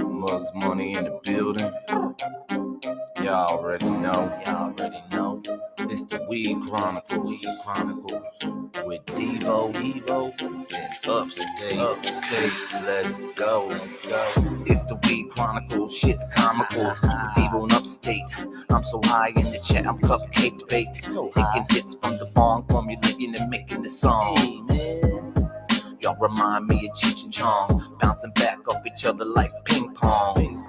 Mugs Money in the building. Y'all already know. It's the Weed Chronicles with Devo and Upstate. Let's go. It's the Weed Chronicles, shit's comical. With Devo and Upstate. I'm so high in the chat, I'm cupcake baked. Taking hits from the bong, formulating and making the song. Y'all remind me of Cheech and Chong, bouncing back off each other like ping pong.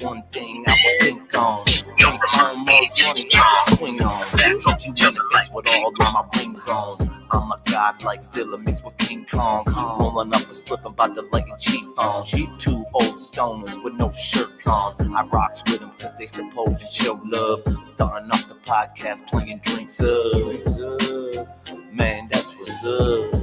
One thing I would think on, drink on, Mugs Money, swing on. Hit you in the face with all of my rings on. I'm a god like Zilla mixed with King Kong. Rolling up a spliff about the light and Chief on. Two old stoners with no shirts on. I rocks with them cause they supposed to show love. Starting off the podcast playing drinks up. Man, that's what's up.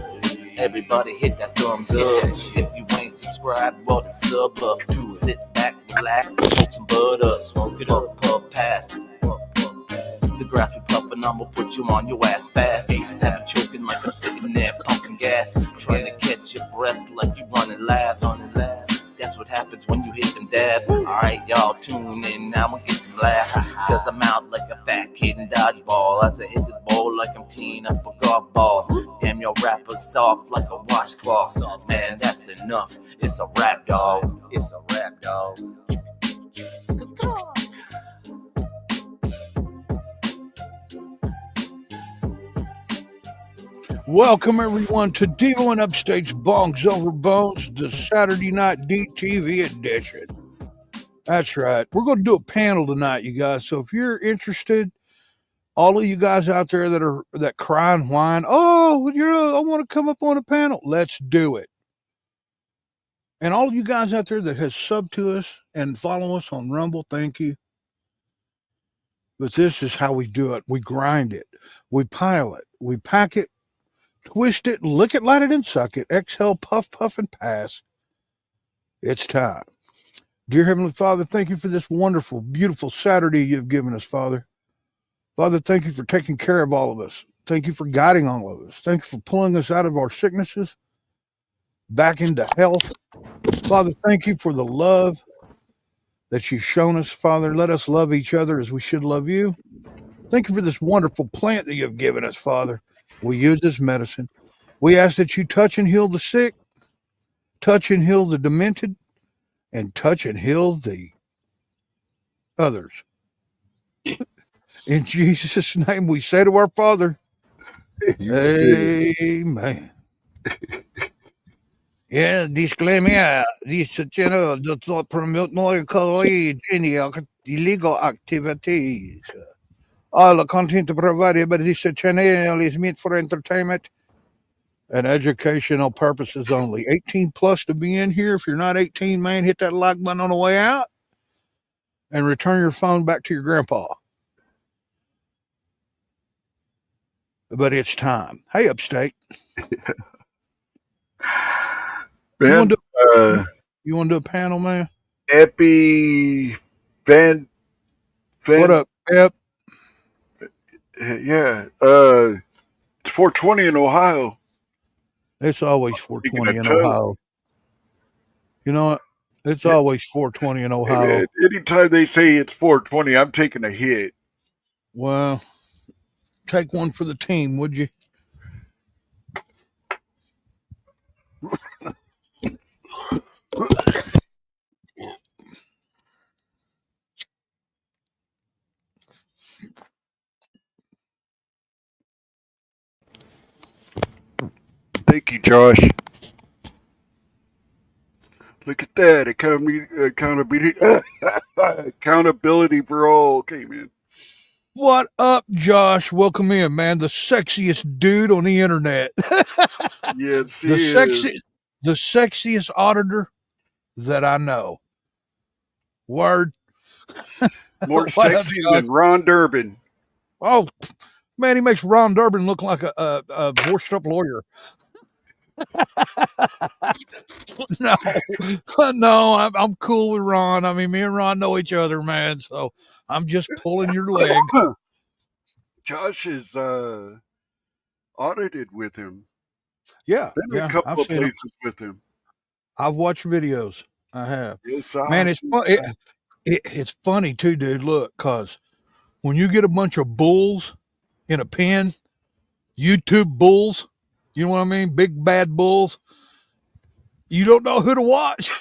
Everybody hit that thumbs up. If you ain't subscribed, well then sub up. Sit back, relax, and smoke some bud up. Smoke it up, puff past. The grass we puffin', I'ma put you on your ass fast. Have you choking like I'm sitting there pumping gas. Trying to catch your breath like you running laps. That's what happens when you hit them dabs. Alright, y'all tune in, now I'ma get some laughs. Cause I'm out like a fat kid in dodgeball. As I hit this bowl like I'm teeing up a golf ball. Damn, your rapper's soft like a washcloth. Man, that's enough, it's a rap, dog. Welcome everyone to Devo and Upstate's Bongs Over Bones, the Saturday night DTV edition. That's right. We're going to do a panel tonight, you guys. So if you're interested, all of you guys out there that cry and whine, I want to come up on a panel. Let's do it. And all of you guys out there that has subbed to us and follow us on Rumble, thank you. But this is how we do it. We grind it. We pile it. We pack it. Twist it, lick it, light it, and suck it. Exhale, puff, puff, and pass. It's time. Dear Heavenly Father, thank you for this wonderful, beautiful Saturday you've given us, Father. Father, thank you for taking care of all of us. Thank you for guiding all of us. Thank you for pulling us out of our sicknesses, back into health. Father, thank you for the love that you've shown us, Father. Let us love each other as we should love you. Thank you for this wonderful plant that you've given us, Father. We use as medicine. We ask that you touch and heal the sick, touch and heal the demented, and touch and heal the others. In Jesus' name, we say to our Father, Amen. Yeah, disclaimer. This channel does not promote nor encourage any illegal activities. All the content provided by this channel is meant for entertainment and educational purposes only. 18 plus to be in here. If you're not 18, man, hit that like button on the way out and return your phone back to your grandpa. But it's time. Hey, Upstate. Ben, you want to do a panel, man? Epi Van. What up, Ep? Yeah, it's 420 in Ohio. It's always 420 in Ohio. You know what? It's always 420 in Ohio. Hey man, anytime they say it's 420, I'm taking a hit. Well, take one for the team, would you? Thank you, Josh. Look at that. Accountability for all. Okay, man. What up, Josh? Welcome in, man. The sexiest dude on the internet. Yes, the sexiest auditor that I know. Word. More sexy than Ron Durbin. Oh, man, he makes Ron Durbin look like a washed up lawyer. No, I'm cool with Ron. I mean, me and Ron know each other, man. So I'm just pulling your leg. Josh is audited with him. Yeah, Been a yeah, I've couple of seen them. places with him. I've watched videos. I have. Yes, Man, I it's fun. It's funny too, dude. Look, cause when you get a bunch of bulls in a pen, YouTube bulls, you know what I mean? Big bad bulls. You don't know who to watch.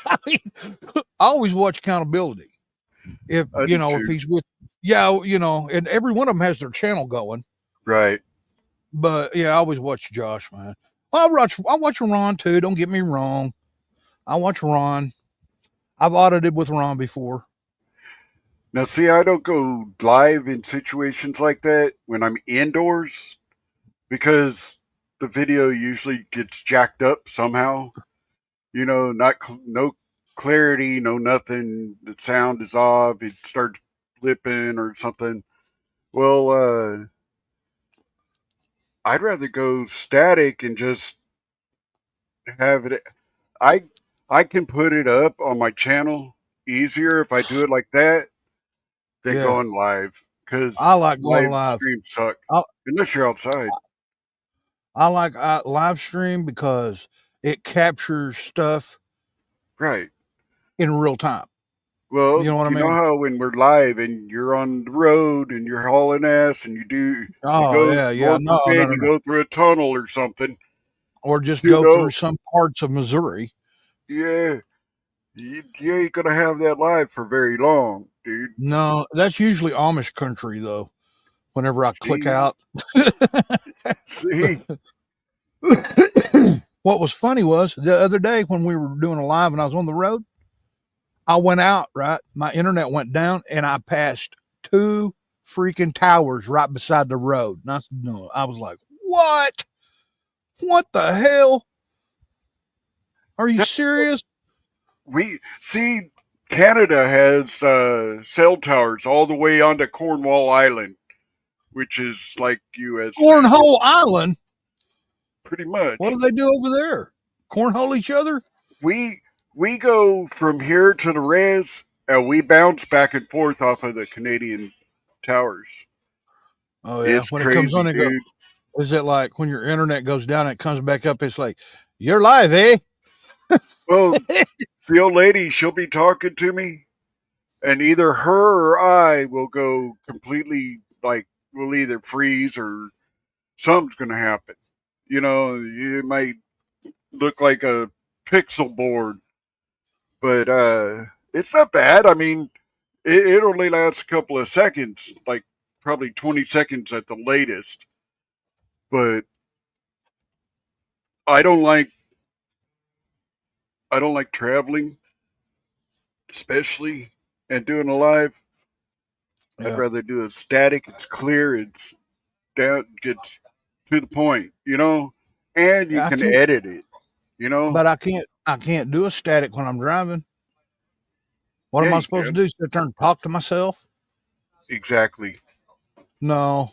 I mean, I always watch accountability. If I do if too. he's with, yeah, and every one of them has their channel going. Right. But yeah, I always watch Josh, man. Well, I watch Ron too. Don't get me wrong. I watch Ron. I've audited with Ron before. Now, see, I don't go live in situations like that when I'm indoors because the video usually gets jacked up somehow. No clarity, no nothing. The sound is off. It starts flipping or something. Well, I'd rather go static and just have it. I I can put it up on my channel easier if I do it like that than Yeah, going live I because like going live live. streams suck I, unless you're outside. I like live stream because it captures stuff Right. in real time. You Well, know what I you know mean? how when we're live and you're on the road and you're hauling ass and you Oh go, yeah, yeah. Lord No, no, forbid, no, you no. go through a tunnel or something, Or just you go through know, some parts of Missouri. yeah, you ain't gonna have that live for very long, dude. No, that's usually Amish country though. Whenever I click See, out. see, What was funny was the other day when we were doing a live and I was on the road, I went out, right? My internet went down and I passed two freaking towers right beside the road. And I was like, what? What the hell? Are you that, serious? we see. Canada has cell towers all the way onto Cornwall Island, which is like U.S. territory, Cornhole Island? pretty What much. do they do over there? Cornhole each other? we we go from here to the res and we bounce back and forth off of the Canadian towers. Oh, yeah. It's When it comes on, crazy, it go, dude. is it like when your internet goes down and it comes back up? It's like, you're live, eh? Well, the old lady, she'll be talking to me, and either her or I will go completely like we'll either freeze or something's gonna happen. It might look like a pixel board, but it's not bad. I mean, it only lasts a couple of seconds, like probably 20 seconds at the latest. But I don't like I don't like traveling, especially and doing a live. I'd Yeah. rather do a static. It's clear. It's down. Gets to the point. And you I can can't, edit it. You know. but I can't do a static when I'm driving. What Yeah, am I you supposed to can. do? Sit there and talk to myself? Exactly. No,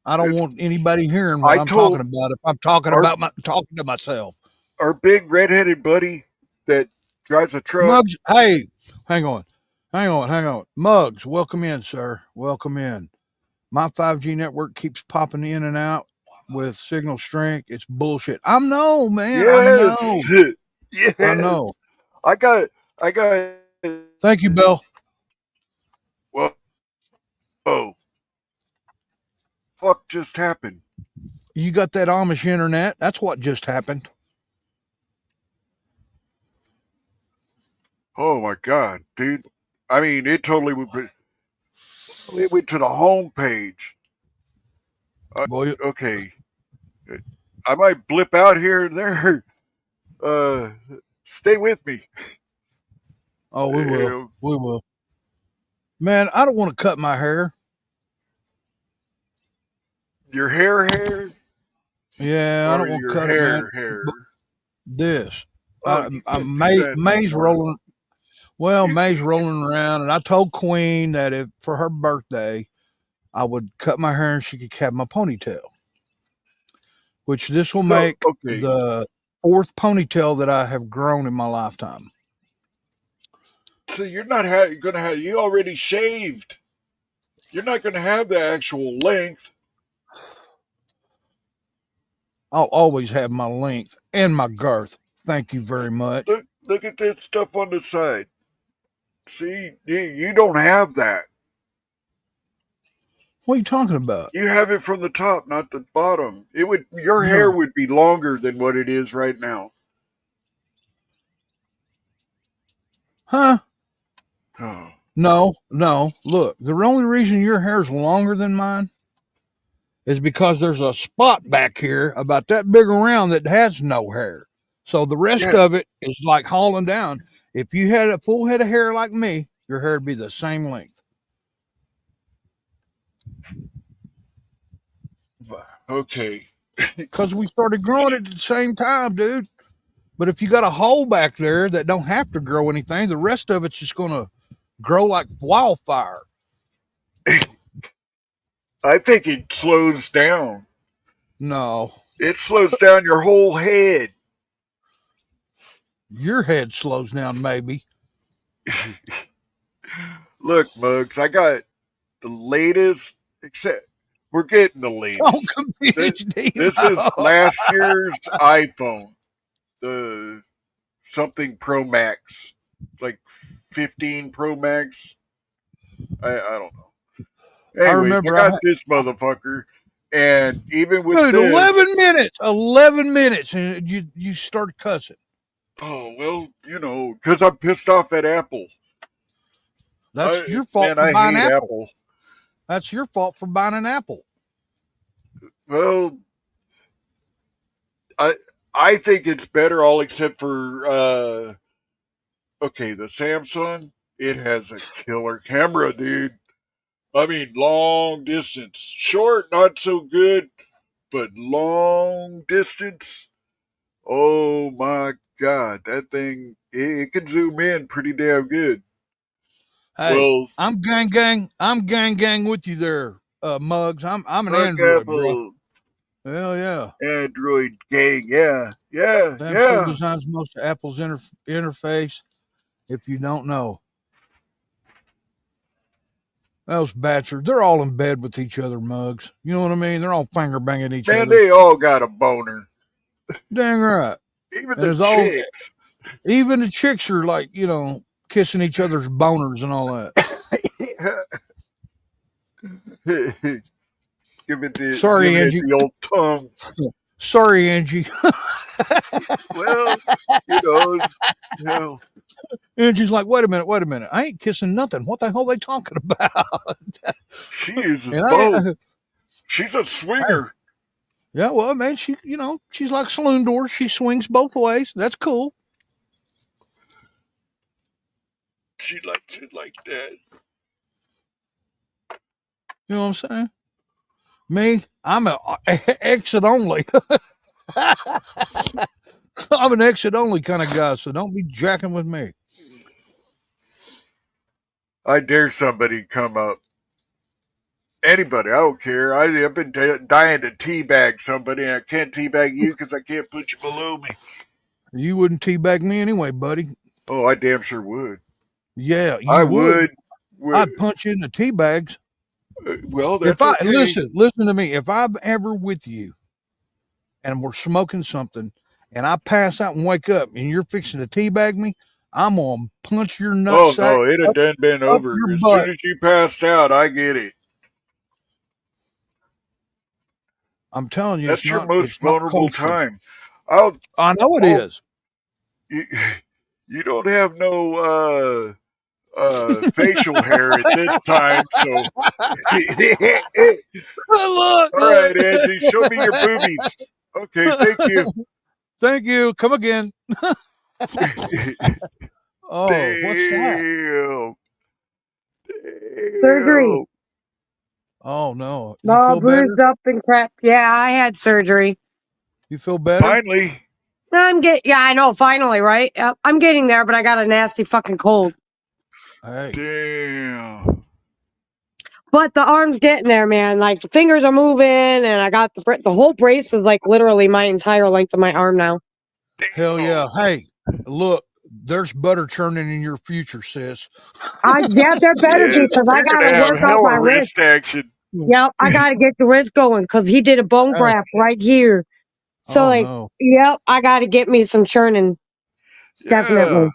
I don't It's. want anybody hearing what I I'm talking told about if I'm talking our about talking to myself. our big redheaded buddy that drives a truck. Muggs, hey, hang on. Hang on, hang on. Muggs, welcome in, sir. Welcome in. My 5G network keeps popping in and out with signal strength. It's bullshit. I know, man. I Yes. know. I Yes. know. I got. I got. Thank you, Bill. Whoa. Fuck just happened? You got that Amish internet. That's what just happened. Oh my god, dude. I mean, it went to the home page. Uh, Boy, okay, I might blip out here and there. Uh, Stay with me. oh, we will. Uh, We will. Man, I don't want to cut my hair. your hair, Yeah, I or don't want to your cut it, man. hair. But this, Oh, you can't do May, that no May's more. rolling. Well, You May's rolling around, and I told Queen that if for her birthday, I would cut my hair and she could have my ponytail. Which this will so make okay. the fourth ponytail that I have grown in my lifetime. So you're not gonna have. You already shaved. You're not gonna have the actual length. I'll always have my length and my girth. Thank you very much. Look at that stuff on the side. See, you don't have that. What are you talking about? You have it from the top, not the bottom. Your hair No. would be longer than what it is right now. Huh? Oh. No. Look, the only reason your hair's longer than mine is because there's a spot back here about that big around that has no hair. So the rest Yeah. of it is like hauling down. If you had a full head of hair like me, your hair would be the same length. Okay. Because we started growing it at the same time, dude. But if you got a hole back there that don't have to grow anything, the rest of it's just going to grow like wildfire. I think it slows down. No, It slows down your whole head. your head slows down, maybe. Look, Mugs, I got the latest, except we're getting the Don't latest. confuse This is last year's iPhone, the something Pro Max, like 15 Pro Max. I don't know. I Anyways, I remember got this motherfucker, and even with dude, this, 11 minutes, and you start cussing. oh well, because I'm pissed off at Apple. That's your fault Man, for I buying hate Apple. Apple. That's your fault for buying an Apple. Well, I think it's better, all except for okay, the Samsung. It has a killer camera, dude. I mean, long distance, short not so good, but long distance. Oh my God, that thing it can zoom in pretty damn good. Hey, Well, I'm gang with you there, Mugs. I'm an fuck Android, bro. Apple, Hell yeah. Android gang, yeah. Samsung designs most of Apple's interface. If you don't know, those bastards, they're all in bed with each other, Mugs. You know what I mean? They're all finger banging each Man, other. they all got a boner, Dang right. even And the it's all, chicks. even the chicks are like, kissing each other's boners and all that. Giving Sorry, it Angie. the old tongue. Sorry, Angie. Well, you know, hell, Angie's like, wait a minute. I ain't kissing nothing. What the hell are they talking about? she is And both. She's a I swinger. yeah, well, man, she's like saloon doors. She swings both ways. That's cool. She likes it like that. You know what I'm saying? Me, I'm a exit only. I'm an exit only kind of guy, so don't be jacking with me. I dare somebody come up. Anybody, I don't care. I've been dying to teabag somebody, and I can't teabag you because I can't put you below me. You wouldn't teabag me anyway, buddy. Oh, I damn sure would. Yeah, you I would. would. I'd punch you in the teabags. Well, If that's I okay. listen to me. If I'm ever with you and we're smoking something, and I pass out and wake up, and you're fixing to teabag me, I'm gonna punch your Oh nutsack no, it had done been up over. your As soon butt. as you passed out, I get it. I'm telling you, That's your most it's not vulnerable kosher. time. I'll, I know it I'll, is. you, you don't have no facial hair at this time, so. Look, All look. right, Angie, show me your boobies. Okay, thank you. Thank you. Come again. Oh, what's that? Damn. Surgery. Damn. Oh no. You All feel better? bruised up and crap. Yeah, I had surgery. You feel better? Finally. Yeah, I know, finally, right? I'm getting there, but I got a nasty fucking cold. Hey. Damn. But the arm's getting there, man. Like the fingers are moving, and I got the whole brace is like literally my entire length of my arm now. Hell yeah. Hey, look, there's butter churning in your future, sis. Yeah, there better be Yes, because I you're gotta gonna have work out my hella wrist. wrist action. Yep, I gotta get the wrist going because he did a bone Hey, graft right here. So, Oh like, no. yep, I got to get me some churning. Yeah. Definitely.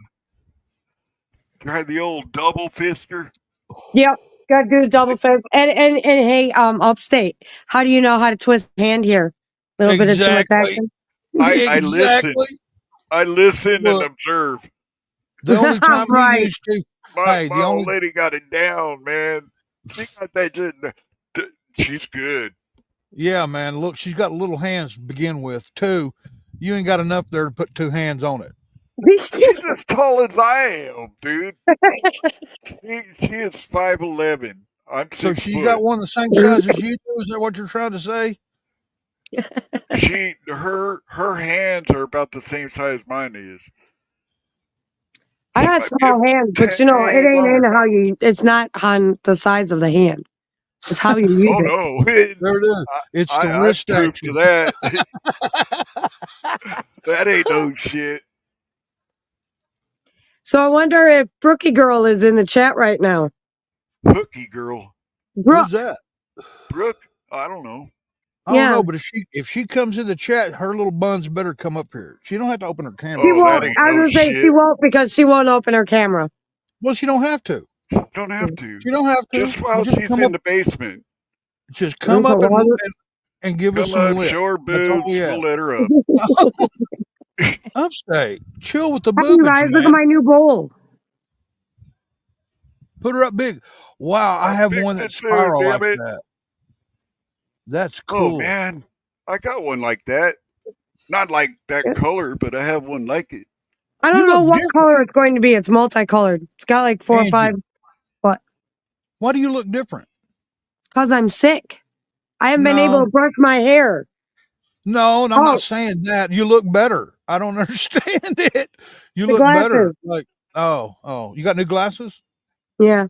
Try the old double fister. Yep. Got to do the double fist. And hey, upstate, how do you know how to twist hand here? A little bit of too much Exactly. action. I listen. Exactly. I listen and Look, observe. the only time he Right. used to, My hey, the old only, lady got it down, man. She got that. She's good. yeah, man. Look, she's got little hands to begin with. Two, you ain't got enough there to put two hands on it. She's as tall as I am, dude. She is 5'11". I'm So 6 she got foot. one the same size as you do. Is that what you're trying to say? Her hands are about the same size mine is. I She got might be a small hands, but it tad ain't in longer. how you, it's not on the size of the hand. It's how you use Oh it. no, There it is. It's the I'm wrist proof to action. that. That ain't no shit. So I wonder if Brookie Girl is in the chat right now. Hooky girl, Who's Brooke. that? Brooke. I don't know. I don't Yeah. know, but if she comes in the chat, her little buns better come up here. She don't have to open her camera. She Oh, that won't. ain't I no was gonna say she shit. won't because she won't open her camera. Well, she don't have to. Don't have to. She don't have to. Just while Just she's come in up. the basement. Just come up and give us Come some up, lip. show her That's all boobs. we We'll ask. let her up. Upstate, chill with the Hi, you boobage, guys, look at man. my new bowl. Put her up big. Wow, I I'll have fix one it that's soon, spiral damn like it. that. That's Oh cool. man, I got one like that. Not like that color, but I have one like it. I You don't know look what different, color it's going to be. It's multicolored. It's got like 4 or 5. Angie. What? Why do you look different? Because I'm sick. I haven't been able No, to brush my hair. no, and I'm Oh, not saying that. You look better. I don't understand it. You the look better. glasses. Like, oh, you got new glasses? Yeah.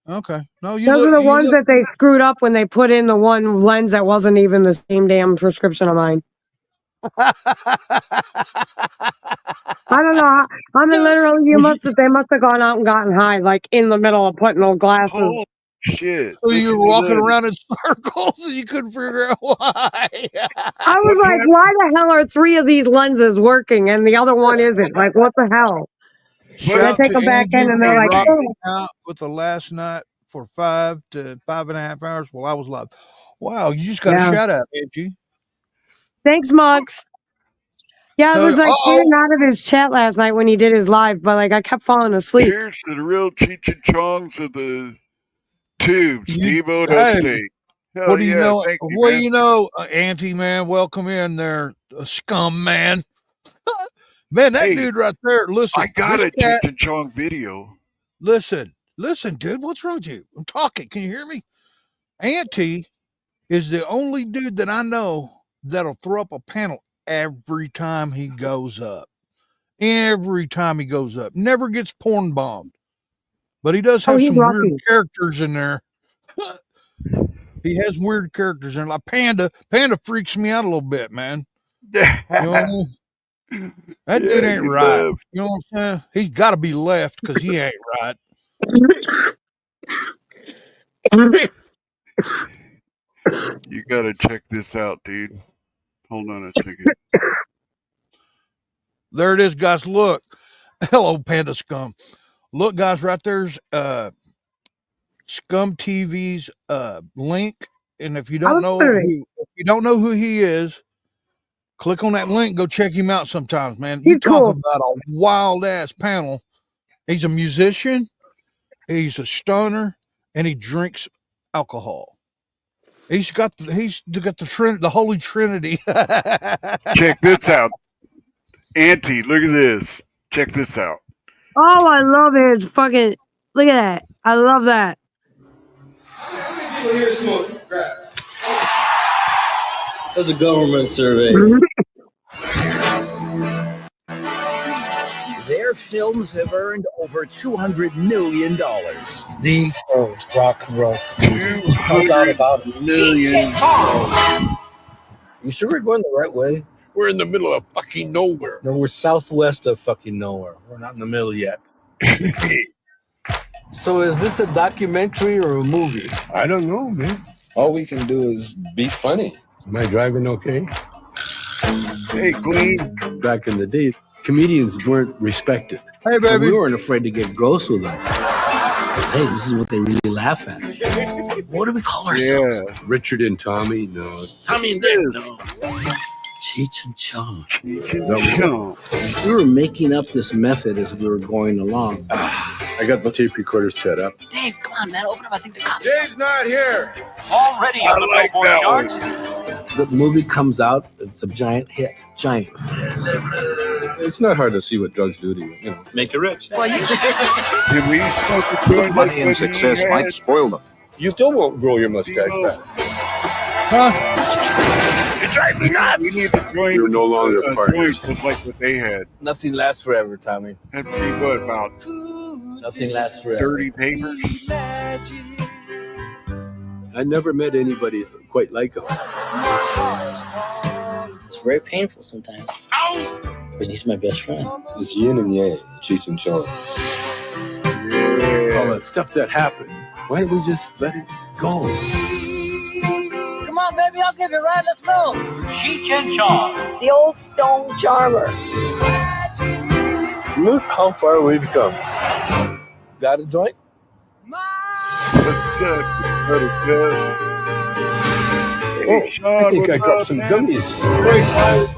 Okay. No, Those are the ones that they screwed up when they put in the one lens that wasn't even the same damn prescription of mine. I don't know. I mean, literally, they must have gone out and gotten high, like in the middle of putting those glasses. Holy shit! So you Listen were to walking this. around in circles and you couldn't figure out why. I was like, why the hell are 3 of these lenses working and the other one isn't? Like, what the hell? Shout I take to them back in Angie and they're for like, rocking oh. out with the last night for 5 to 5.5 hours while I was live. Wow, you just got a Yeah. shout out, Angie. Thanks, Mugs. Yeah, I was like in and out of his chat last night when he did his live, but like I kept falling asleep. Here's to the real Cheech and Chongs of the tubes, Devo Hey, Upstate. Hell what do you yeah, know? thank you, What do man. you know, Auntie, man? Welcome in there, scum man. Man, that Hey, dude right there. Listen, I got this a cat. Cheech and Chong video. Listen, dude. What's wrong with you? I'm talking. Can you hear me? Auntie is the only dude that I know that'll throw up a panel every time he goes up. Every time he goes up, never gets porn bombed, but he does have some weird characters in there. He has weird characters in like Panda. Panda freaks me out a little bit, man. You know what I mean? That dude ain't right. Left. You know what I'm saying? He's got to be left because he ain't right. You gotta check this out, dude. Hold on a second. There it is, guys. Look. Hello, Panda Scum. Look, guys, right there's Scum TV's link. And if you don't know who he is, click on that link, go check him out sometimes, man. You talk about a wild ass panel. He's a musician, he's a stoner, and he drinks alcohol. He's got the Holy Trinity. Check this out. Auntie, look at this. Check this out. Oh, I love his fucking. Look at that. I love that. People here smoke grass. That's a government survey. Their films have earned over $200 million. The first rock and roll. No doubt about it. $200 million. You sure we're going the right way? We're in the middle of fucking nowhere. No, we're southwest of fucking nowhere. We're not in the middle yet. So is this a documentary or a movie? I don't know, man. All we can do is be funny. Am I driving okay? Hey, Queen. Back in the day, comedians weren't respected. Hey, And baby. we weren't afraid to get gross with them. Hey, this is what they really laugh at. What do we call ourselves? Yeah. Richard and Tommy? No. Tommy and Dick? Yes. No. Cheech and Chong. Cheech and That was it. Chong. We were making up this method as we were going along. I got the tape recorder set up. Dave, come on, man. Open up. I think the cops. Dave's not here. Already I on the like billboard that charts. The movie comes out, it's a giant hit. Giant. It's not hard to see what drugs do to you. You know. Make you rich. Well, you Can we smoke a joint? Money and success might spoil them. You still won't grow your mustache back. Huh? You drive me nuts. We need to join. You're no longer a partners. joint just like what they had. Nothing lasts forever, Tommy. That'd be what, about Nothing lasts forever. 30 papers? I never met anybody quite like him. It's very painful sometimes. Because he's my best friend. It's yin and yang, Cheech and Chong. Yeah. All that stuff that happened. Why don't we just let it go? Come on, baby. I'll give you a ride. Let's go. Cheech and Chong. The old stone charmers. Look how far we've come. Got a joint? What's good? What is good? Hey, Sean, I think I what's dropped up, some man? gummies.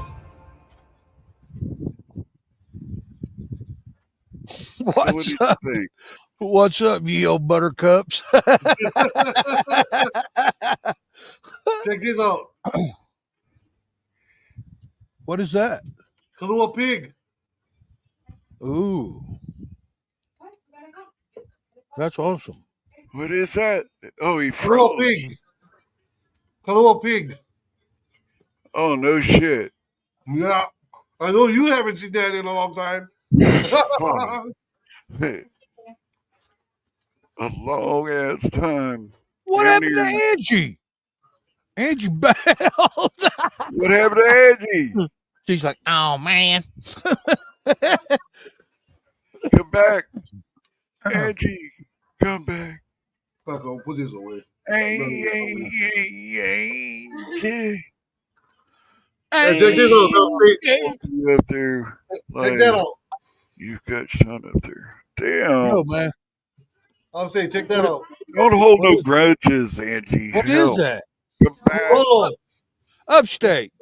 So what do What's you up? think? What's up, ye old buttercups? Check this out. What is that? Kahlua pig. Ooh. That's awesome. What is that? Oh, he Kahlua froze. pig. Kahlua pig. Oh, no shit. Yeah. I know you haven't seen that in a long time. Oh, a long ass time. What Damn happened to near- Angie? Angie bailed. What happened to Angie? She's like, oh man. Come back. Angie, come back. Fuck, I'll put this away. Angie. Hey, check this out. You up there. Check that out. You've got Sean up there. Damn. No, man. I'll say, check that out. Don't hold What no is- grudges, Angie. What Hell, is that? Come back. Kulolo. Upstate.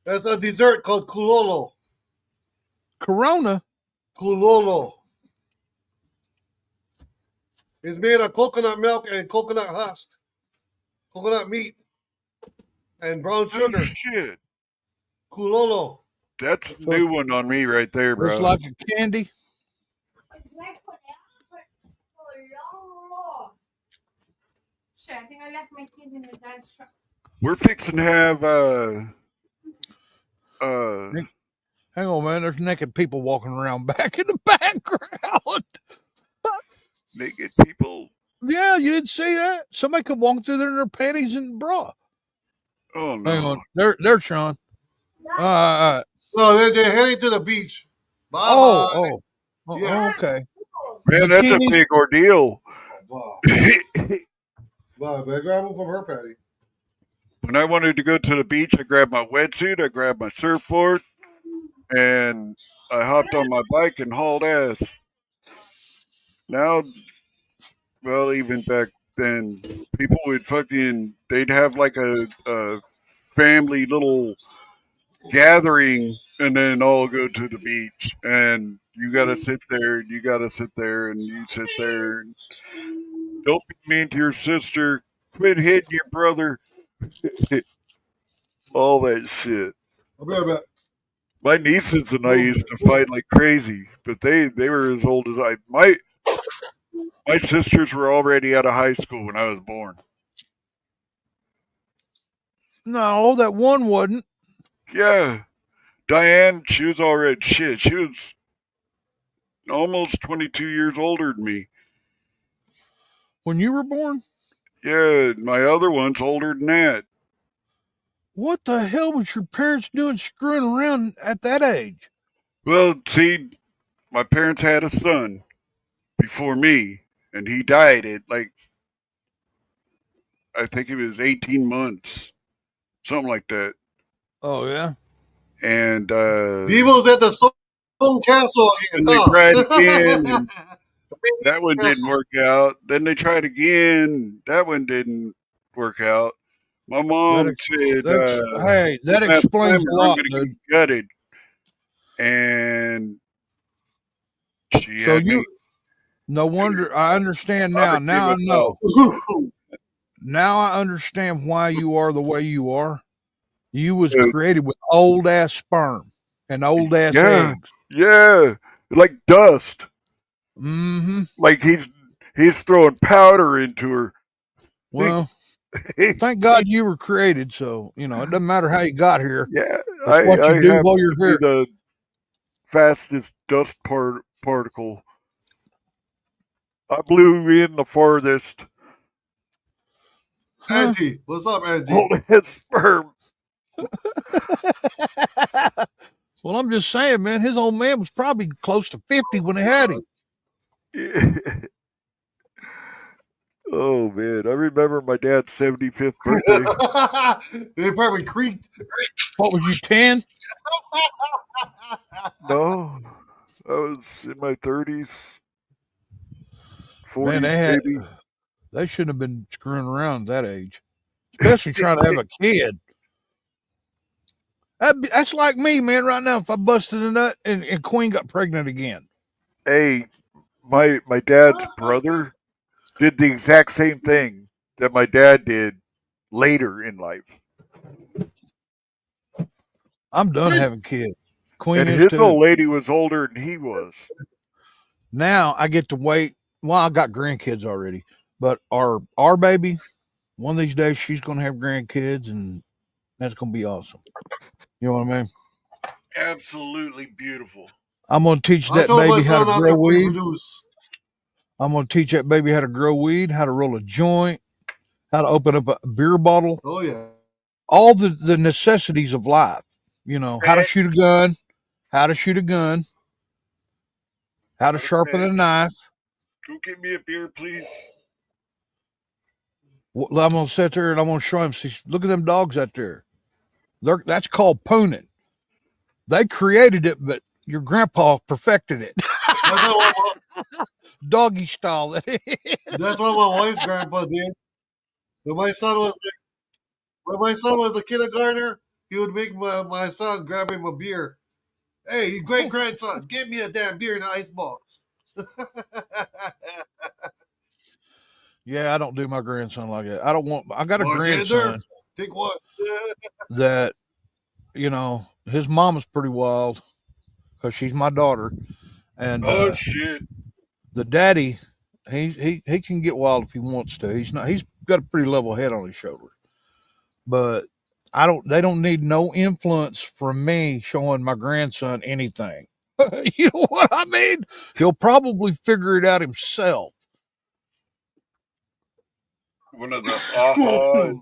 That's a dessert called kulolo. Corona. Kulolo. It's made of coconut milk and coconut husk, coconut meat, and brown Oh, sugar. shit. Kulolo. That's a new one on me right there, bro. It's like a candy. We're fixing to have Hang on, man. There's naked people walking around back in the background. naked people. Yeah, you didn't see that? Somebody come walking through there in their panties and bra. Oh no. Hang on. There, Sean. All right. No, they're heading to the beach. Bye Oh, Yeah. okay. Man, that's a Bikini? big ordeal. Wow. Wow, I grabbed them from her patty. When I wanted to go to the beach, I grabbed my wetsuit, I grabbed my surfboard, and I hopped on my bike and hauled ass. Now, well, even back then, people would they'd have like a family little gathering and then all go to the beach. And you got to sit there, and you got to sit there, and you sit there. And don't be mean to your sister. Quit hitting your brother. All that shit. I'll be right back. My nieces and I used to fight like crazy, but they were as old as I. My sisters were already out of high school when I was born. No, that one wasn't. Yeah, Diane, she was already shit. She was almost 22 years older than me. When you were born? Yeah, my other one's older than that. What the hell was your parents doing screwing around at that age? Well, see, my parents had a son before me, and he died at like, I think it was 18 months, something like that. Oh, yeah? And Devo's at the Stone Castle again. and they tried again, Huh? and that one didn't work out. Then they tried again. That one didn't work out. My mom said, hey, that last explains time a I'm lot, going to dude. get gutted. And she So had me. no wonder I understand now. I Now I gave know. up. Now I understand why you are the way you are. You was created with old ass sperm and old ass Yeah, eggs. yeah, like dust. Mm-hmm. Like he's throwing powder into her. Well, thank God you were created, so it doesn't matter how you got here. Yeah, It's what I you do happen while to you're be here. the fastest dust particle. I blew in the farthest. Huh? Angie, what's up, Angie? All that sperm. Well, I'm just saying, man, his old man was probably close to 50 when they had him. Oh man, I remember my dad's 75th birthday. They probably creaked. What was you, 10? No, I was in my 30s, Man, 40s maybe. they shouldn't have been screwing around at that age, especially trying to have a kid. That's like me, man. Right now, if I busted a nut and Queen got pregnant again, Hey, my dad's brother did the exact same thing that my dad did later in life. I'm done having kids. Queen And is his too. old lady was older than he was. Now I get to wait. Well, I got grandkids already, but our baby, one of these days, she's gonna have grandkids, and that's gonna be awesome. You know what I mean? Absolutely beautiful. I'm gonna teach I that told my baby how to son I grow could weed. reproduce. I'm gonna teach that baby how to grow weed, how to roll a joint, how to open up a beer bottle, Oh yeah. all the necessities of life. How to shoot a gun, how to shoot a gun, how to sharpen a knife. Go get me a beer, please. I'm gonna sit there and I'm gonna show him. See, look at them dogs out there. That's called pooning. They created it, but your grandpa perfected it. Doggy style. That's what my wife's grandpa did. When my son was a kindergartner, he would make my son grab him a beer. Hey, you great grandson, give me a damn beer in an ice box. Yeah, I don't do my grandson like that. I got a Bartender, grandson take one. that, his mom is pretty wild because she's my daughter. And Oh shit. the daddy, he can get wild if he wants to. He's got a pretty level head on his shoulders. But they don't need no influence from me showing my grandson anything. You know what I mean? He'll probably figure it out himself. One of the aha,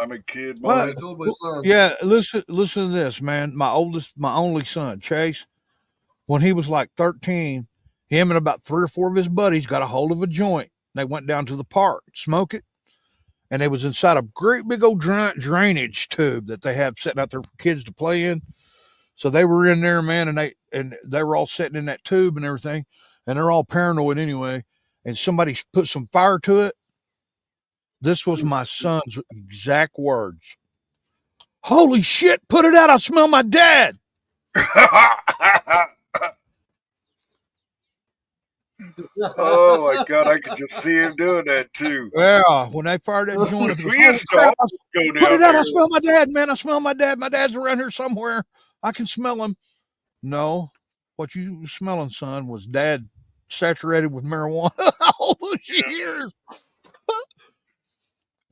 I'm a kid Well, I told my son. yeah, listen to this, man. My only son, Chase, when he was like 13, him and about 3 or 4 of his buddies got a hold of a joint. They went down to the park, smoke it, and it was inside a great big old drainage tube that they have sitting out there for kids to play in. So they were in there, man, and they were all sitting in that tube and everything, and they're all paranoid anyway. And somebody put some fire to it. This was my son's exact words. Holy shit, put it out. I smell my dad. Oh my god, I could just see him doing that too. Yeah, when they fired that joint up, it was, We holy used to crap, all go put it down out. I there. smell my dad, man. I smell my dad. My dad's around here somewhere. I can smell him. No, what you were smelling, son, was dad saturated with marijuana all those years.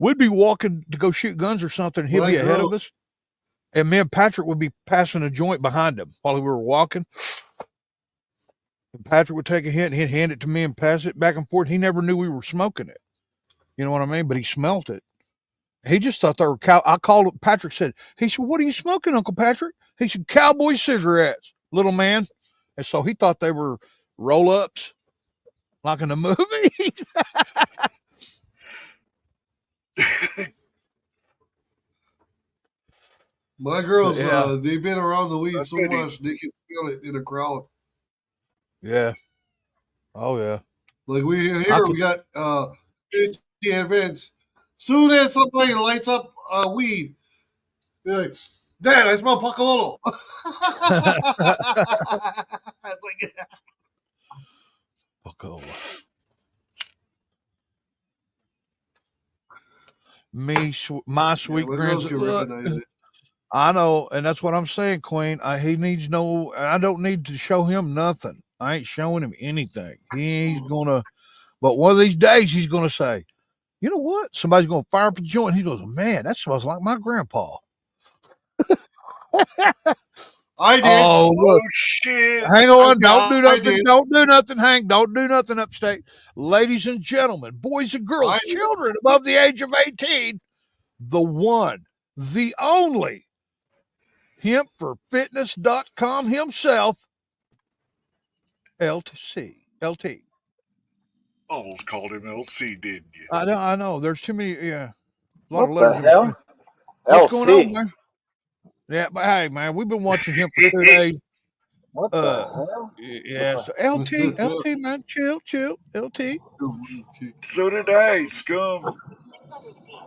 We'd be walking to go shoot guns or something. He'd be ahead of us. And me and Patrick would be passing a joint behind him while we were walking. And Patrick would take a hit and he'd hand it to me and pass it back and forth. He never knew we were smoking it. You know what I mean? But he smelt it. He just thought they were I called it. Patrick said, he said, what are you smoking, Uncle Patrick? He said, cowboy cigarettes, little man. And so he thought they were roll ups like in the movie. My girls, yeah, they've been around the weed I so bet he, much they can feel it in the crowd. yeah, oh yeah. Like we I here, could. we got 50 events. Soon as somebody lights up weed, they're like, "Dad, I smell Pacalolo." It's like, Coca-Cola. Me, my yeah, sweet my girls grandson. can Look, recognize it. I know, and that's what I'm saying, Queen. He needs no. I don't need to show him nothing. I ain't showing him anything. He's gonna. But one of these days, he's gonna say, "You know what? Somebody's gonna fire up a joint." He goes, "Man, that smells like my grandpa." I did. Oh, oh look. shit. Hang on. Don't do I nothing. did. Don't do nothing, Hank. Don't do nothing upstate. Ladies and gentlemen, boys and girls, I children above the age of 18, the one, the only hempforfitness.com himself, LTC. LT. Almost called him LC, didn't you? I know. There's too many, yeah, a lot of What the letters in between. hell? What's going on, LC. man? Yeah, but hey, man, we've been watching him for 2 days. What the Uh, hell? yeah, so LT, man, chill, LT. So did I, scum.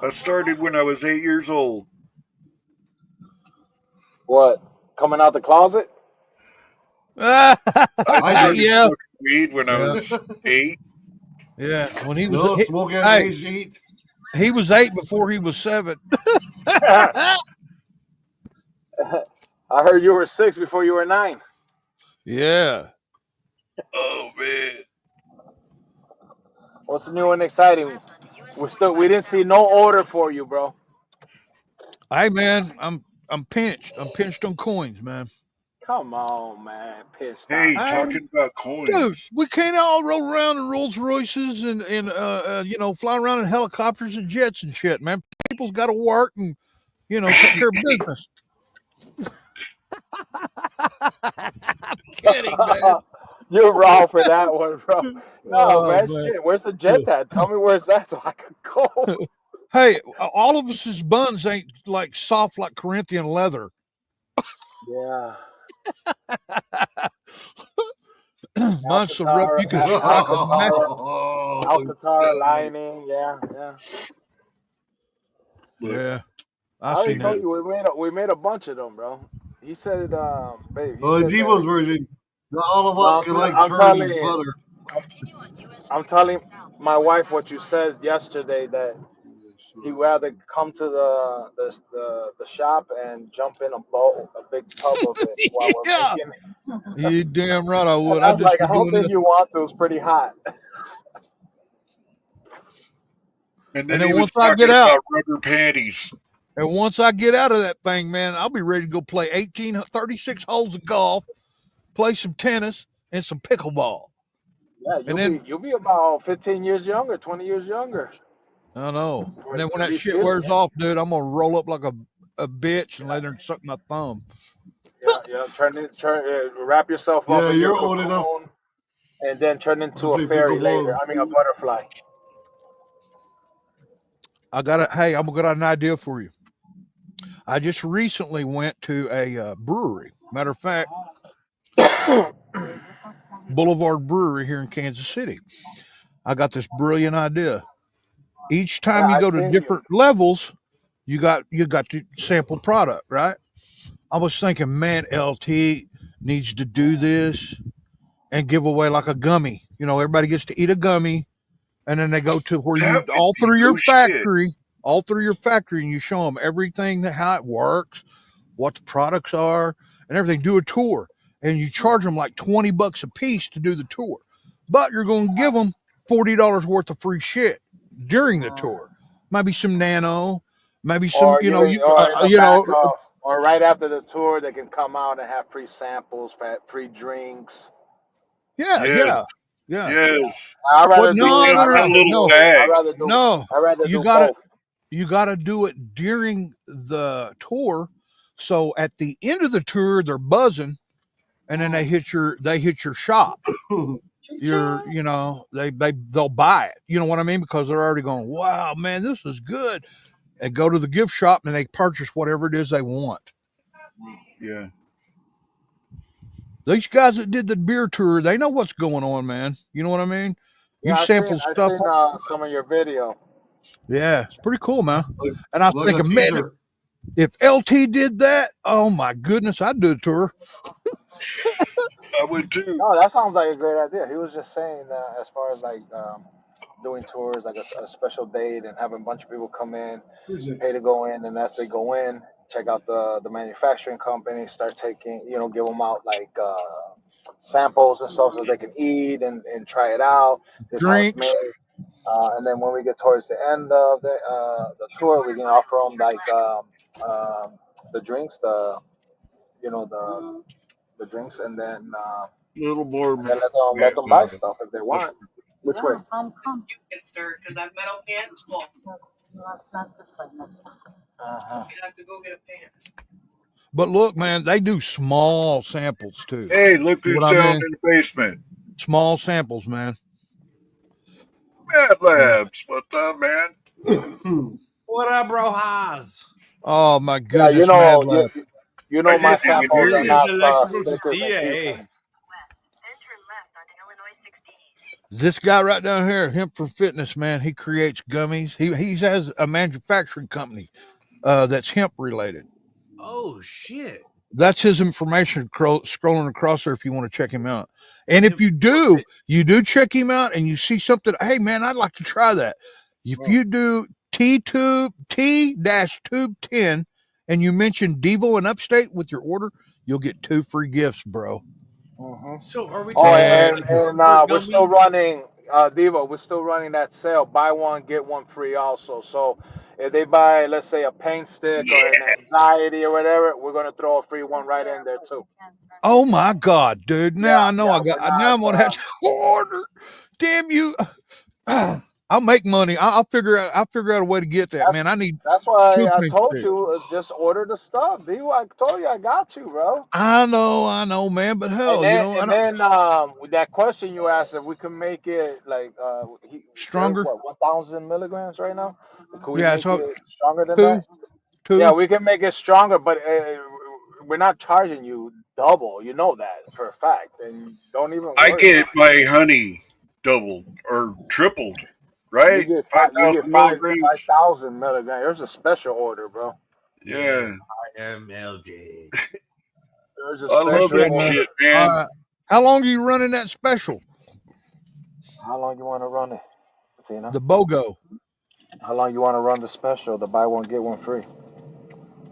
I started when I was 8 years old. What? Coming out the closet? I I did. started Yeah, smoking weed when I yeah, was 8. yeah. When he was, No, smoke at hey, age 8. he was 8 before he was 7. I heard you were 6 before you were 9. Yeah. Oh, man. What's new and exciting? We didn't see no order for you, bro. Hey, man, I'm pinched. I'm pinched on coins, man. Come on, man. Pissed Hey, on Hey, coin. talking about dude, coins. we can't all roll around in Rolls Royces and fly around in helicopters and jets and shit, man. People's got to work and take care of business. I'm kidding, man. You're wrong for that one, bro. No, Oh man. man. Shit. Where's the jet at? Tell me where's that so I could go. Hey, all of us' buns ain't like soft like Corinthian leather. Yeah. Mine's so rough you can strike a match. Alcantara lining. Yeah, yeah. Look, Yeah, I I already seen that. told you we made a bunch of them, bro. He said, babe. He Oh, said that. Devo's version. Not all of No, us can like I'm churning telling. butter. I'm telling my wife what you said yesterday that he rather come to the shop and jump in a bowl, a big tub of it while we're Yeah, making. you damn right I And would. I I'd was just like, be I don't doing think this. you want to. It's pretty hot. and And then then he was once I talking get out, about rubber panties. and once I get out of that thing, man, I'll be ready to go play 36 holes of golf, play some tennis, and some pickleball. Yeah, And you'll then be about 15 years younger, 20 years younger. I know. And then when For that these shit kids, wears man. off, dude, I'm gonna roll up like a bitch and lay there and suck my thumb. Yeah, yeah. Wrap yourself up Yeah, in your you're old enough cocoon, and then turn to into a play fairy later. pickleball. I mean, a butterfly. Hey, I'm got an idea for you. I just recently went to a brewery. Matter of fact, Boulevard Brewery here in Kansas City. I got this brilliant idea. Each time you I go to seen you. different levels, you got to sample product, right? I was thinking, man, LT needs to do this and give away like a gummy. Everybody gets to eat a gummy, and then they go to where That you would be no shit. all through your factory, and you show them everything how it works, what the products are, and everything. Do a tour, and you charge them like $20 a piece to do the tour, but you're going to give them $40 worth of free shit during the tour. Maybe some nano, maybe some, Or or in the back of, or right after the tour, they can come out and have free samples, free drinks. yeah, Yes, yeah, yeah. yes. I'd Well, rather Put no, them no, I'd no, in a no, rather little no, bag. no. I'd rather You do gotta, both. you gotta do it during the tour. So at the end of the tour, they're buzzing, and then they hit your shop. They'll buy it. You know what I mean? Because they're already going, wow, man, this is good. And go to the gift shop and they purchase whatever it is they want. Yeah. These guys that did the beer tour, they know what's going on, man. You know what I mean? You Yeah, sample I stuff. seen some of your video. Yeah, it's pretty cool, man. Like, And I was like a thinking, man, teaser. if LT did that, oh my goodness, I'd do a tour. I would too. No, that sounds like a great idea. He was just saying as far as like doing tours, like a special date, and having a bunch of people come in, pay to go in, and as they go in, check out the manufacturing company, start taking, give them out like samples and stuff so they can eat and try it out. This is how it's Drinks, made. And then when we get towards the end of the tour, we can offer them like the drinks, the drinks, A little more. and then Yeah, let them buy stuff if they mushroom. want. Which way? Uh-huh. but look, man, they do small samples too. Hey, look You know who's what I down mean? in the basement. Small samples, man. Mad Labs. What's up, man? What up, Rojas? Oh my Yeah, goodness, Mad Lab. I my didn't even samples hear are you. not Electrical Snickers and CA. keychains. This guy right down here, him from Fitness, man, he creates gummies. He has a manufacturing company that's hemp related. Oh shit. That's his information scrolling across there if you want to check him out. And if Hemp you for do check him out and you see something, hey man, I'd like to try that. If you do T-tube 10 and you mention Devo and Upstate with your order, you'll get 2 free gifts, bro. So are we Oh, talking about and like and comfort we're still gummies? running, Devo. We're still running that sale. Buy one get one free. Also, so if they buy, let's say, a pain stick or an anxiety or whatever, we're gonna throw a free one right in there too. Oh my God, dude. Yeah, Now I know yeah. We're now not. I'm gonna have to order. Damn you. I'll make money. I'll figure out a way to get that, That's man. I need that's why 2 I paint told sticks. you just order the stuff, Devo. I told you I got you, bro. I know, man, but hell, I And don't then with that question you asked, if we can make it like we're stronger. what 1,000 milligrams right now. Could we Yeah, make so it stronger than that? two, Yeah, two. we can make it stronger, but we're not charging you double. You know that for a fact, and don't even I worry about get it. my honey doubled or tripled, right? You 5,000 get five milligrams. thousand milligrams. There's a special order, bro. Yes, Yeah. I am LJ. There's a I love special Okay, that man. order. shit, man. How long are you running that special? How long you want to run it, Zena? The BOGO. How long you want to run the special? The buy one get one free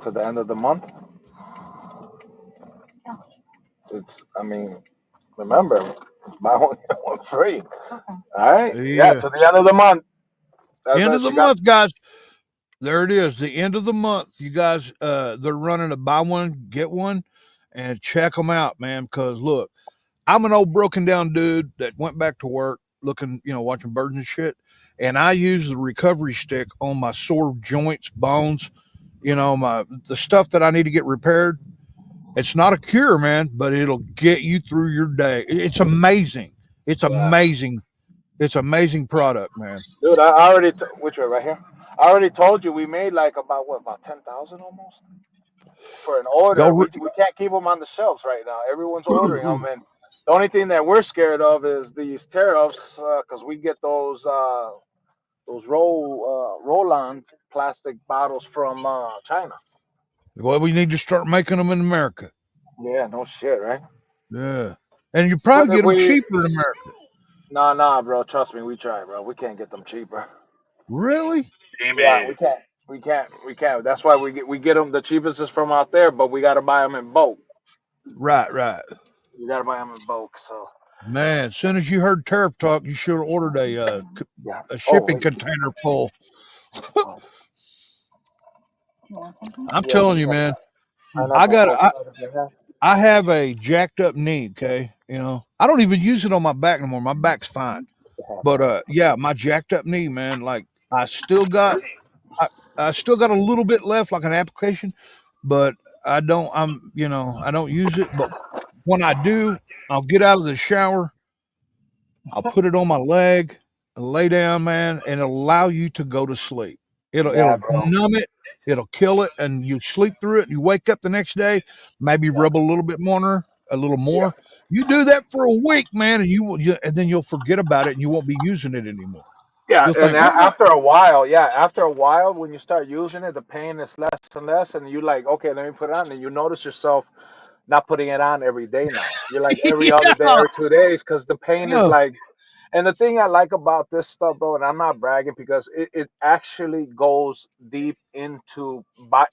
to the end of the month. I mean, remember, buy one get one free. All right, yeah, Yeah. to the end of the month. End of That's the you got. month, guys. There it is. The end of the month. You guys, they're running a buy one, get one, and check them out, man. Because look, I'm an old broken down dude that went back to work looking, watching birds and shit. And I use the recovery stick on my sore joints, bones, the stuff that I need to get repaired. It's not a cure, man, but it'll get you through your day. It's amazing. It's Yeah, amazing. It's amazing product, man. dude. Which way right here? I already told you we made like about 10,000 almost for an order. Go We can't keep them on the shelves right now. Everyone's ordering them, and the only thing that we're scared of is these tariffs because we get those roll on plastic bottles from China. well, we need to start making them in America. Yeah, no shit, right? Yeah, and you But probably if get them we cheaper in America. nah, bro, trust me, we try, bro. We can't get them cheaper. Really? Damn Yeah, it. we can't. That's why we get them the cheapest is from out there, but we got to buy them in bulk. Right, right. You got to buy them in bulk. So Man, as soon as you heard tariff talk, you should have ordered yeah. a Oh shipping wait. container full. Oh, I'm yeah, telling some you, man. I pineapple got I, coconut if you have. I have a jacked up knee. Okay, I don't even use it on my back anymore. My back's fine, but yeah, my jacked up knee, man. Like I, I still got a little bit left, like an application, but I don't use it. But when I do, I'll get out of the shower, I'll put it on my leg, and lay down, man, and it'll allow you to go to sleep. It'll Yeah, bro. numb it It'll kill it, and you sleep through it. And you wake up the next day, maybe rub a little bit more, a little Yeah. more. You do that for a week, man, and and then you'll forget about it, and you won't be using it anymore. Yeah, You'll and think, well, after a while, after a while, when you start using it, the pain is less and less, and you like, okay, let me put it on, and you notice yourself not putting it on every day now. You're like every other day, yeah, every 2 days, because the pain is yeah, like. And the thing I like about this stuff, bro, and I'm not bragging because it actually goes deep into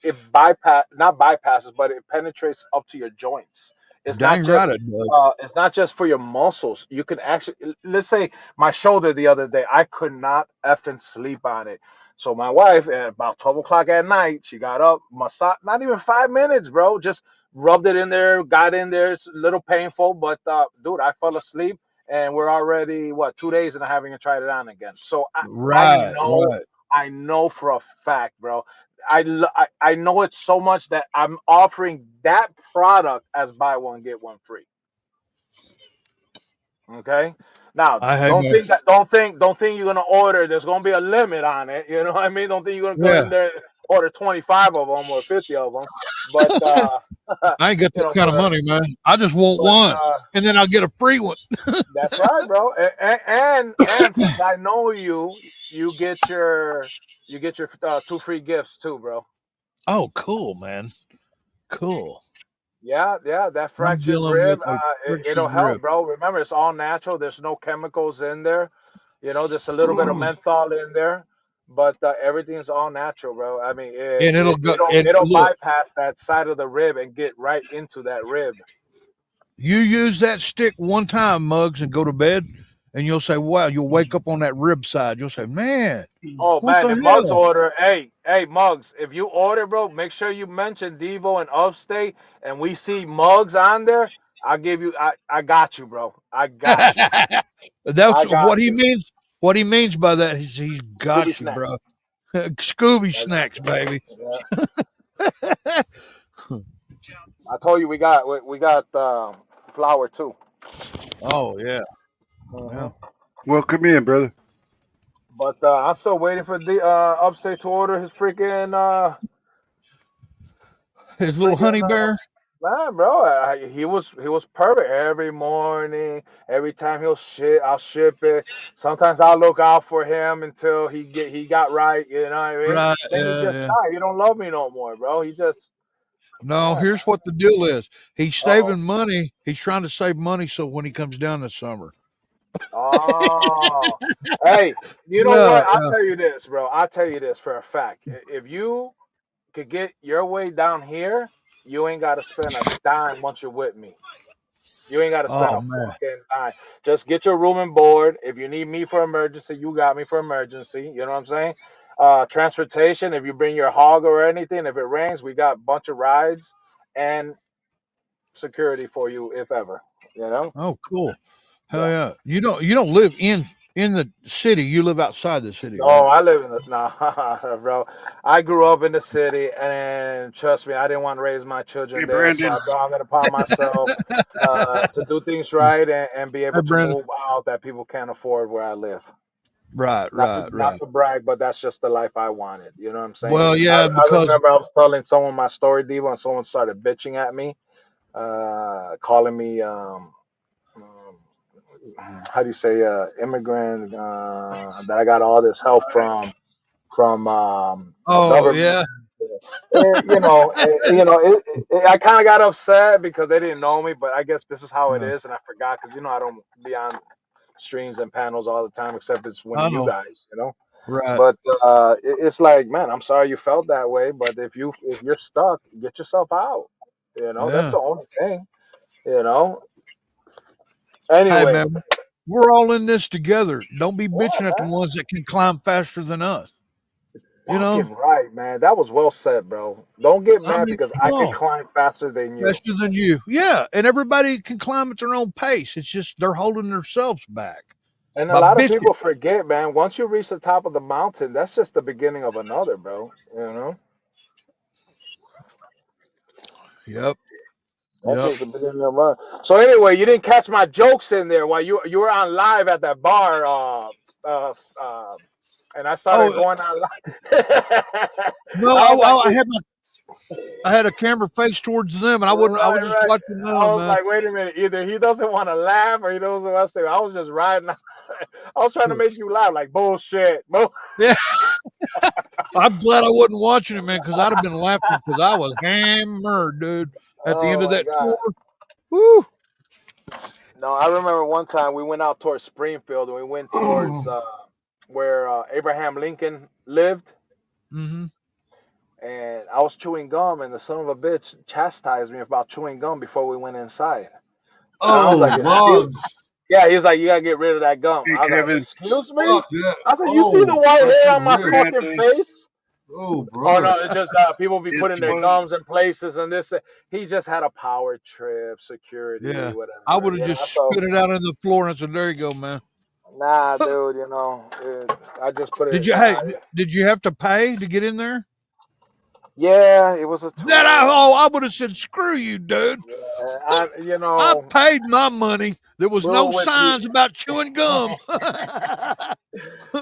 it bypass not bypasses, but it penetrates up to your joints. It's not dang right just it does. it's not just for your muscles. You can actually let's say my shoulder the other day, I could not effing sleep on it. So my wife at about 12 o'clock at night, she got up, massage, not even 5 minutes, bro, just rubbed it in there, got in there. It's a little painful, but dude, I fell asleep and we're already what 2 days and I haven't even tried it on again. So Right, right. I know for a fact, bro. I know it so much that I'm offering that product as buy one get one free. Okay. Now, I have my don't think you're gonna order. There's gonna be a limit on it. You know what I mean? Don't think you're gonna go yeah. in there and order 25 of them or 50 of them. But I ain't got you that know, kind of money, man. I just want but one, and then I'll get a free one. that's right, bro. And since I know you, you get your two free gifts too, bro. Oh, cool, man. Cool. Yeah, that I'm fractured dealing rib, with a it'll fractured help, rib. bro. Remember, it's all natural. There's no chemicals in there. You know, there's a little bit of menthol in there, but everything's all natural, bro. I mean, And it'll go. And it'll look, bypass that side of the rib and get right into that rib. you use that stick one time, Muggs, and go to bed, and you'll say, "Wow!" You'll wake up on that rib side. You'll say, "Man, Oh what man, the if Muggs hell?" order, hey Muggs, if you order, bro, make sure you mention Devo and Upstate, and we see Muggs on there. I got you, bro. I got you. That's I what got he you. means. What he means by that is he's Scooby got you, snacks. bro. Scooby That's, snacks, baby. yeah. I told you we got flour too. Oh yeah, Hmm. yeah. Welcome in, brother. But I'm still waiting for the Upstate to order his His little freaking honey bear. man, bro. He was perfect every morning. Every time I'll ship it. Sometimes I'll look out for him until he got right. You know what I mean? Right. Then he Yeah, just yeah. died. He don't love me no more, bro. He just No, man. here's what the deal is. He's Oh, saving money. He's trying to save money so when he comes down this summer. oh. Hey, you know Yeah, what? I'll yeah. tell you this, bro. I'll tell you this for a fact. If you could get your way down here, you ain't got to spend a dime once you're with me. You ain't got to spend Oh a man. fucking dime. Just get your room and board. If you need me for emergency, you got me for emergency. You know what I'm saying? Transportation. If you bring your hog or anything, if it rains, we got a bunch of rides and security for you if ever. You know? Oh, cool. Hell Yeah. yeah. You don't live in the city. You live outside the city, No, right? I live in the nah, bro. I grew up in the city, and trust me, I didn't want to raise my Hey, children there, so Brandon. I brought it upon myself to do things right and be Hey, able to Brandon. move out that people can't afford where I live. Right, right, Not right. to brag, but that's just the life I wanted. You know what I'm saying? Well, yeah, I because remember I was telling someone my story, Devo, and someone started bitching at me, calling me how do you say immigrant that I got all this help from the oh government. yeah, I kind of got upset because they didn't know me, but I guess this is how it is, and I forgot because I don't be on streams and panels all the time except it's when I you know. guys. Right. But it's like, man, I'm sorry you felt that way, but if you're stuck, get yourself out. That's Yeah. the only thing. You know. Hey Anyway, man, we're all in this together. Don't be yeah, bitching at the man, ones that can climb faster than us. You know? fucking right, man. That was well said, bro. Don't get I mad mean, because come I can on. climb faster than you. Faster than you. Yeah. And everybody can climb at their own pace. It's just they're holding themselves back And a by lot of bitching. people forget, man. Once you reach the top of the mountain, that's just the beginning of another, bro. Yep. That's Yep. just the beginning of another. So anyway, you didn't catch my jokes in there while you were on live at that bar, uh, and I started Oh going online. no, I was like, I had a camera face towards them, and I wouldn't. I was right, just right. watching I them, was man. like, wait a minute. Either he doesn't want to laugh or he doesn't want to say. I was just riding. I was trying to make you laugh, like bullshit. Yeah, I'm glad I wasn't watching it, man, because I'd have been laughing because I was hammered, dude. At the end Oh of my that tour, god. whoo. No, I remember one time we went out towards Springfield and we went towards where Abraham Lincoln lived. Mm-hmm. And I was chewing gum, and the son of a bitch chastised me about chewing gum before we went inside. And I was Oh, like, "Excuse?" bugs. Yeah, he's like, "You gotta get rid of that gum." Hey, I was like, Kevin. "Excuse me?" Fuck that. I said, "You see the Oh, white that hair shit on my hurt. fucking Miranda, face?" Oh, Oh brother. no, it's just people be it's putting their fun. gums in places and this. He just had a power trip, security, Yeah, I whatever. would have Yeah, just so spit it out on the floor and said, "There you go, man." nah, dude, I just put Did it. you? Hey, did you have to pay to get in there? Yeah, it was a tour. I would have said, "Screw you, dude." I I paid my money. There was we were no with signs people. about chewing gum.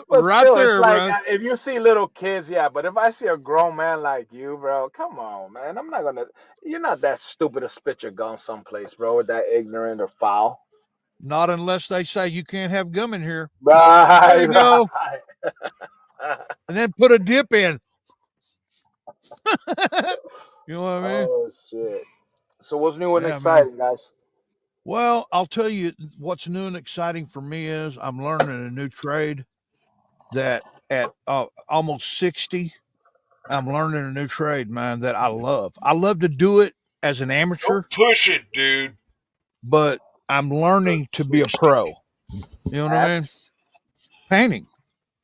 But Right still, it's there, like bro. if you see little kids, yeah. But if I see a grown man like you, bro, come on, man. I'm not gonna. You're not that stupid to spit your gum someplace, bro, or that ignorant or foul. Not unless they say you can't have gum in here. There Right, you go. right. And then put a dip in. You know what I mean? Oh shit. So what's new and Yeah, man. exciting, guys? Well, I'll tell you what's new and exciting for me is I'm learning a new trade that at almost 60, I'm learning a new trade, man, that I love. I love to do it as an amateur, Don't push it, dude. but I'm learning to be a 60. pro. You know what I mean? At Painting.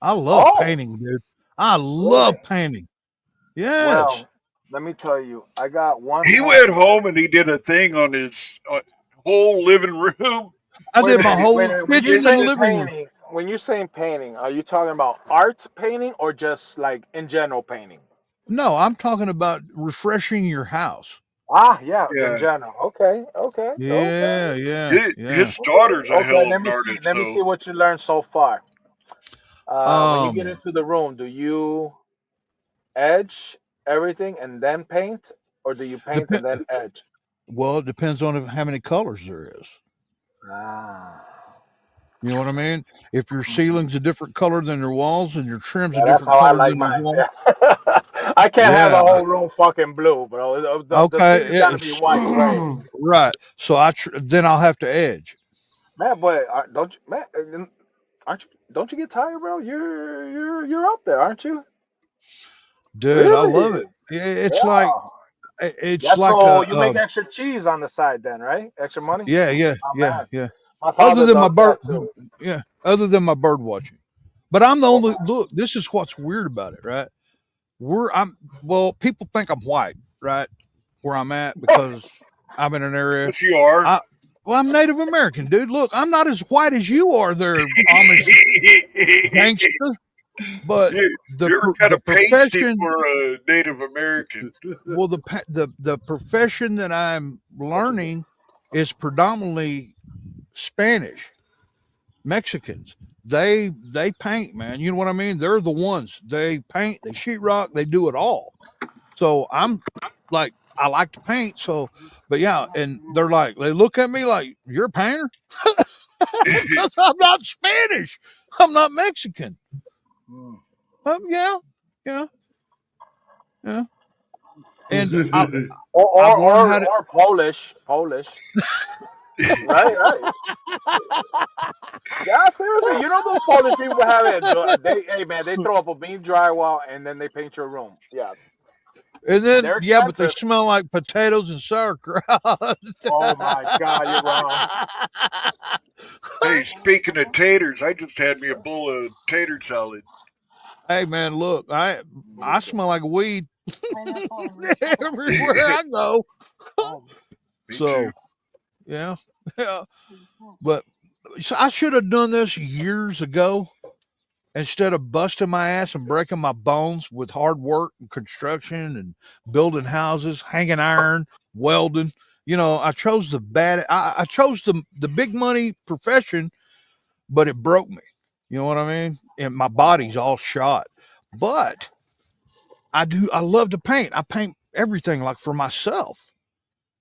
I love oh, painting, dude. I really? love painting. Yes. Well, let me tell you, I got one He went hand. home and he did a thing on his whole living room. I did my Wait whole a minute. When you kitchen and saying living room. painting, are you talking about art painting or just like in general painting? No, I'm talking about refreshing your house. Ah, yeah, in Yeah, general. Okay, okay, okay, Yeah, yeah, yeah. his okay, daughter's a okay. hell of an artist, Let me see though. what you learned so far. When you get Um, into the room, do you edge everything and then paint, or do you paint and dep- then edge? well, it depends on how many colors there is. Ah, You know what I mean? If your mhm. ceiling's a different color than your walls and your trim's a Yeah, that's different how I color like than your mine. wall, Yeah, I can't have the yeah, whole room fucking blue, bro. The okay, ceiling's got to be it's white, right? right. So then I'll have to edge, Man, but don't you, man? Aren't you? Don't you get tired, bro? You're up there, aren't you? dude. I love Really? it. It's like Yeah. it's Yeah. like So you make extra cheese on the side, then, right? Extra money. yeah, yeah, Oh yeah, man, yeah. my Other father than my does bird, that too. yeah. Other than my bird watching, but I'm the Oh only my. look. This is what's weird about it, right? I'm well. People think I'm white, right? Where I'm at because I'm in an area. Yes, you are. I well, I'm Native American, dude. Look, I'm not as white as you are, there, Amish gangster. But You're kind the of pasty profession, for a Native American. well, the profession that I'm learning is predominantly Spanish Mexicans. They paint, man. You know what I mean? They're the ones. They paint, they sheetrock, they do it all. So I'm like, I like to paint. So, but yeah, and they're like, they look at me like, you're a painter? Because I'm not Spanish. I'm not Mexican. Yeah, yeah, yeah. And I've learned how to. Or Polish. Right, right. Yeah, seriously. You know those Polish people have it. Hey man, they throw up a beam drywall and then they paint your room. Yeah, And then, they're yeah, but they expensive. smell like potatoes and sauerkraut. Oh my God, you're wrong. Hey, speaking of taters, I just had me a bowl of tater salad. Hey, man, look, I smell like weed everywhere I go. Me too. So, yeah, yeah. But so I should have done this years ago instead of busting my ass and breaking my bones with hard work and construction and building houses, hanging iron, welding. I chose I chose the big money profession, but it broke me. You know what I mean? And my body's all shot. But I love to paint. I paint everything like for myself.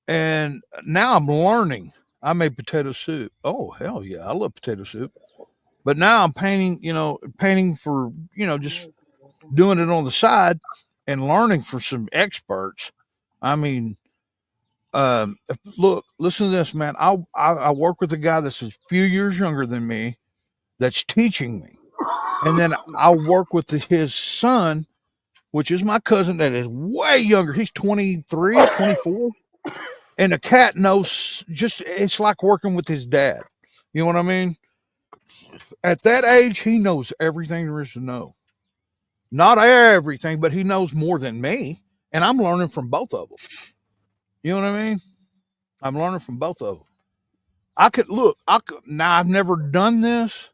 And now I'm learning. I made potato soup. Oh hell yeah, I love potato soup. But now I'm painting, painting for, just doing it on the side and learning from some experts. I mean, look, listen to this, man. I work with a guy that's a few years younger than me that's teaching me. And then I'll work with his son, which is my cousin that is way younger. He's 23, 24. And the cat knows it's like working with his dad. You know what I mean? At that age, he knows everything there is to know. Not everything, but he knows more than me. And I'm learning from both of them. You know what I mean? I'm learning from both of them. Now I've never done this,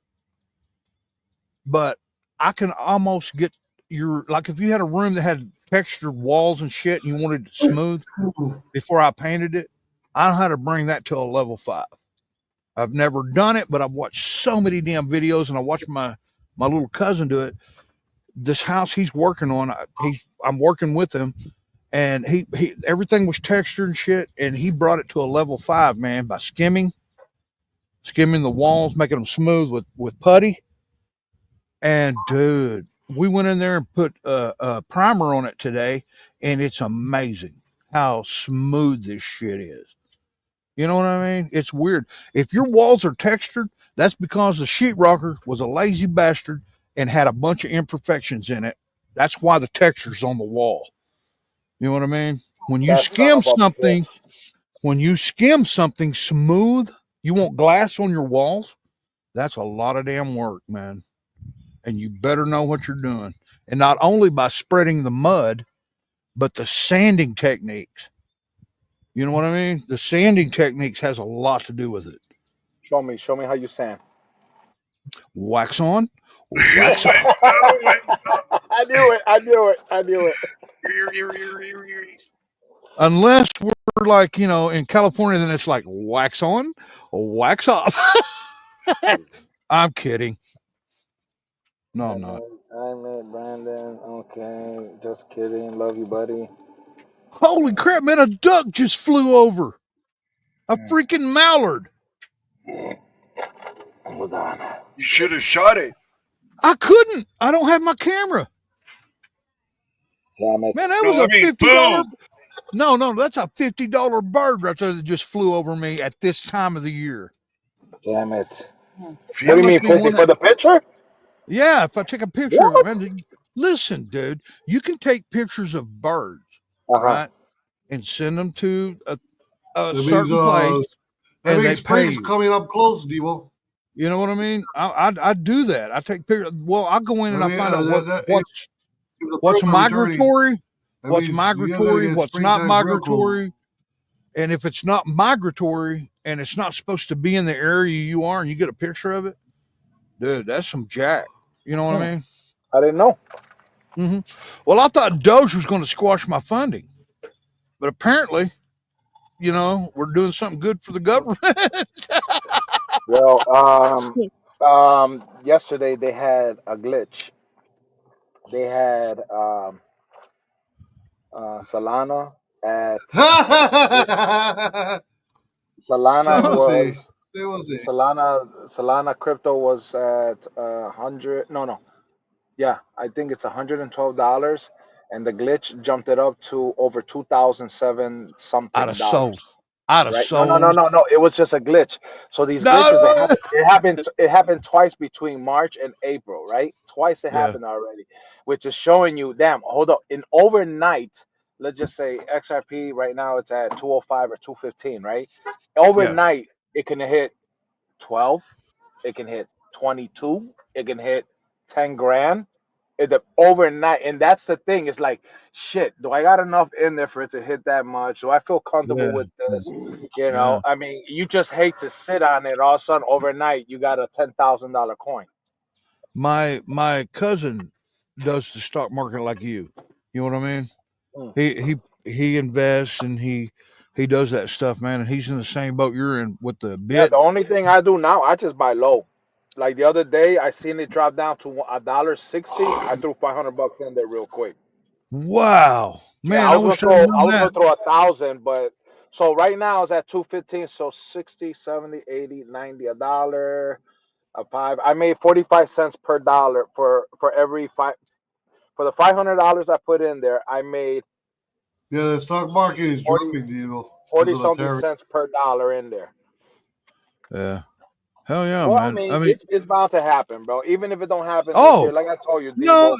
but I can almost get like if you had a room that had textured walls and shit and you wanted it smooth before I painted it, I know how to bring that to a level 5. I've never done it, but I've watched so many damn videos, and I watched my little cousin do it. This house he's working on, I'm working with him, and he everything was textured and shit, and he brought it to a level 5, man, by skimming the walls, making them smooth with putty. And dude, we went in there and put a primer on it today, and it's amazing how smooth this shit is. You know what I mean? It's weird. If your walls are textured, that's because the sheetrocker was a lazy bastard and had a bunch of imperfections in it. That's why the texture's on the wall. You know what I mean? When you That son skim of a something, bitch. when you skim something smooth, you want glass on your walls. That's a lot of damn work, man. And you better know what you're doing. And not only by spreading the mud, but the sanding techniques. You know what I mean? The sanding techniques has a lot to do with it. Show me how you sand. Wax on, wax off. I knew it. I knew it. I knew it. Unless we're like, in California, then it's like wax on, wax off. I'm kidding. No, I'm not. I met Brandon. Okay, just kidding. Love you, buddy. Holy crap, man, a duck just flew over. A freaking mallard. Hold on. You should have shot it. I couldn't. I don't have my camera. Damn it. Man, that No, was I a mean, $50. boom. No, that's a $50 bird right there that just flew over me at this time of the year. Damn it. What That do you must mean, be 50 one for that, the picture? yeah, if I take a picture of it, What? man. Listen, dude, you can take pictures of birds, Uh huh. right? And send them to a That means certain place and they pay spring's you. coming up close, Devo. You know what I mean? I do that. I take pictures. Well, I go in I and I mean, find out if the what's birds are returning, migratory, that means you gotta get what's not springtime's real close. migratory. And if it's not migratory and it's not supposed to be in the area you are and you get a picture of it, dude, that's some jack. You know what I mean? I didn't know. Well, I thought Doge was going to squash my funding, but apparently, we're doing something good for the government. Well, yesterday they had a glitch. They had Solana at Say Solana what say. was Say what say. Solana crypto was at 100. No, yeah, I think it's $112, and the glitch jumped it up to over 2007 I'd something have sold. dollars. I'd have Right? No, no, no, sold. no, no. It was just a glitch. So these glitches, No. it happened twice between March and April, right? Twice it Yeah. happened already, which is showing you, damn, hold up. In overnight, let's just say XRP right now it's at 205 or 215, right? Yeah. Overnight, it can hit 12, it can hit 22, it can hit 10 grand the overnight. And that's the thing. It's like, shit, do I got enough in there for it to hit that much? Do I feel comfortable Yeah. with this? You know, Yeah. I mean, you just hate to sit on it. All of a sudden, overnight, you got a $10,000 coin. My cousin does the stock market like you. You know what I mean? Mm. He invests and he does that stuff, man. And he's in the same boat you're in with the Yeah, bit. the only thing I do now, I just buy low. Like the other day, I seen it drop down to $1.60. I threw $500 in there real quick. Wow, Yeah, man, I wish I'd I known was that. gonna throw 1,000, but so right now it's at 215. So 60, 70, 80, 90, a dollar, a five. I made 45 cents per dollar for every five for the $500 I put in there. I made Yeah, the stock market is 40 dropping, Devo, because 40 of the something tariff. cents per dollar in there. Yeah, hell yeah, Well, I man. I mean, mean, it's bound to happen, bro. Even if it don't happen this year, oh like I told you, no, Devo.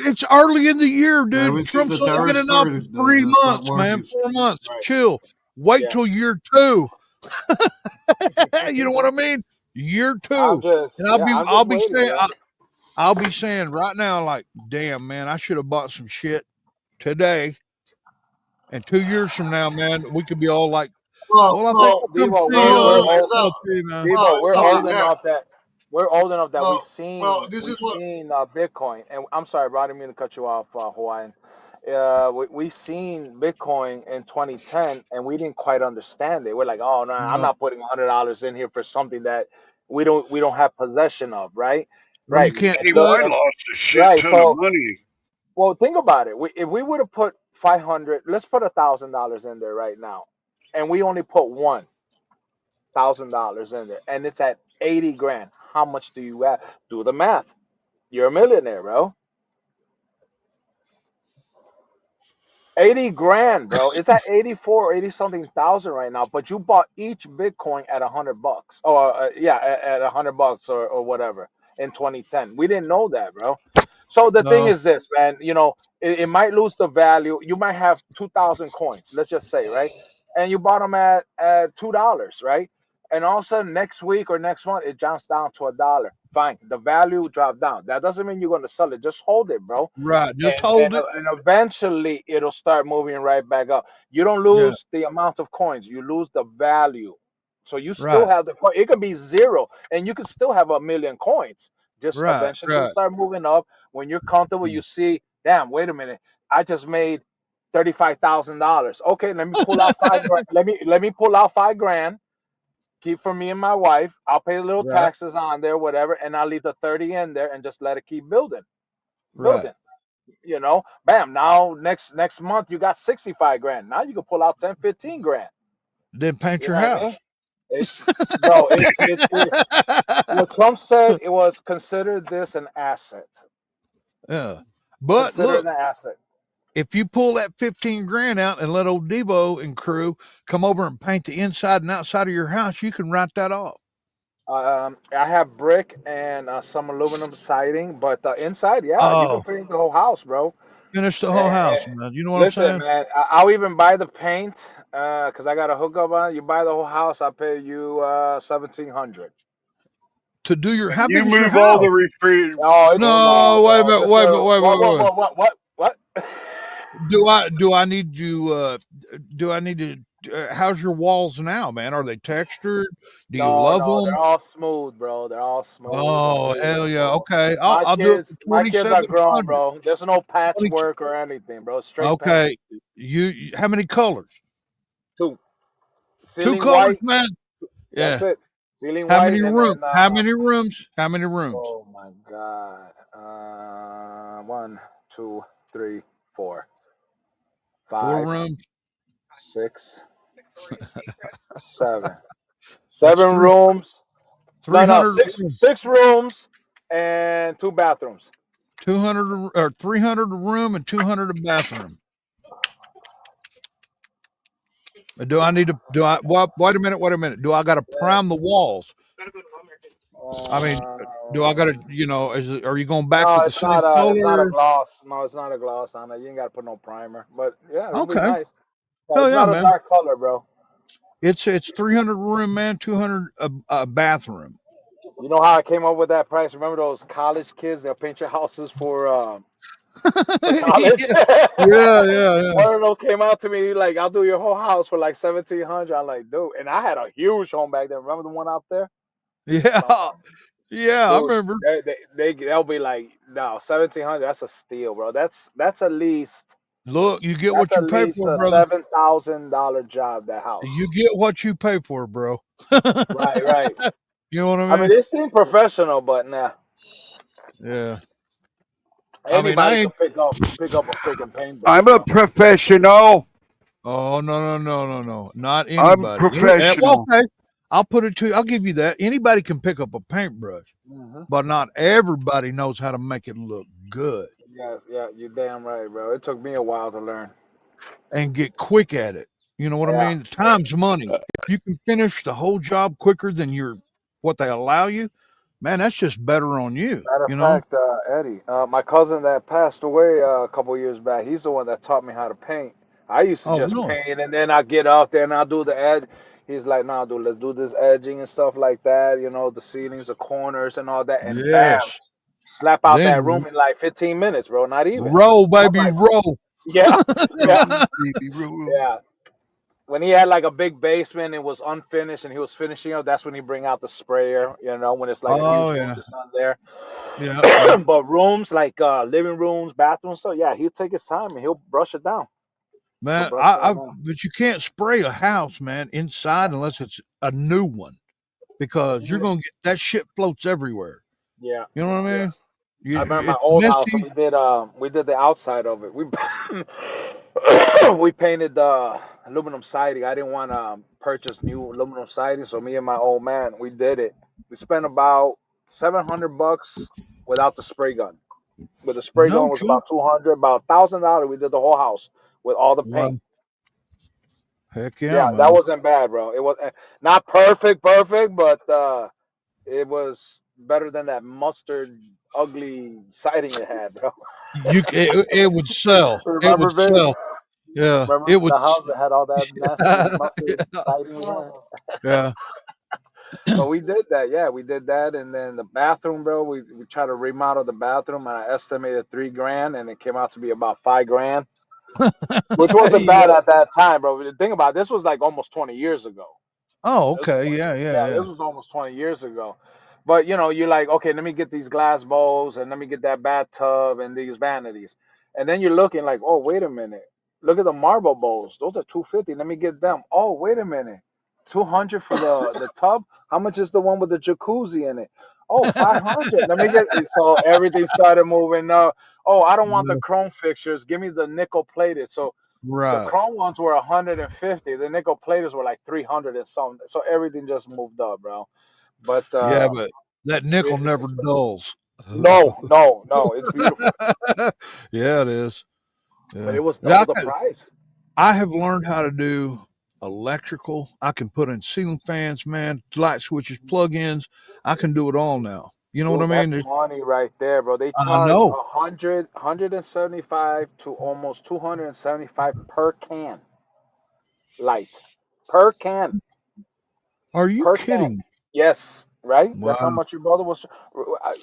it's early in the year, Yeah, dude. ever since Trump's the only been tariff in office started, three the stock months, man. market's 4 months. Right. Chill. Wait Yeah. till year two. You know what I mean? Year two, and I'm I'll just be waiting, saying, bro. I'll be saying right now, like, damn, man, I should have bought some shit today. And 2 years from now, man, we could be all like, well, I think Well, I'll come Devo, see you and well, buy it's not. stuff too, man. Well, it's We're not old like that. enough that Well, this we is what. seen Bitcoin. And I'm sorry, bro, I didn't mean to cut you off, Hawaiian. We seen Bitcoin in 2010, and we didn't quite understand it. We're like, oh no, I'm No, not putting $100 in here for something that we don't have possession of, right? or you Right. can't Hey, The, well, I touch. and lost a shit right. ton of So, money. well, think about it. If we would have put 500, let's put $1,000 in there right now, and we only put $1,000 in there, and it's at 80 grand. How much do you have? Do the math. You're a millionaire, bro. 80 grand, bro. It's at 84, 80 something thousand right now, but you bought each Bitcoin at $100, or yeah, at $100 or whatever in 2010. We didn't know that, bro. So the thing No, is this, man, it might lose the value. You might have 2,000 coins, let's just say, right? And you bought them at $2, right? And all of a sudden next week or next month it jumps down to $1. Fine, the value dropped down. That doesn't mean you're going to sell it. Just hold it, bro, right. Just and hold it. eventually it'll start moving right back up. You don't Yeah, lose the amount of coins, you lose the value. So you still right, have the coin. It could be zero, and you could still have 1,000,000 coins. Just right, eventually it'll right. start moving up. When you're comfortable, you see, damn, wait a minute, I just made $35,000. Okay, let me pull out 5 grand. Let me pull out 5 grand. Keep for me and my wife. I'll pay a little Right, taxes on there, whatever, and I'll leave the 30 in there and just let it keep building, right. building. Bam, now next month you got 65 grand. Now you can pull out 10, 15 grand. Then paint You know your what I mean? house. it, Bro, what Trump said, it was consider this an asset. Yeah. But Consider look, it an asset. if you pull that 15 grand out and let old Devo and crew come over and paint the inside and outside of your house, you can write that off. I have brick and some aluminum siding, but inside, yeah, you can Oh, paint the whole house, bro. finish the whole And, house, man. You know what I'm listen, saying? man, I'll even buy the paint because I got a hookup on it. You buy the whole house, I'll pay you 1,700. To do your, And how you big is your move all house? the Oh, it's small, No, wait a bro. minute, Just wait a minute, wait a minute, wait a minute. what? Do I need you, how's your walls now, man? Are they textured? Do you No, love no, them? they're all smooth, bro. They're all smooth and Oh, hell yeah. beautiful. Okay. My I'll do it for kids are grown, 2,700. bro. There's no 20, patchwork or anything, bro. Straight paint. okay. How many colors? Two. Two Ceiling colors, white. man. That's Yeah. it. Ceiling How many white, and rooms? then How many rooms? How many rooms? oh my God. One, two, three, four, Four five, rooms. six, seven. That's 7 rooms. No, no, 300 six rooms. 6 rooms and 2 bathrooms. 200 or 300 a room and 200 a bathroom. Do I need to, do I, well, wait a minute, wait a minute. Do I got to Yeah. prime the walls? I mean, do I got to, Um, are you going back no, with the same it's not a color? gloss. No, it's not a gloss on it. You ain't got to put no primer. But yeah, it'll be Okay. nice. Hell It's yeah, not a man. dark color, bro. It's 300 room, man, 200 a bathroom. You know how I came up with that price? Remember those college kids that paint your houses for college? Yeah, yeah, yeah, yeah. One of them came out to me like, "I'll do your whole house for like 1,700." I'm like, dude, and I had a huge home back then. Remember the one out there? Yeah. Come Yeah, I dude, remember. they'll be like, no, 1,700. That's a steal, bro. Look, you get That's what you at pay least for, a brother. $7,000 job. That house. You get what you pay for, bro. Right, right. You know what I I mean, mean? they seem professional, but nah. Yeah. I mean, I Anybody ain't. could pick up a freaking paintbrush, I'm a bro. professional. Oh no! Not I'm anybody. Well, professional. okay. I'll put it to you. I'll give you that. Anybody can pick up a paintbrush, Hmm. but not everybody knows how to make it look good Yeah, yeah, you're damn right, bro. It took me a while to learn. and get quick at it. You know what I Yeah. mean? Time's money. If you can finish the whole job quicker than what they allow you, man, that's just better on you. Matter of You know? fact, Eddie, my cousin that passed away a couple years back, he's the one that taught me how to paint. I used to Oh just no. paint, and then I get out there and I do the edge. He's like, "Nah, dude, let's do this edging and stuff like that. You know, the ceilings, the corners, and all that." And bam, Yes. slap out that Then room in like 15 minutes, bro. Not even. roll, I'm baby, like, roll. yeah, yeah, Roll, baby, roll. yeah. When he had like a big basement and was unfinished and he was finishing up, that's when he bring out the sprayer, when it's like a huge Oh room yeah. just not there. Yeah. Yeah. But rooms like living rooms, bathrooms, so yeah, he'll take his time and he'll brush it down. He'll Man, brush it all down. but you can't spray a house, man, inside unless it's a new one because you're Yeah, gonna get that shit floats everywhere. yeah, You know what I yeah. mean? I remember my It's old house. messy. We did the outside of it. We we painted the aluminum siding. I didn't want to purchase new aluminum siding, so me and my old man we did it. We spent about $700 without the spray gun. With the spray No gun was joke. about 200, about $1,000. We did the whole house with all the paint. Wow. Heck yeah, Yeah, that man. wasn't bad, bro. It was not perfect, but it was better than that mustard ugly siding it had, bro. It would sell. It Remember, would babe? sell. Yeah. Remember It would. the house that had all that nasty mustard siding on it? Yeah. But we did that, yeah, we did that, and then the bathroom, bro. We tried to remodel the bathroom, and I estimated 3 grand, and it came out to be about 5 grand, which wasn't Yeah. bad at that time, bro. The thing about it, this was like almost 20 years ago. Oh, This was okay. like, Yeah. Yeah. yeah, Yeah. this was almost 20 years ago. But you're like, okay, let me get these glass bowls and let me get that bathtub and these vanities. And then you're looking like, oh, wait a minute. Look at the marble bowls. Those are 250. Let me get them. Oh, wait a minute. 200 for the tub. How much is the one with the jacuzzi in it? Oh, 500. Let me get it. So everything started moving up. Oh, I don't want the Yeah. chrome fixtures. Give me the nickel plated. So the Right. chrome ones were 150. The nickel platers were like 300 and something. So everything just moved up, bro. But Yeah, but that nickel never it's dulls. no, no, no. It's beautiful, Yeah, it is. but Yeah. it was Yeah, double the price. I have learned how to do electrical. I can put in ceiling fans, man, light switches, plug-ins. I can do it all now. You know what I Dude, mean? that's money right there, bro. They I charge know. 175 to almost 275 per can light. Per can. Are you Per can. kidding? Yes, right? That's how Wow. much your brother was.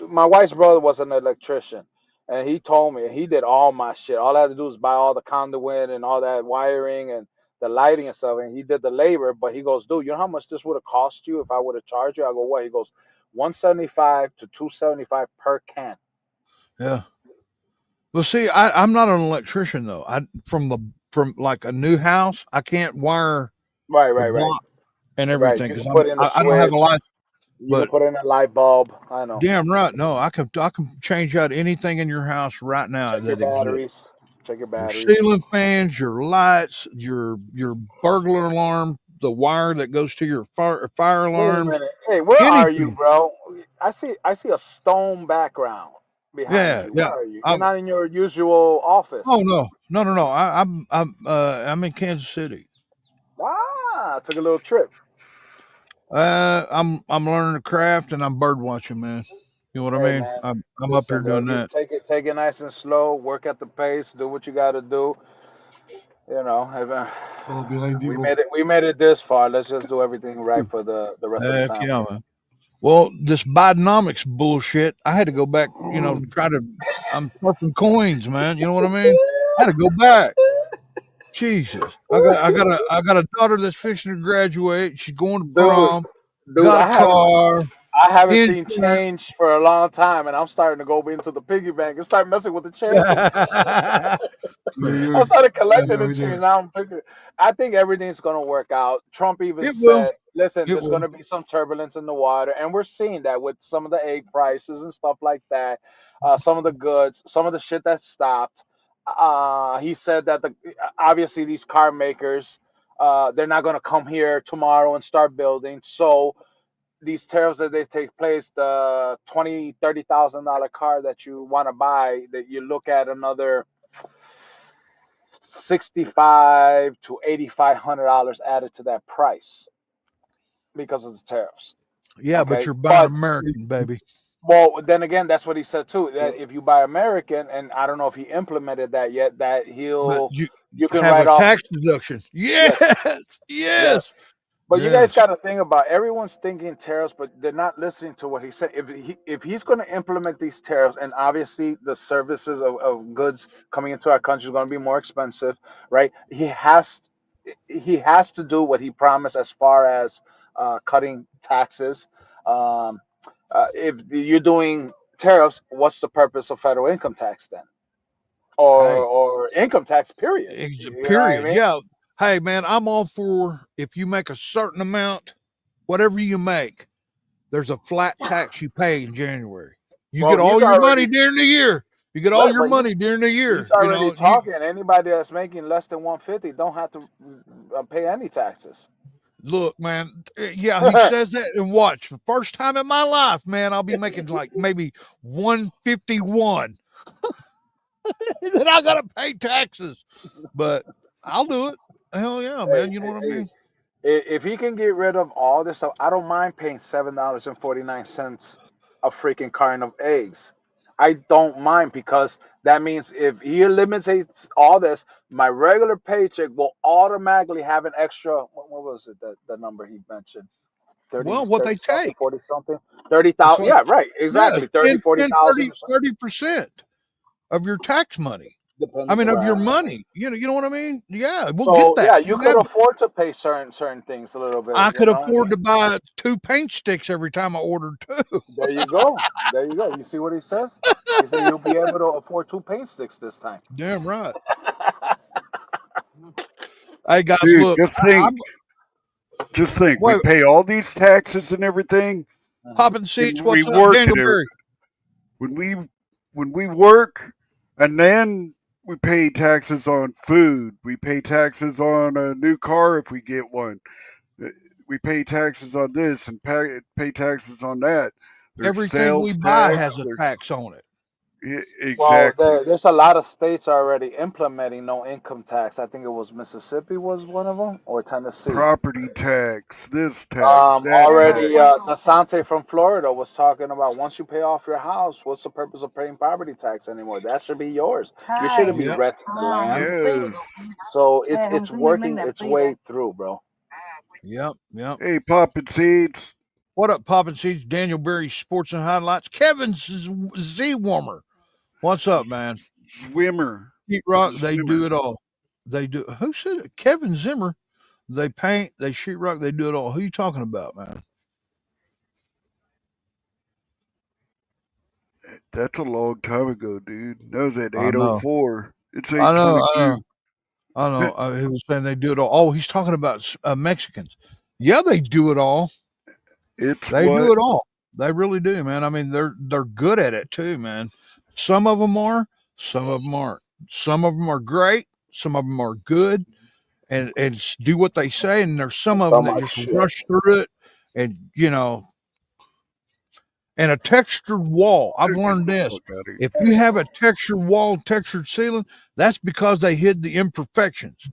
My wife's brother was an electrician, and he told me he did all my shit. All I had to do was buy all the conduit and all that wiring and the lighting and stuff, and he did the labor. But he goes, dude, you know how much this would have cost you if I would have charged you? I go, what? He goes, 175 to 275 per can. Yeah. Well, see, I'm not an electrician though. From like a new house, I can't wire Right, the right, right, block and right. everything You because can put in the I don't have a switch. license. You can But put in a light bulb. I know. damn right, no, I can change out anything in your house right now Check your that exists. batteries. Check your Your batteries. ceiling fans, your lights, your burglar alarm, the wire that goes to your fire Wait a alarms, minute. Hey, where are you, anything. bro? I see a stone background behind Yeah, you. Where yeah. are you? You're I'm not in your usual oh office. no. I'm in Kansas City. Ah, took a little trip. I'm learning the craft and I'm bird watching, man. You know what I Hey mean? man, I'm up here listen, bro. doing You that. take it nice and slow. Work at the pace. Do what you got to do. Oh, behind We Devo. made it. We made it this far. Let's just do everything right for the rest of the Heck time. yeah, man. Well, this Bidenomics bullshit, I had to go back, try to I'm surfing coins, man. You know what I mean? I had to go back. Jesus. I got a daughter that's fixing to graduate. She's going to Dude, prom, dude, got a I have car. I haven't seen Insurance. change for a long time, and I'm starting to go into the piggy bank and start messing with the change. I started collecting the change. Now I'm thinking, I think everything's going to work out. Trump even It will. said, listen, It there's going will. to be some turbulence in the water. And we're seeing that with some of the egg prices and stuff like that. Some of the goods, some of the shit that stopped. He said that obviously these car makers, they're not going to come here tomorrow and start building. So these tariffs that they take place, the $20,000-$30,000 car that you want to buy, that you look at another 65 to $8,500 added to that price because of the tariffs. Yeah, but Okay, you're buying but American, baby. well, then again, that's what he said too. That if you buy American, and I don't know if he implemented that yet, that But you can have a write off. tax deduction. Yes, Yes, yes. yes, But you guys yes. got to think about everyone's thinking tariffs, but they're not listening to what he said. If he's going to implement these tariffs, and obviously the services of goods coming into our country is going to be more expensive, right? He has to do what he promised as far as cutting taxes. Um, if you're doing tariffs, what's the purpose of federal income tax then, Hey, or income tax? Period. You know what I period. mean? Yeah. Hey, man, I'm all for if you make a certain amount, whatever you make, there's a flat tax you pay in January. You Well, get all he's your money already during the year. You get all right, your but money during the he's year. You already know, you talking. Anybody that's making less than 150 don't have to pay any taxes. look, man. Yeah, he says that, and watch. The first time in my life, man, I'll be making like maybe 151. Then I gotta pay taxes. But I'll do it. Hell yeah, Hey, man. You know hey, what I hey, mean? if he can get rid of all this stuff, I don't mind paying $7.49 a freaking carton of eggs. I don't mind, because that means if he eliminates all this, my regular paycheck will automatically have an extra. What was it, the number he mentioned? 30, Well, what 30 they something, take. 40 something, It's 30,000. like, Yeah, right, yeah, exactly, 30, 10, 40,000 or something, 30% of your tax money. I depending. mean, of your Right. money. You know what I mean? Yeah, we'll get So that. yeah, you You could have it. afford to pay certain things a little bit, I you could know. afford to buy 2 paint sticks every time I ordered two. There you go. There you go. You see what he says? He said you'll be able to afford 2 paint sticks this time. Damn right. Hey guys, Dude, look, just think, we wait, pay all these taxes and everything, Mhm. popping seats. and we What's up, work Daniel and Berry? when we work, and then we pay taxes on food. We pay taxes on a new car if we get one. We pay taxes on this and pay taxes on that. There's Everything we sales buy tax. has a tax on it. Well, Exactly. there's a lot of states already implementing no income tax. I think it was Mississippi was one of them, or Tennessee. Property tax, this tax, that tax. Already, Asante from Florida was talking about, once you pay off your house, what's the purpose of paying property tax anymore? That should be yours. You shouldn't be Yep, renting the land. Yes. So it's working its way through, bro. yep. Hey, poppin' seeds. What up, popping seats? Daniel Berry, Sports and Highlights. Kevin's Z Warmer. What's up, man? Swimmer. Sheet He's rock, a they do swimmer. it all. They do. Who said it? Kevin Zimmer. They paint, they sheet rock, they do it all. Who you talking about, man? That's a long time ago, dude. That was at I know. 8:04. It's I know. I know. 8:22. I know. He was saying they do it all. Oh, he's talking about Mexicans. Yeah, they do it all. It's They do what? it all. They really do, man. I mean, they're good at it too, man. Some of them are, some of them aren't. Some of them are great. Some of them are good, and do what they say. And there's some of them So that much just shit. rush through it, and and a textured wall. I've Get learned the this. fuck out of here. If you have a textured wall, textured ceiling, that's because they hid the imperfections.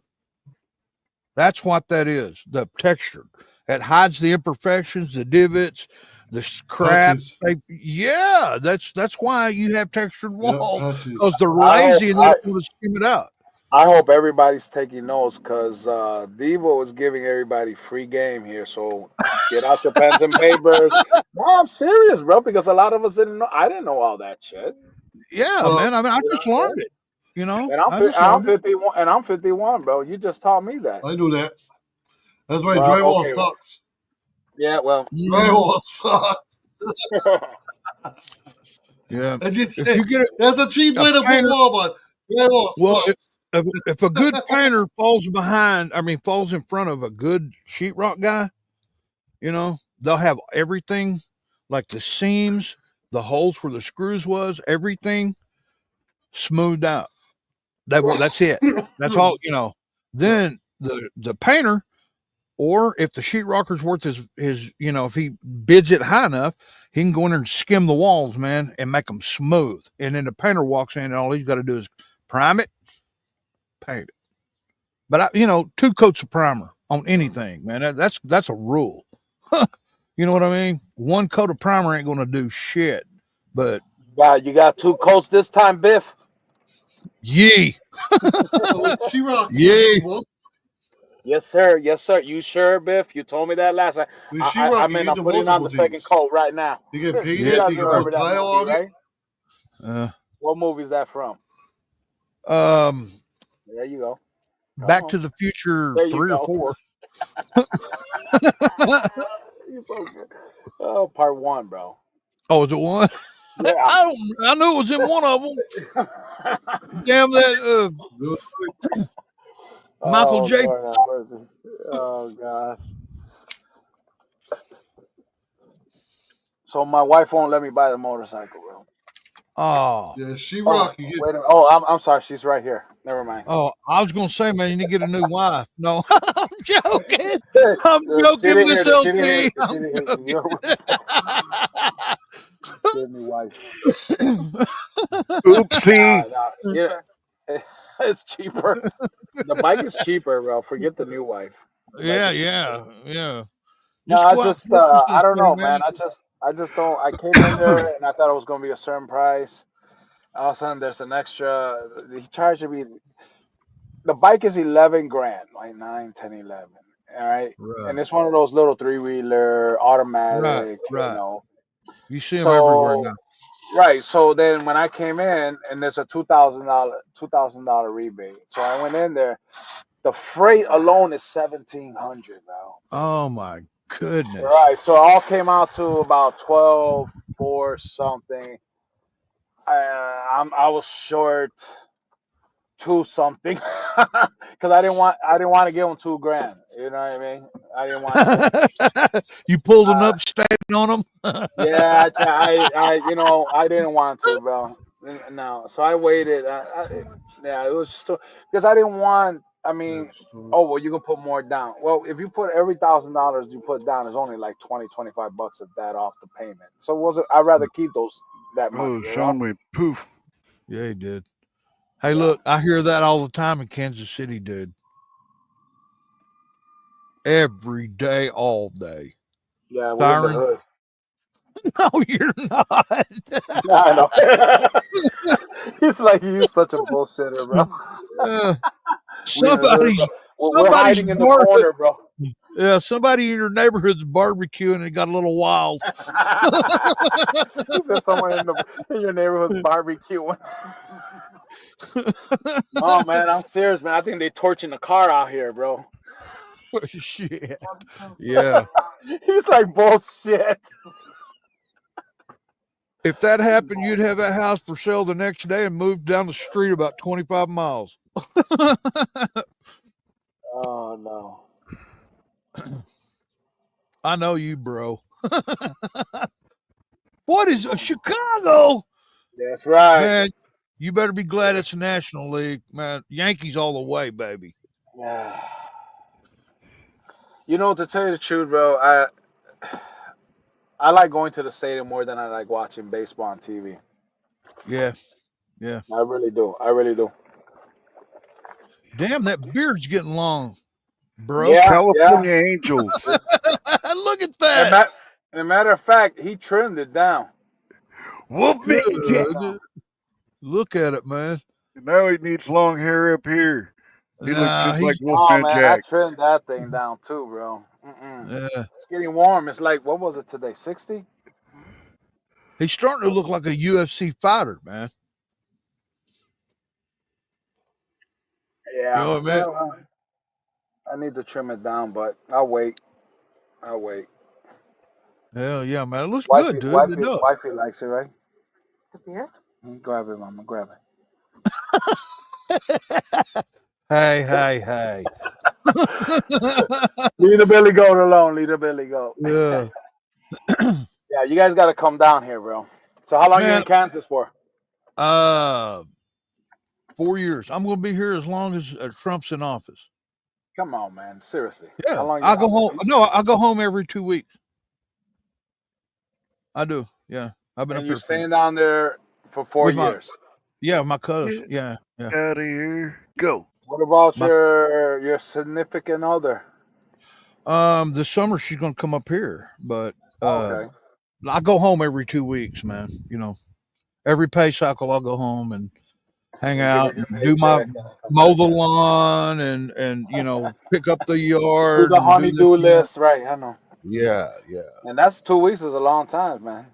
That's what that is. The texture. It hides the imperfections, the divots, the crap. Patches. Yeah, that's why you have textured Yeah, walls, because patches. they're I hope lazy and they I, don't want to skim it out. I hope everybody's taking notes, because Devo is giving everybody free game here. So get out your pens and papers. No, I'm serious, bro, because a lot of us didn't know. I didn't know all that shit. Yeah, Well, man. I mean, I You know just what I'm learned saying? it. You know, And I'm I just I'm learned it. 51, and I'm 51, bro. You just taught me that. I knew that. That's why Well, drywall okay. sucks. Yeah, well, Mhm. Drywall sucks. Yeah. I just If say you get that's a cheap a way to put painter, Walmart. Grandma well, sucks. if a good painter falls in front of a good sheetrock guy, they'll have everything, like the seams, the holes where the screws was, everything smoothed out. That's it. That's all. Then the painter, or if the sheetrocker's worth his, if he bids it high enough, he can go in there and skim the walls, man, and make them smooth. And then the painter walks in, and all he's got to do is prime it, paint it. But 2 coats of primer on anything, man. That's a rule. You know what I mean? 1 coat of primer ain't gonna do shit. But Wow, you got 2 coats this time, Biff? yee, She-Rock, you yee. getting one? Yes, sir. Yes, sir. You sure, Biff? You told me that last time. With I She-Rock, you mean, get I'm the putting on multiple the second things. coat right now. You can paint You Yeah. it. guys You can remember put that tile movie, on it. right? Uh, What movie is that from? um, There you go. Come Back on. to the Future There you 3 or go. 4. You're so good. Oh, part 1, bro. Oh, is it one? Yeah. I knew it was in one of them. Damn that Michael Oh, J. Lord have mercy. Oh, God. So my wife won't let me buy the motorcycle, bro. Oh, Yeah, Oh, She-Rock, you get. wait a minute. Oh, I'm sorry. She's right here. Never mind. I was gonna say, man, you need to get a new wife. No, I'm joking. I'm She joking, didn't hear Miss that. She didn't hear. LT. She didn't hear. You know what Get me wife. Oopsie. Nah. Yeah, it's cheaper. The bike is cheaper, bro. Forget the new wife. The bike Yeah, is cheaper. yeah, yeah. No, Just I go out just and purchase I this don't thing, know, man. man. I just don't. I came in there and I thought it was gonna be a certain price. All of a sudden, there's an extra. He charged me. The bike is 11 grand, like 9, 10, 11. All right, Right, and it's one of those little 3-wheeler right, automatic, you right. know. You see them everywhere So now. right, so then when I came in, and there's a $2,000 rebate, so I went in there. The freight alone is 1,700, bro. Oh my goodness. Right, so it all came out to about 12 for something. I was short 2 something because I didn't want to give him 2 grand. You know what I mean? I didn't want to give him. You pulled an Uh, upstate on them. yeah, I didn't want to, bro. No, so I waited. Yeah, it was just because I didn't want. I mean, oh well, you can put more down. Well, if you put every $1,000 you put down is only like 20, 25 bucks of that off the payment. So was it? I'd rather keep that money, Oh, you know? Sean went poof. Yeah, he did. Hey, Yeah, look, I hear that all the time in Kansas City, dude. Every day, all day. yeah, we're in the Siren. hood. No, you're not. Yeah, I know. He's like you, such a bullshitter, bro. Uh, We in the hood, somebody's bro. We're somebody's hiding in the corner, bro. yeah, somebody in your neighborhood's barbecuing and it got a little wild. He said someone in your neighborhood's barbecuing. No, man, I'm serious, man. I think they torching the car out here, bro. Shit. Yeah. He's like bullshit. If that happened, you'd have that house for sale the next day and move down the street about 25 miles. Oh no. I know you, bro. What is Chicago? That's right. Man, you better be glad it's a National League, man. Yankees all the way, baby. Yeah. You know, to tell you the truth, bro, I like going to the stadium more than I like watching baseball on TV. Yeah, yeah. I really do. I really do. Damn, that beard's getting long, bro. Yeah, yeah. California Angels. Look at And, that. ma- and matter of fact, he trimmed it down. Whoop me, Jack. Good. Look at it, man. Now he needs long hair up here. He looks Nah, just like he's Oh Wolfman man, I Jack. trimmed that thing down too, bro. yeah. It's getting warm. It's like, what was it today? 60? He's starting to look like a UFC fighter, man. You Yeah. know what I mean? Well, I need to trim it down, but I'll wait. I'll wait. Hell yeah, man. It looks Wifey, good, dude. It wifey, does. wifey likes it, right? The beer? Grab it, mama. Grab Hey, hey, hey. it. Leave the Billy Goat alone. Leave the Billy Goat. Yeah. Yeah, you guys got to come down here, bro. So how long you Man, in Kansas for? uh 4 years. I'm gonna be here as long as Trump's in office. Come on, man. Seriously. Yeah. How long you I go want? home. No, I go home every 2 weeks. I do. Yeah. I've been And up you're here staying down there for four with my years. my cuz. Get Yeah, yeah. out of here. Go. What about My your significant other? this summer she's gonna come up here, but Okay. I go home every 2 weeks, man. Every pay cycle I'll go home and hang And give her out your and do my paycheck and come mow back. the lawn and pick up the Do yard the and do this. honey-do list, right? I know. Yeah, yeah. And that's 2 weeks is a long time, man.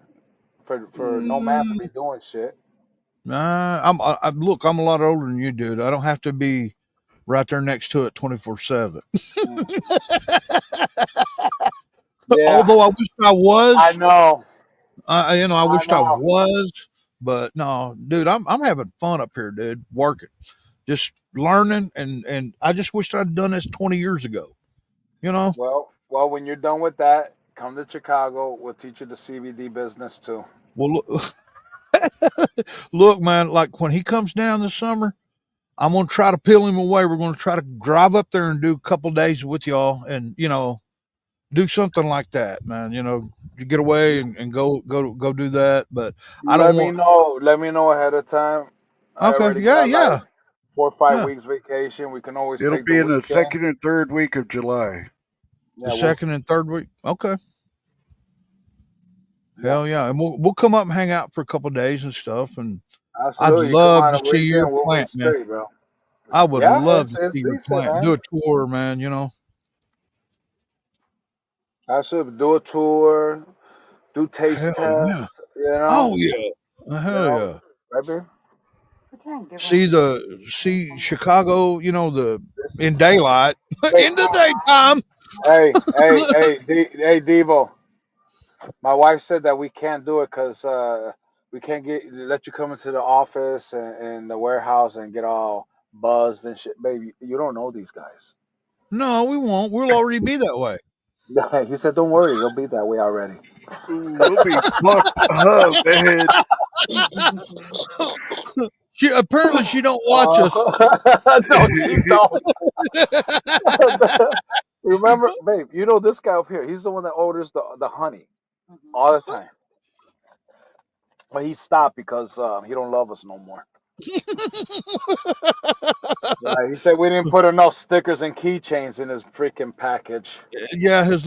For no man to Mm, be doing shit. nah, look. I'm a lot older than you, dude. I don't have to be right there next to it 24/7. Mm. Yeah, Although I wish I I was, know. I I wished I know. was, but no, dude. I'm having fun up here, dude. Working, just learning, and I just wish I'd done this 20 years ago. You know. Well, when you're done with that, come to Chicago. We'll teach you the CBD business too. Well, look, man. Like when he comes down this summer, I'm gonna try to peel him away. We're gonna try to drive up there and do a couple days with y'all, and do something like that, man. To get away and go do that. But I don't Let me want. know. Let me know ahead of time. I Okay, already yeah, got like yeah, 4 or 5 yeah. weeks vacation. We can always It'll take the be in the weekend. second and third week of July. The Yeah, second and third week. Okay, yeah, hell yeah, and we'll come up and hang out for a couple days and stuff. And I'd absolutely. You come love on to a see your weekend, we'll be plant, man. straight, bro. I would Yeah, love it's to it's see your decent, plant. Do man. a tour, man. I should do a tour, do taste Hell yeah. test. Oh yeah. You Hell know, yeah. right, babe? See Chicago, the This in daylight, Hey, in the daytime. hey, Devo. My wife said that we can't do it because we can't let you come into the office and the warehouse and get all buzzed and shit. Baby, you don't know these guys. No, we won't. We'll already be that way. He said, "Don't worry, you'll be that way already." We'll be fucked up, man. She don't watch us. No, she don't. Remember, babe, you know this guy up here. He's the one that orders the honey all the time. But he stopped because he don't love us no more. Yeah, he said we didn't put enough stickers and keychains in his freaking package. Yeah, his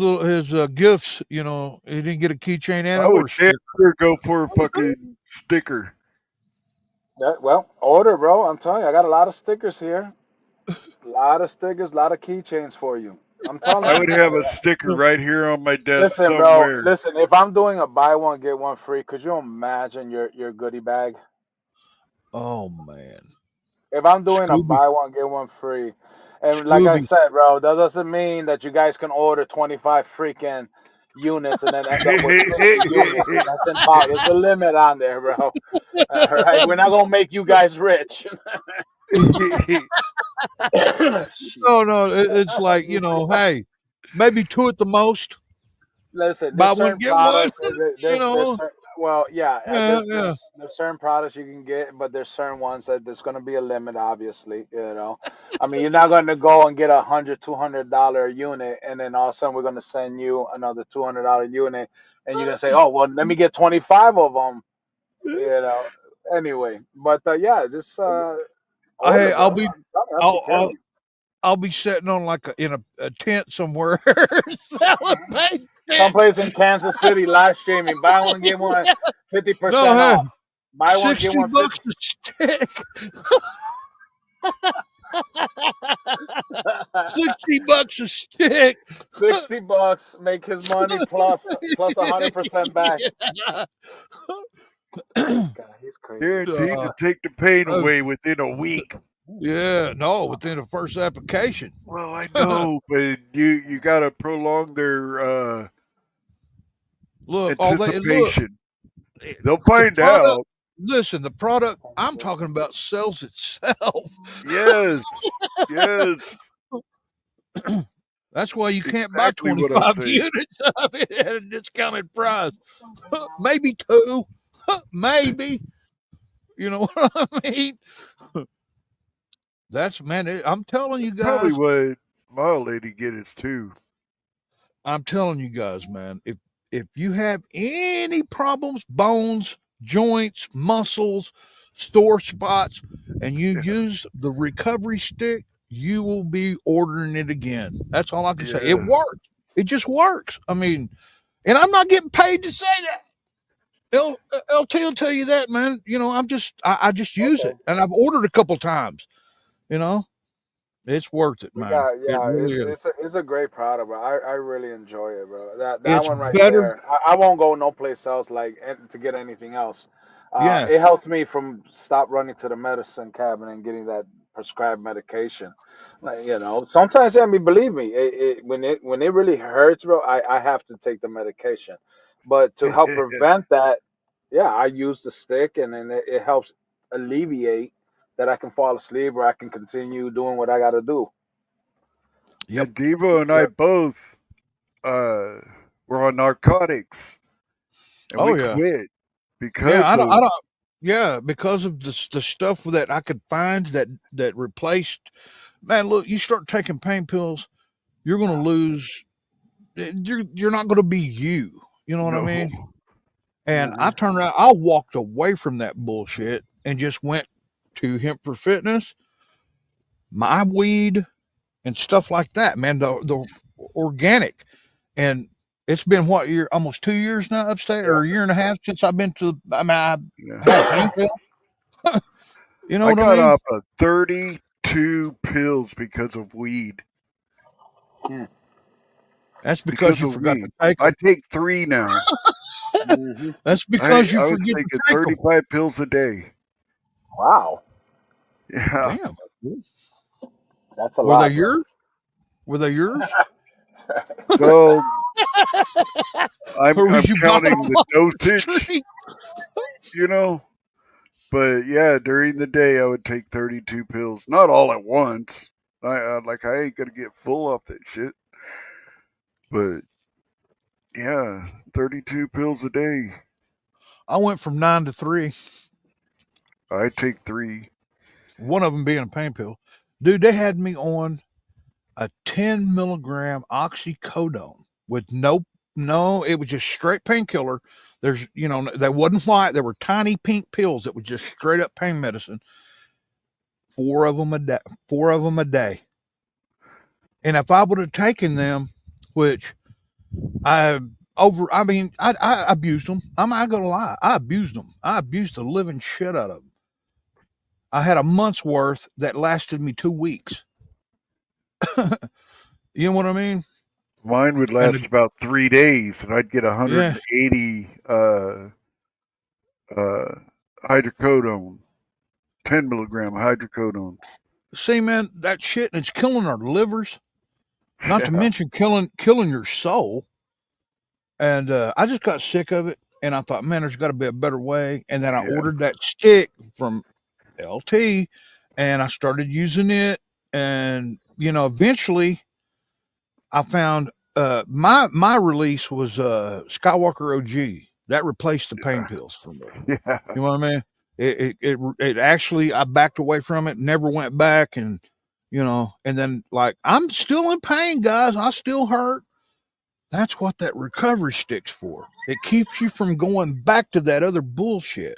gifts. He didn't get a keychain and I would or a sticker. never go for a fucking sticker. Yeah, well, order, bro. I'm telling you, I got a lot of stickers here. A lot of stickers, a lot of keychains for you. I'm telling I you. would have a sticker right here on my desk Listen, bro. somewhere. Listen, if I'm doing a buy one get one free, could you imagine your goodie bag? Oh man, If I'm doing a Scooby, buy one get one free, and like I Scooby. said, bro, that doesn't mean that you guys can order 25 freaking units and then end up with 50 units. That's impossible. There's a limit on there, bro. All right, we're not gonna make you guys rich. Shit. No, no, it's like hey, maybe two at the most. Listen, Buy there's one certain get one. products. There's certain, well, yeah, Yeah, yeah. there's certain products you can get, but there's certain ones that there's gonna be a limit. Obviously, I mean, you're not gonna go and get $100, $200 unit, and then all of a sudden we're gonna send you another $200 unit, and you're gonna say, oh well, let me get 25 of them. You know. Anyway, but yeah, just order, Hey, bro. I'm telling you, I'll I'll, take care of I'll, you. I'll be sitting on like in a tent somewhere selling paint Someplace sticks. in Kansas City, live streaming. Buy one get one, No, 50% hey, off. Buy one get 60 one, 50. bucks a stick. 60 bucks a stick. 60 bucks, make his money plus 100% back. This guy, he's crazy. Guaranteed to uh, take the pain uh, away within a week. yeah, no, within the first application. Well, I know, but you got to prolong their Look, Anticipation. They'll the find product. out. Listen, the product I'm talking about sells itself. Yes. Yes. That's why you can't buy Exactly what I'm 25 saying. units of it at a discounted price. Maybe 2. Maybe. You know what I mean? That's, man, I'm telling you Probably guys. what my old lady gets too. I'm telling you guys, man, if you have any problems, bones, joints, muscles, sore spots, and you use the recovery stick, you will be ordering it again. That's all I can say. It Yeah. works. It just works. I mean, and I'm not getting paid to say that. LT will tell you that, man. You know, I just use Okay. it, and I've ordered a couple times. You know, it's worth it, We man. got It yeah, really is. it's a great product, bro. I really enjoy it, bro. That It's one right better. there. I won't go no place else to get anything else. Yeah. It helps me from stop running to the medicine cabinet and getting that prescribed medication. Like, sometimes, I mean, believe me, when it really hurts, bro, I have to take the medication. But to help prevent that, yeah, I use the stick, and then it helps alleviate that I can fall asleep or I can continue doing what I got to do. Yep. And Devo and I Yep. both were on narcotics, and Oh we yeah. quit Yeah. because of I don't. Yeah, because of the stuff that I could find that replaced. Man, look, you start taking pain pills, you're going to lose. You're not going to be you. You know what I no. mean? And I Hmm. turned around. I walked away from that bullshit and just went to Hemp for Fitness, my weed, and stuff like that. Man, the organic. And it's been what year? Almost 2 years now, upstate, Yeah. or a year and a half since I've been to. I mean, I had a pain Yeah. pill. You know I what I got mean? off of 32 pills because of weed. Hmm. That's because Because you of forgot to weed. take I them. take 3 now. Hmm. That's I, because you I was forget to taking take them. 35 pills a day. Wow, Yeah. Damn. that's a Were they lot, bro. yours? Were they yours? Well, I'm Or I'm was you buying counting them the off the dosage, street? you know. But yeah, during the day I would take 32 pills, not all at once. I ain't gonna get full off that shit. But yeah, 32 pills a day. I went from 9 to 3. I take 3. One of them being a pain pill. Dude, they had me on a 10 milligram oxycodone with no, it was just straight painkiller. They wasn't white. They were tiny pink pills that was just straight up pain medicine. 4 of them a day. 4 of them a day. And if I would have taken them, which I mean, I abused them. I'm not gonna lie. I abused them. I abused the living shit out of them. I had a month's worth that lasted me 2 weeks. You know what I mean? Mine would And last about 3 days, and I'd get yeah, 180 uh, hydrocodone, 10 milligram hydrocodones. see, man, that shit, it's killing our livers. Not to Yeah, mention killing your soul. And I just got sick of it, and I thought, man, there's got to be a better way. And then I yeah. ordered that stick from LT, and I started using it. And eventually, I found my release was Skywalker OG. That replaced the pain pills for me. Yeah. You know what I mean? It actually, I backed away from it, never went back, and and then, like, I'm still in pain, guys. I still hurt. That's what that recovery stick's for. It keeps you from going back to that other bullshit.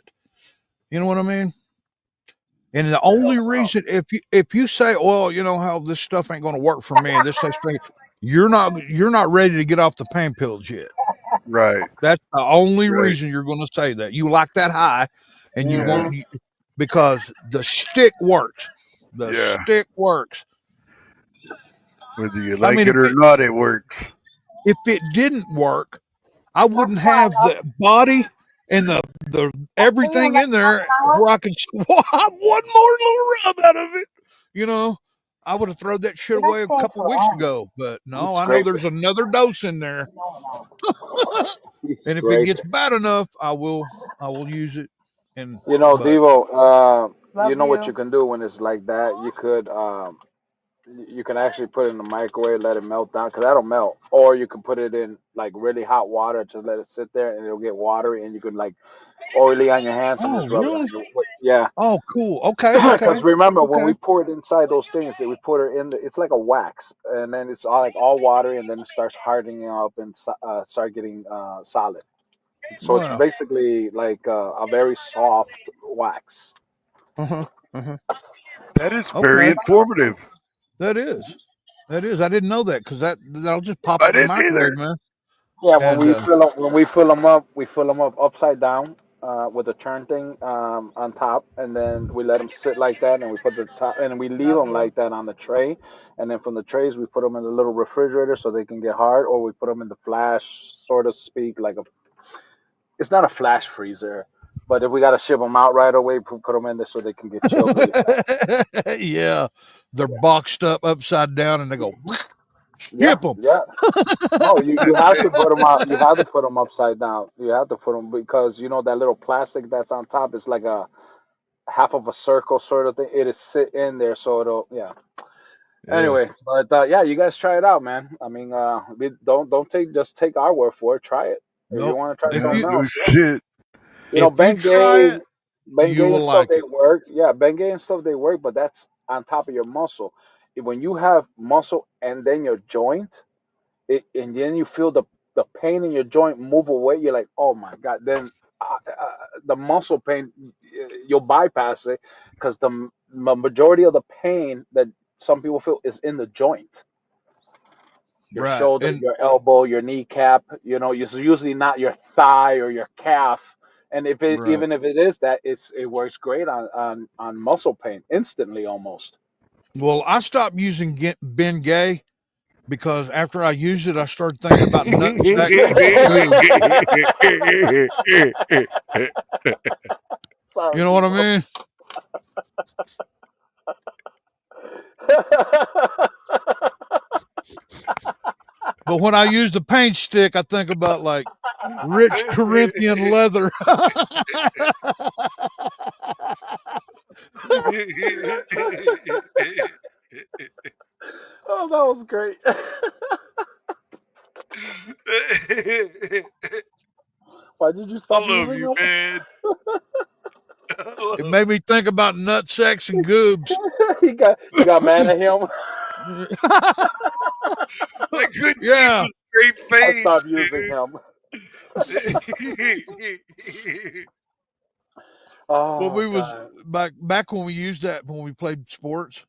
You know what I mean? And the It only helps out. reason, if you say, well, you know how this stuff ain't going to work for me, and this such thing, you're not ready to get off the pain pills yet. Right. That's the only Right. reason you're going to say that. You like that high, and you Yeah. won't, because the stick works. The Yeah. stick works. Whether you I like mean, it or not, it works. if it didn't work, I wouldn't have the body and the everything in there where I could want one more little rub out of it. You know, I would have thrown that shit away a couple weeks ago, but You no, I know scrape there's another dose in there, it. You and if it scrape gets it. bad enough, I will use it. And You know, but Devo, you Love know what you. you can do when it's like that? You can actually put it in the microwave, let it melt down, because that'll melt. Or you can put it in like really hot water, just let it sit there, and it'll get watery, and you can like oily on your hands and oh just rub it on really? your. Yeah, Oh cool. Okay, because okay, remember when we okay. pour it inside those things, that we put it in the. It's like a wax, and then it's all like all watery, and then it starts hardening up and start getting solid. So it's Wow. basically like a very soft wax. Uh huh. Uh huh. That is very Okay. informative. That is. That is. I didn't know that because that'll just pop I up in the didn't microwave, either. man. Yeah, And when we fill them up, we fill them up upside down with a turn thing on top, and then we let them sit like that, and we put the top, and we leave Love them you. like that on the tray, and then from the trays we put them in the little refrigerator so they can get hard, or we put them in the flash, sort of speak, like a. It's not a flash freezer, but if we got to ship them out right away, put them in there so they can get chilled really fast. yeah, they're Yeah, boxed up upside down, and they go yeah, ship them. yeah. No, you have to put them out. You have to put them upside down. You have to put them because you know that little plastic that's on top is like a half of a circle sort of thing. It is sit in there, so it'll yeah. Yeah. Anyway, but yeah, you guys try it out, man. I mean, don't take just take our word for it. Try it if you Nope. want to try If Yeah, you something no else. Yeah, shit. you know, if you try it, you Bengay will and stuff like they it. work. Yeah, Bengay and stuff they work, but that's on top of your muscle. When you have muscle and then your joint, and then you feel the pain in your joint move away. You're like, oh my god. Then the muscle pain, you'll bypass it because the majority of the pain that some people feel is in the joint, your Right. shoulder, And your elbow, your kneecap. You know, it's usually not your thigh or your calf. And if it right. even if it is that, it works great on muscle pain instantly almost. Well, I stopped using Ben Gay because after I used it, I started thinking about nut sacks and goobs. Sorry, You know what I Devo. mean? But when I use the paint stick, I think about like rich Corinthian leather. Oh, that was great. Why did you I stop love using you, them? man. I It love made me think about nut sacks and goobs. You got mad at him. I couldn't keep Yeah. a straight I face, stopped using him. dude. Well, Oh we was God. back when we used that when we played sports.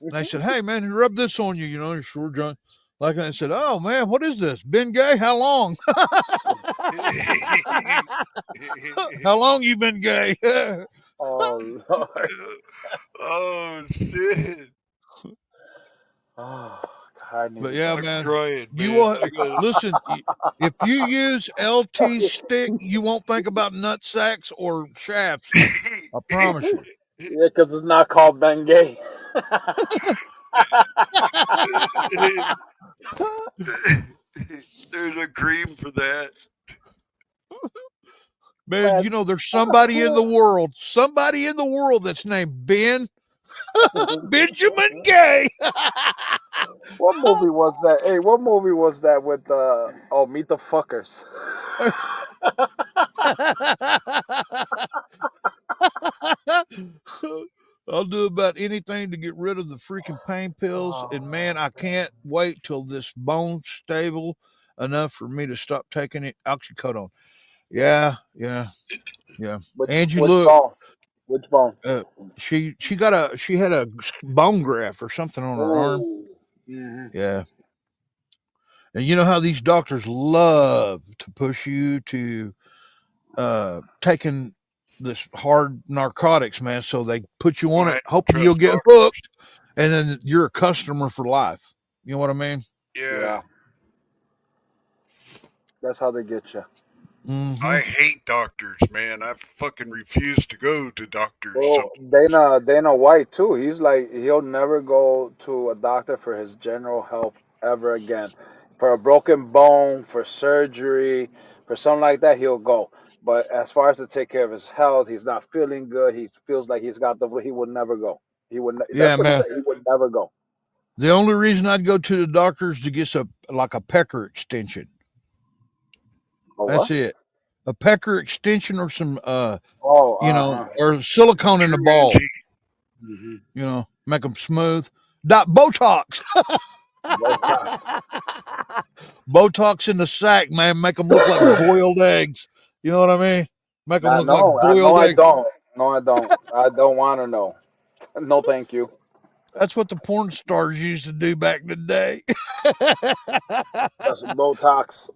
And I Mhm. said, "Hey man, rub this on you, your short joint." Like I said, "Oh man, what is this? Been gay? How long? How long you been gay?" Oh Lord. Oh shit! Oh God, I But needed yeah, that. I'm man, crying, you man. will I got listen. If you use LT stick, you won't think about nut sacks or shafts. I promise you. Yeah, because it's not called Bengay. There's a cream for that. Man, Man. there's somebody in the world that's named Benjamin Gay. What movie was that? Hey, what movie was that with Meet the Fuckers? I'll do about anything to get rid of the freaking pain pills. And man, Oh I can't wait till this bone's stable enough for me to stop taking it oxycodone. Yeah, yeah, yeah. Angie, which look, bone? Which bone? uh, she had a bone graft or something on her arm. Oh. Hmm. Yeah, and you know how these doctors love to push you to taking this hard narcotics, man. So they put you on it, Right. hoping you'll Trust get doctors. hooked, and then you're a customer for life. You know what I mean? Yeah. Yeah, that's how they get you. Mm-hmm. I hate doctors, man. I fucking refuse to go to doctors. Well, Dana White too. He's like he'll never go to a doctor for his general health ever again. For a broken bone, for surgery, for something like that, he'll go. But as far as to take care of his health, he's not feeling good. He feels like he's got the. He would never go. He would. Yeah, That's what he man. said. He would never go. The only reason I'd go to the doctor is to get a pecker extension. A That's what? it. A pecker extension or some Oh, or silicone in the True, balls. Angie. Make them smooth. Botox. Botox. Botox in the sack, man. Make them look like boiled eggs. You know what I mean? Make them look like No, boiled I eggs. don't. No, I don't. I don't want to know. No, thank you. That's what the porn stars used to do back in the day. That's Botox.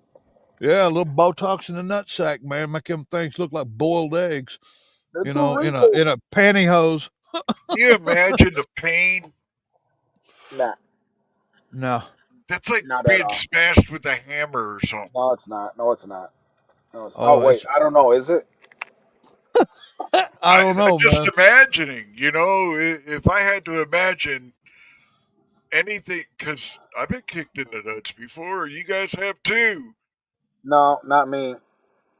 Yeah, a little Botox in the nutsack, man. Make them things look like boiled eggs. They're You too know, in wrinkled. a pantyhose. Can you imagine the pain? Nah, No, That's like not at being all. smashed with a hammer or something. No, it's not. No, it's not. No, it's. Oh oh, wait, it's I don't know. Is it? I don't I'm know, just man. imagining, if I had to imagine anything, because I've been kicked in the nuts before. You guys have too. No, not me.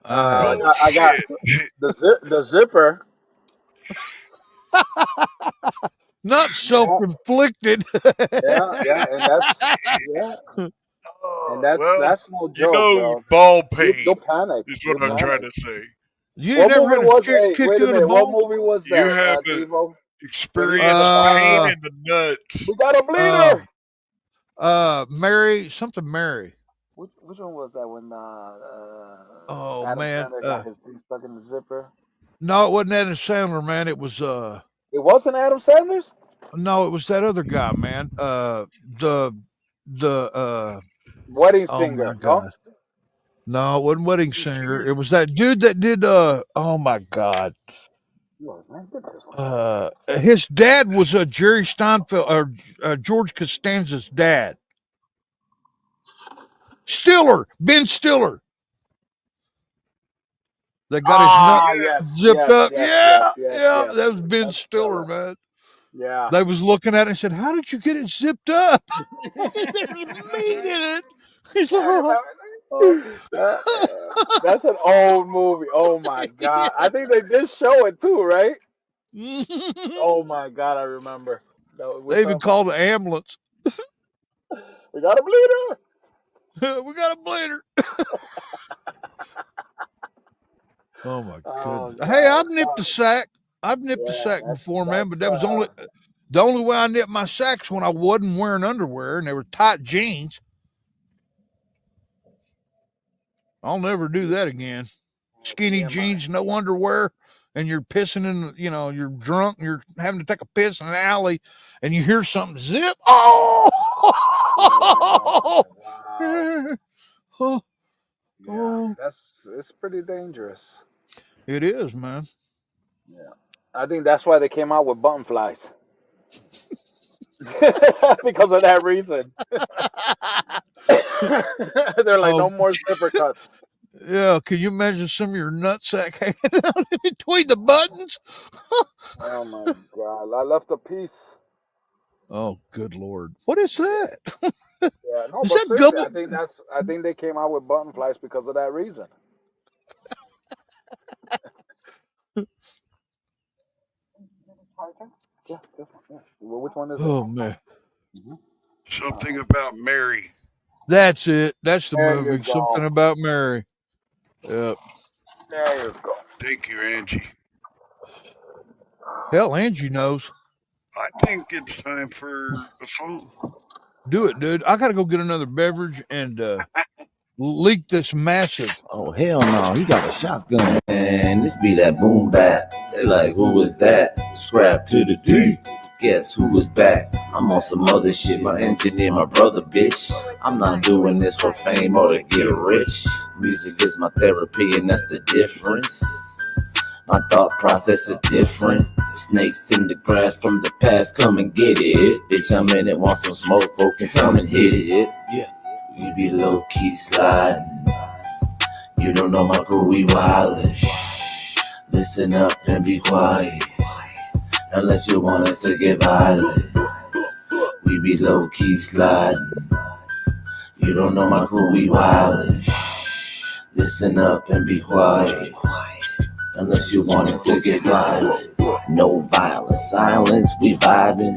I I have. Well, got. I got shit. the zipper. Not Yeah, self-inflicted. yeah, and yeah, and Well, that's no joke, bro. ball You'll pain panic. is You'll what I'm trying panic. to say. You ain't What never movie had a was? chick Hey, kick wait a you in the minute. What balls? movie was You that, have Devo? When he was a experienced pain Uh, boxer. in the nuts. We got a uh, bleeder. Mary. Which one was that when Oh Adam man. Sandler got his dick stuck in the zipper? No, it wasn't Adam Sandler, man. It was It wasn't Adam Sandler's. no, it was that other guy, man. The Wedding oh my Singer. No. god. No, it wasn't Wedding You Singer. sure? It was that dude that did oh my god. Look, man, get this one. His dad was Jerry Steinfeld or George Costanza's dad. Ben Stiller. That got his nut Ah, yes, zipped yes, up. yes, yes, Yeah, yes, yeah, yes. that was Ben That's Stiller, Stiller. man. Yeah. They was looking at it and said, "How did you get it zipped up?" There's meat in it. He's like, I remember that. That's an old movie. Oh my god! I think they did show it too, right? Oh my god! I remember. No, They which even called the ambulance. we got a bleeder. We got a bleeder. Oh my Oh goodness. Hey, god! I've nipped the sack. I've nipped the Yeah, sack before, man, but that's that was the only way I nipped my sacks when I wasn't wearing underwear and they were tight jeans. I'll never do that again. Skinny me and my jeans, no underwear, and you're pissing in, you're drunk, and you're having to take a piss in an alley, and you hear something zip. Oh, yeah. Wow. oh, Yeah, oh. it's pretty dangerous. It is, man. Yeah, I think that's why they came out with button flies because of that reason. They're like, no Oh, more zipper cuts. yeah. Can you imagine some of your nutsack hanging out in between the buttons? Oh my god, I left a piece. Oh, good Lord. What is that? Yeah, no, Is but that seriously, gumbo? I think they came out with button flies because of that reason. Yeah, this one. Yeah. Well, which one is it? Oh, man. Something about Mary. That's it. That's the There you movie. Something go. about Mary. Yep. There you go. Thank you, Angie. Hell, Angie knows. I think it's time for a song. Do it, dude. I got to go get another beverage and leak this massive. Oh hell no, he got a shotgun. And this be that boom bap. They like, who is that? Scrap to the D. Guess who is back? I'm on some other shit. My engineer, my brother, bitch. I'm not doing this for fame or to get rich. Music is my therapy, and that's the difference. My thought process is different. Snakes in the grass from the past, come and get it. Bitch, I'm in it, want some smoke, folk can come and hit it. Yeah, we be low key sliding. You You don't know my crew, we wildin'. Listen up and be quiet. Unless you want us to get violent. We be low key sliding. You don't know my crew, we wildin'. Listen up and be quiet. Unless you want us to get violent. No violence, silence, we vibing.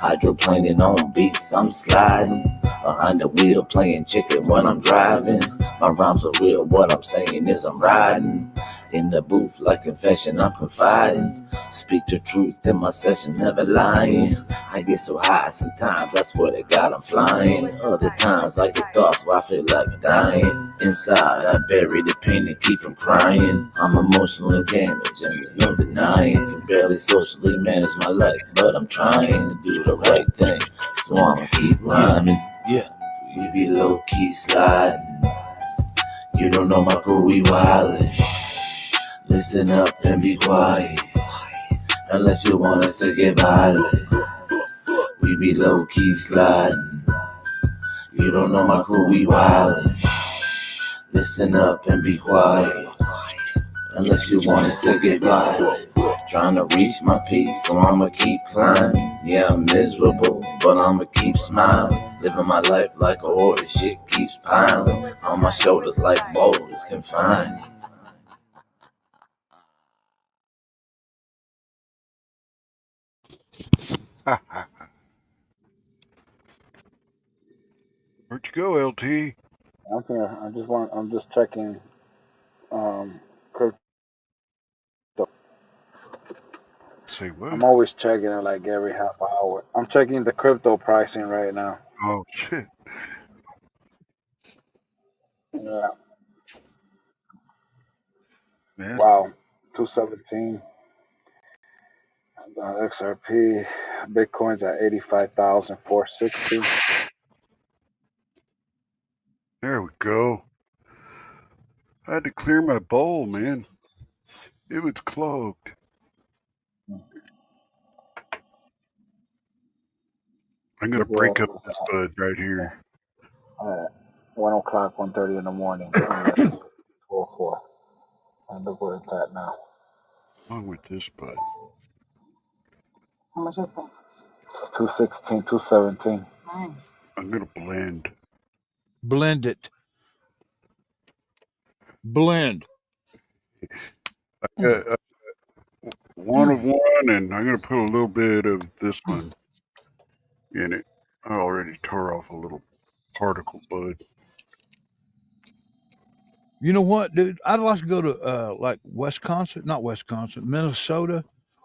Hydroplaning on beats, I'm sliding. Behind the wheel, playing chicken when I'm driving. My rhymes are real, what I'm saying is I'm riding. In the booth, like confession, I'm confiding. Speak the truth in my sessions, never lying. I get so high sometimes, I swear to God I'm flying. Other times, I get thoughts where I feel like dying. Inside, I bury the pain and keep from crying. I'm emotionally damaged and there's no denying. Can barely socially manage my life, but I'm trying to do the right thing. So I'ma keep rhyming. Yeah, we be low key sliding. You don't know my crew, we wildin'. Listen up and be quiet. Unless you want us to get violent. We be low key sliding. You don't know my crew, we wildin'. Listen up and be quiet. Unless you want us to get violent. Trying to reach my peak, so I'ma keep climbing. Yeah, I'm miserable, but I'ma keep smiling. Living my life like a order, shit keeps piling. On my shoulders like boulders confining. Where'd you go, LT? I'm here. I'm just checking crypto. Say what? I'm always checking it like every half hour. I'm checking the crypto pricing right now. Oh shit, Yeah. man. Wow. 217. XRP. Bitcoin's at 85,460. There we go. I had to clear my bowl, man. It was clogged. I'm gonna break up this bud right here. At 1 o'clock, 1:30 in the morning. And that's 404. And look where it's at now. What's wrong with this bud? How much is that? 216, 217. Nice. I'm gonna blend. Blend it. Blend. I got one of one, and I'm gonna put a little bit of this one in it. I already tore off a little particle bud. You know what, dude? I'd like to go to like not Wisconsin, Minnesota,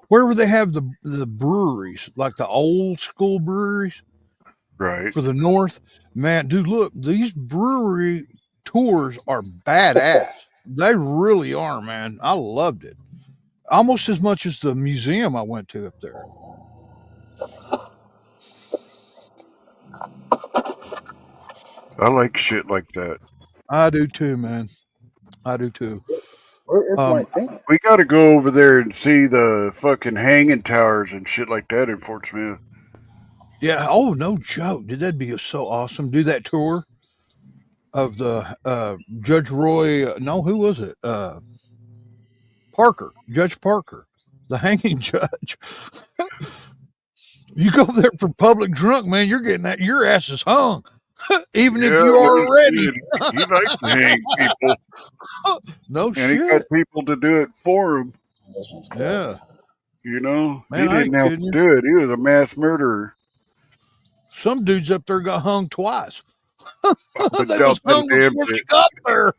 wherever they have the breweries, like the old school breweries Right. for the North. Man, dude, look, these brewery tours are badass. They really are, man. I loved it. Almost as much as the museum I went to up there. I like shit like that. I do too, man. I do too. Where is my thing? We gotta go over there and see the fucking hanging towers and shit like that in Fort Smith. Yeah. Oh, no joke. Dude, that'd be so awesome. Do that tour of the Judge Roy. No, who was it? Parker, Judge Parker, the hanging judge. You go there for public drunk, man. You're getting that. Your ass is hung, even if you are already. He likes to hang people. No And he shit. got people to do it for him. Yeah. You know, Man, he I didn't ain't have kidding to you. do it. He was a mass murderer. Some dudes up there got hung twice. But They Del was hung damn before they it. got there.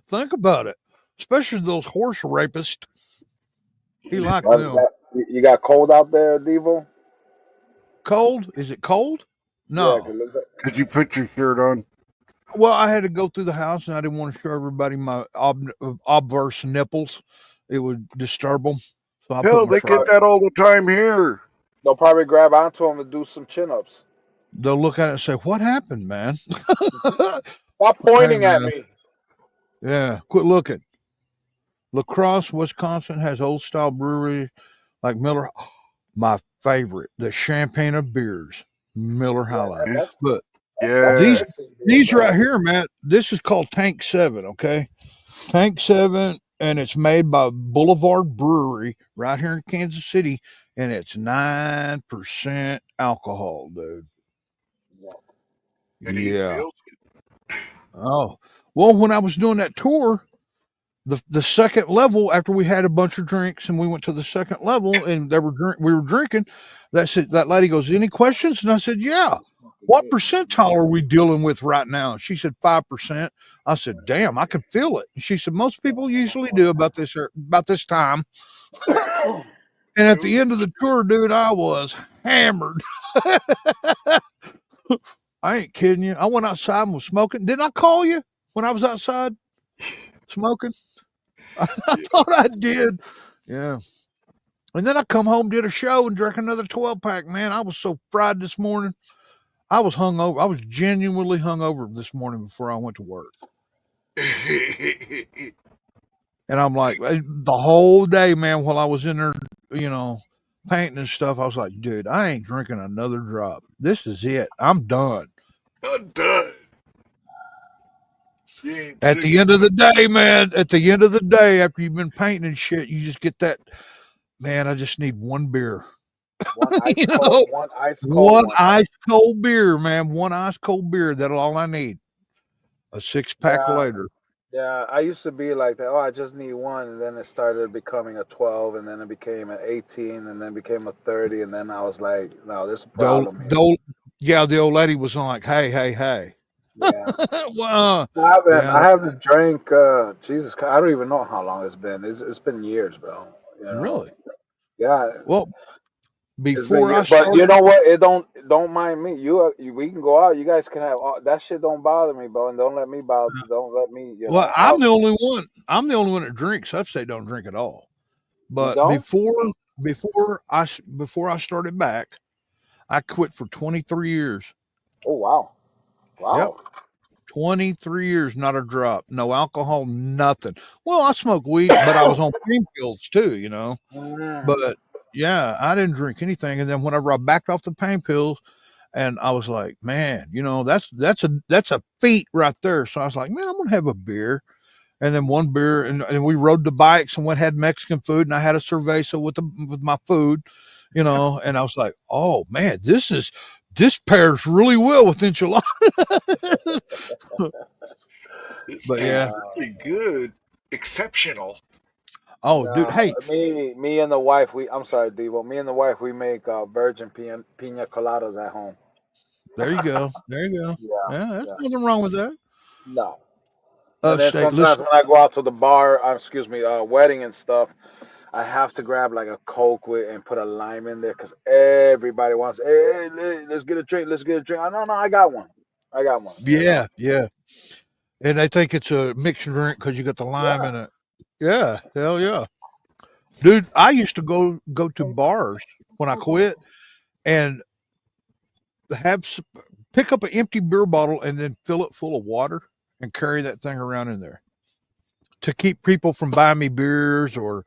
Think about it. Especially those horse rapists. He liked them. You got cold out there, Devo? Cold? Is it cold? Yeah, No. Could you put your shirt on? Well, I had to go through the house, and I didn't want to show everybody my obverse nipples. It would disturb them. So I put Hell, my they shirt. get that all the time here. They'll probably grab onto him and do some chin-ups. They'll look at it and say, "What happened, man?" Stop Hey, pointing at man. me. Yeah, quit looking. La Crosse, Wisconsin has old style brewery like Miller. My favorite, the champagne of beers, Miller High Life. That's But Yeah. These right here, man. This is called Tank 7. Okay, Tank 7, and it's made by Boulevard Brewery right here in Kansas City, and it's 9% alcohol, dude. And he Yeah. feels it. Oh, well, when I was doing that tour, the second level, after we had a bunch of drinks and we went to the second level and we were drinking, that lady goes, any questions? And I said, yeah. What percentile are we dealing with right now? She said 5%. I said, damn, I can feel it. She said, most people usually do about this time. And at the end of the tour, dude, I was hammered. I ain't kidding you. I went outside and was smoking. Didn't I call you when I was outside smoking? I thought I did. Yeah. And then I come home, did a show, and drank another 12-pack. Man, I was so fried this morning. I was hungover. I was genuinely hungover this morning before I went to work. And I'm like, the whole day, man, while I was in there, painting and stuff, I was like, dude, I ain't drinking another drop. This is it. I'm done. I'm done. You ain't At sick the end of of the day, man, after you've been painting and shit, you just get that, man, I just need one beer. One ice You cold, know, one ice cold one one. ice cold beer, man. One ice cold beer. That's all I need. A 6-pack Yeah, later. yeah. I used to be like that. Oh, I just need one, and then it started becoming a 12, and then it became an 18, and then became a 30, and then I was like, no, there's a problem here. The old lady was like, hey. Yeah. Well, I yeah, haven't drank. Jesus Christ, I don't even know how long it's been. It's been years, bro. You know. really. Yeah, Well, it's been before I years. But you started, know what? It don't mind me. We can go out. You guys can have that shit. Don't bother me, bro. And don't let me bother. Don't let me. You well, know. I'm the only one. I'm the only one that drinks. Upstate don't drink at all. You But don't? before I started back, I quit for 23 years. Oh wow, Yep. wow. 23 years, not a drop, no alcohol, nothing. Well, I smoked weed, but I was on pain pills too. Mm. But yeah, I didn't drink anything. And then whenever I backed off the pain pills, and I was like, man, that's a feat right there. So I was like, man, I'm gonna have a beer. And then one beer, and we rode the bikes and went had Mexican food, and I had a cerveza with my food, and I was like, oh man, this pairs really well with enchiladas. this But yeah. tastes really good. Exceptional. Oh, dude. No, Hey, me and the wife. I'm sorry, Devo. Me and the wife, we make virgin pina coladas at home. there you go. There you go. Yeah, Yeah, there's yeah. nothing wrong with that. No. And then Upstate, sometimes listen. when I go out to the bar, excuse me, wedding and stuff, I have to grab like a Coke with and put a lime in there because everybody wants. Hey, let's get a drink. Let's get a drink. No, I got one. I got one. You know. Yeah. And they think it's a mixed drink because you got the lime Yeah. in it. Yeah, hell yeah. Dude, I used to go to bars when I quit and pick up an empty beer bottle and then fill it full of water and carry that thing around in there to keep people from buying me beers or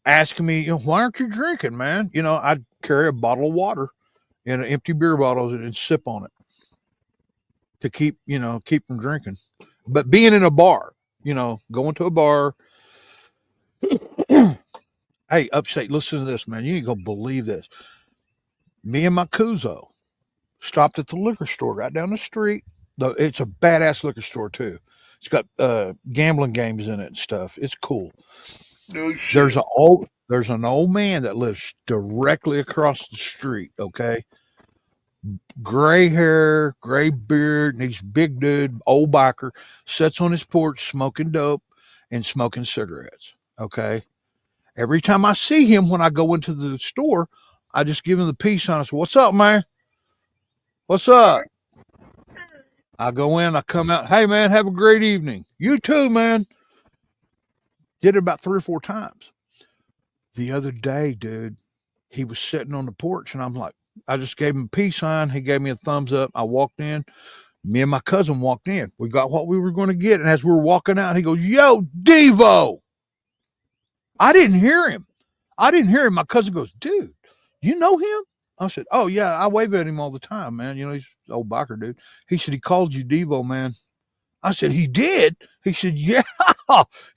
asking me, why aren't you drinking, man? I'd carry a bottle of water in an empty beer bottle and sip on it to keep from drinking. But being in a bar, going to a bar. Hey, Upstate, listen to this, man. You ain't gonna believe this. Me and my Kuzo stopped at the liquor store right down the street. It's a badass liquor store too. It's got gambling games in it and stuff. It's cool. No There's shit. an old man that lives directly across the street. Okay, gray hair, gray beard, and he's big dude, old biker, sits on his porch smoking dope and smoking cigarettes. Okay. Every time I see him when I go into the store, I just give him the peace sign. I say, what's up, man? What's up? I go in, I come out, hey man, have a great evening. You too, man. Did it about 3 or 4 times. The other day, dude, he was sitting on the porch and I'm like, I just gave him a peace sign. He gave me a thumbs up. I walked in. Me and my cousin walked in. We got what we were going to get. And as we were walking out, he goes, yo, Devo. I didn't hear him. My cousin goes, dude, you know him? I said, "Oh yeah, I wave at him all the time, man. You know, he's an old biker dude." He said he called you Devo, man. I said, "He did?" He said, "Yeah."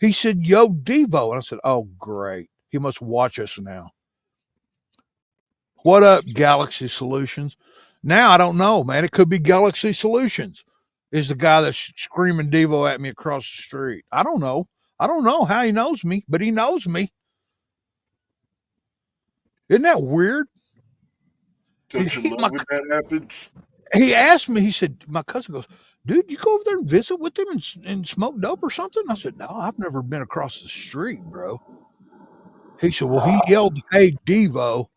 He said, "Yo, Devo," and I said, "Oh, great. He must watch us now." What up, Galaxy Solutions? Now I don't know, man. It could be Galaxy Solutions. Is the guy that's screaming Devo at me across the street? I don't know. I don't know how he knows me, but he knows me. Isn't that weird? Don't you love when that happens? He asked me, he said, my cousin goes, "Dude, you go over there and visit with him and smoke dope or something?" I said, "No, I've never been across the street, bro." He said, "Well, he yelled, 'Hey, Devo.'"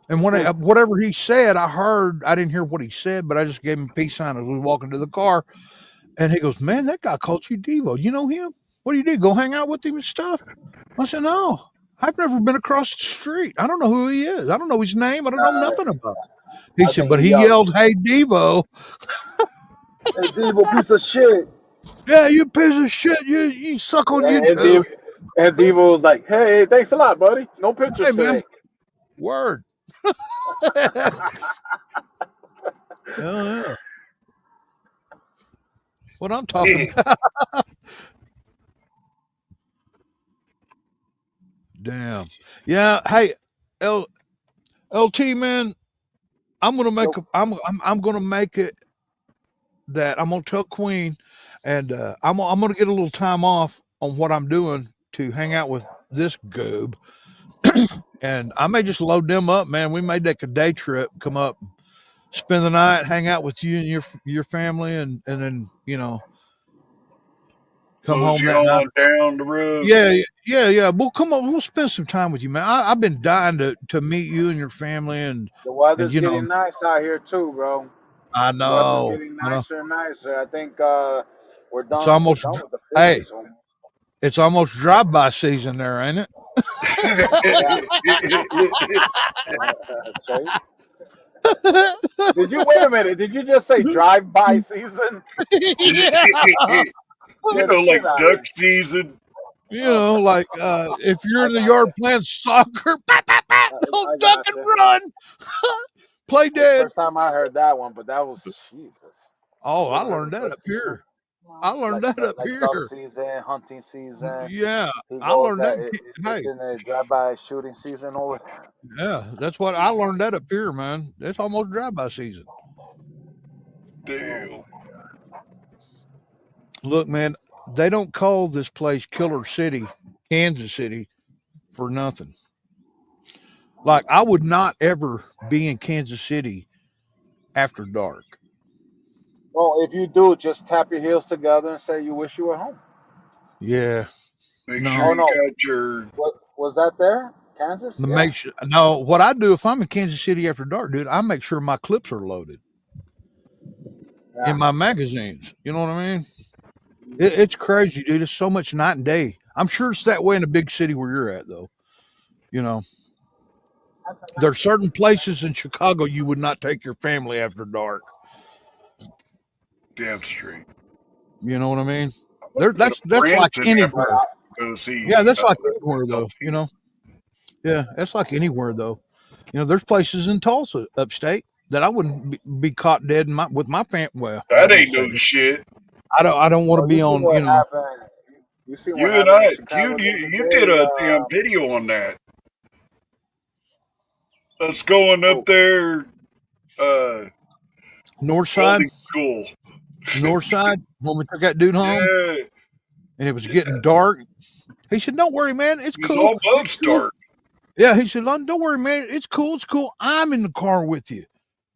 And when whatever he said, I heard, I didn't hear what he said, but I just gave him a peace sign as we walk into the car. And he goes, "Man, that guy called you Devo. You know him? What do you do? Go hang out with him and stuff?" I said, "No, I've never been across the street. I don't know who he is. I don't know his name. I don't know nothing about him." He I said, think "But he he yelled, yelled, 'Hey, Devo.'" "Hey, Devo, piece of shit!" Yeah, you piece of shit. You suck on And YouTube. Devo was like, "Hey, thanks a lot, buddy. No pictures Hey, man, today." word. Oh, yeah. What I'm talking about. Damn. Yeah. Hey, LT, man, I'm gonna make a, I'm gonna make it that I'm gonna tell Queen, and I'm gonna get a little time off on what I'm doing to hang out with this goob, and I may just load them up, man. We may take a day trip, come up, spend the night, hang out with you and your family, and then come home Mosey that night. on down the road. Yeah. Well, come on, we'll spend some time with you, man. I've been dying to meet you and your family, and The weather's you know, getting nice out here too, bro. I The weather's know, getting I know. nicer and nicer. I think we're It's done. We're almost done with the hey, business. it's almost drive-by season there, ain't it? Shay? Did you wait a minute? Did you just say drive-by season? Yeah. You Scare the know, like shit out of duck me. season. Like if you're I in the got yard you. playing soccer, I don't duck got and you. run, play The dead. first time I heard that one, but that was Jesus. Oh, You I ever heard learned of that duck up season? here. I learned that up Like duck here. season, hunting season. Yeah, He I goes learned that. that it's Hey, in a drive-by shooting season over there. yeah, that's what I learned that up here, man. It's almost drive-by season. Oh Damn. my. Look, man, they don't call this place Killer City, Kansas City, for nothing. Like I would not ever be in Kansas City after dark. Well, if you do, just tap your heels together and say you wish you were home. Yeah, Make sure no. Oh you no, got your. what was that there? Kansas? The Yeah. make sure, no, what I do if I'm in Kansas City after dark, dude, I make sure my clips are loaded Yeah. in my magazines. You know what I mean? It's crazy, dude. It's so much night and day. I'm sure it's that way in a big city where you're at, though. You know, there are certain places in Chicago you would not take your family after dark. Damn straight. You know what I mean? I'm There, gonna go to that's like Branson after anywhere. go see Yeah, that's like anywhere, though. You LT. know, yeah, that's like anywhere, though. You know, there's places in Tulsa, upstate, that I wouldn't be caught dead in with my family. Well, I That ain't gonna ain't say no that. shit. I don't want to Well, you be see on. what You know, happened. You see what You and happened in I, Chicago the other you did day. a damn video on that. Us going up there, uh, North Side, welding school. North Side, when we took that dude home, Yeah, and it was getting dark. He said, "Don't worry, man. It's it was cool. It's almost cool." dark. Yeah, he said, "Don't worry, man. It's cool. It's cool. I'm in the car with you.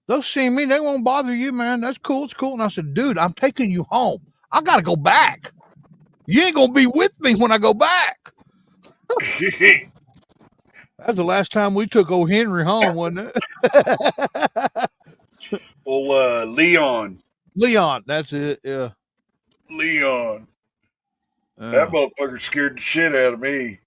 They'll see me. They won't bother you, man. That's cool. It's cool." And I said, "Dude, I'm taking you home. I got to go back. You ain't going to be with me when I go back." That's the last time we took old Henry home, wasn't it? Well, Leon. Leon, that's it. Yeah. Leon. That Yeah. motherfucker scared the shit out of me.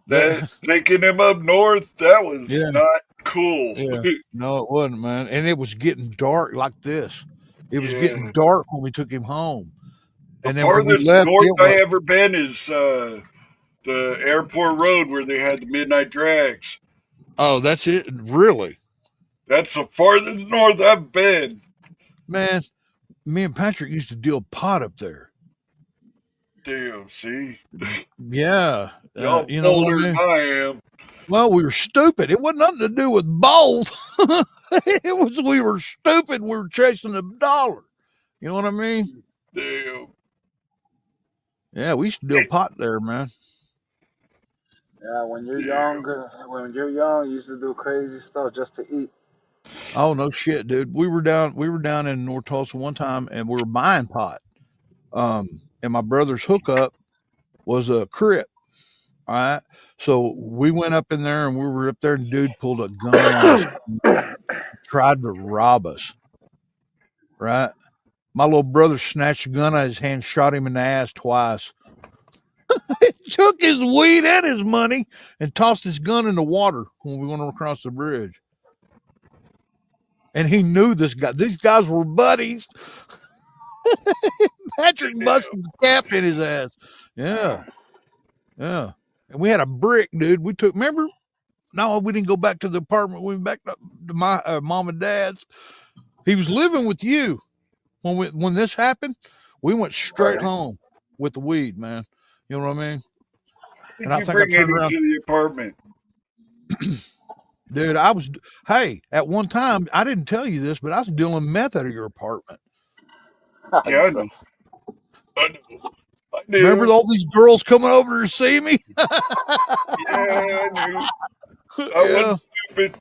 That That, taking him up north, that was yeah. not cool. Yeah. No, it wasn't, man. And it was getting dark like this. It was getting Yeah. dark when we took him home. The And then when we farthest left, north it I was, ever been is The airport road where they had the midnight drags. Oh, that's it? Really? That's the farthest north I've been. Man, me and Patrick used to deal pot up there. Damn, see? Yeah. Y'all You know what I bolder mean? than I am. Well, we were stupid. It wasn't nothing to do with bold. It was we were stupid. We were chasing the dollar. You know what I mean? Damn. Yeah, we used to deal pot there, man. Yeah, when you're Damn. young, you used to do crazy stuff just to eat. Oh no shit, dude. We were down in North Tulsa one time and we were buying pot. And my brother's hookup was a crip. All right. So we went up in there and we were up there and dude pulled a gun on us, tried to rob us. Right. My little brother snatched a gun out of his hand, shot him in the ass twice. Took his weed and his money and tossed his gun in the water when we went across the bridge. And he knew this guy. These guys were buddies. Patrick busted the cap in his ass. Yeah. Yeah. And we had a brick, dude. We took, remember? No, we didn't go back to the apartment. We went back to my mom and dad's. He was living with you when this happened. We went straight Right. home with the weed, man. You know what I mean? Did And I you think I bring turned any around, to the apartment? dude. Hey, at one time, I didn't tell you this, but I was dealing meth out of your apartment. Yeah, I know. I know. I Remember knew. all these girls coming over to see me? Yeah, I knew. I Yeah. wasn't stupid.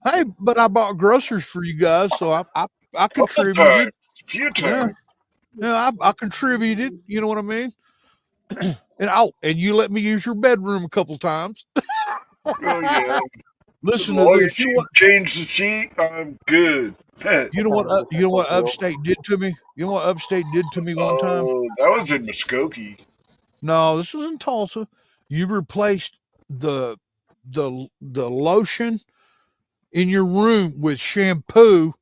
Hey, but I bought groceries for you guys, so I Couple times. contributed. A few Yeah. times. Yeah, I contributed. You know what I mean? And you let me use your bedroom a couple times. Oh, yeah. As Listen to long this. as you change the sheet, I'm good. You know what upstate did to me? You know what upstate did to me one time? Oh, that was in Muskogee. No, this was in Tulsa. You replaced the lotion in your room with shampoo,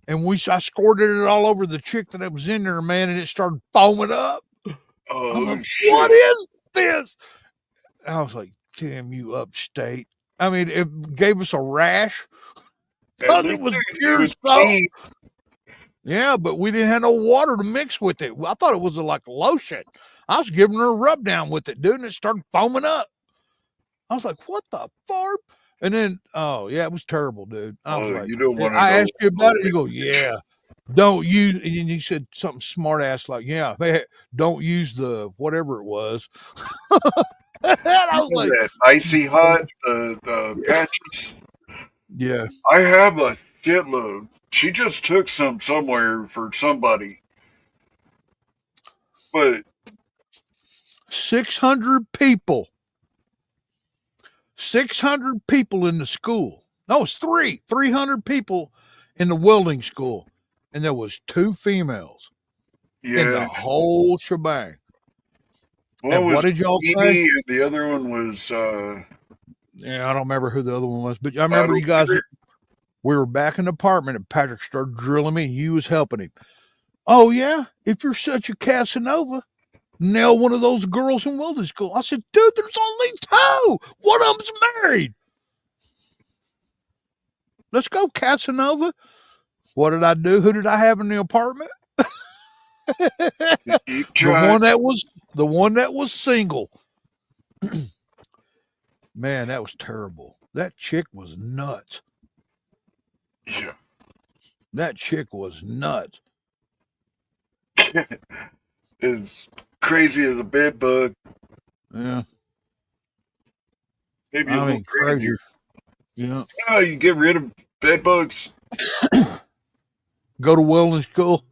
and I squirted it all over the chick that was in there, man, and it started foaming up. I was Oh, like, "What shit. is this?" I was like, "Damn you, upstate!" I mean, it gave us a rash At because it least was it pure was soap. clean. Yeah, but we didn't have no water to mix with it. I thought it was like a lotion. I was giving her a rub down with it, dude, and it started foaming up. I was like, "What the farp?" And then, oh yeah, it was terrible, dude. I was Oh, like, you don't want to I know. asked you about it. You go, "Yeah, don't use." And then you said something smart ass like, "Yeah, don't use the whatever it was." And I You was know like, that icy hot, the patches? "Yeah, I have a shitload. She just took some somewhere for somebody. But 600 people, 600 people in the school. No, it's 300 people in the welding school, and there was 2 females in the yeah, whole shebang." one And what was did y'all say? Amy and the other one was Yeah, I don't remember who the other one was, but I I remember don't you guys. either. We were back in the apartment, and Patrick started drilling me, and you was helping him. "Oh yeah, if you're such a Casanova, nail one of those girls in welding school." I said, "Dude, there's only 2. One of them's married. Let's go, Casanova." What did I do? Who did I have in the apartment? You the tried. one that was the one that was single. Man, that was terrible. That chick was nuts. Yeah. That chick was nuts. As crazy as a bed bug. Yeah, Maybe a I little mean crazier. crazy. Yeah, Oh, you get rid of bed bugs. go to welding school.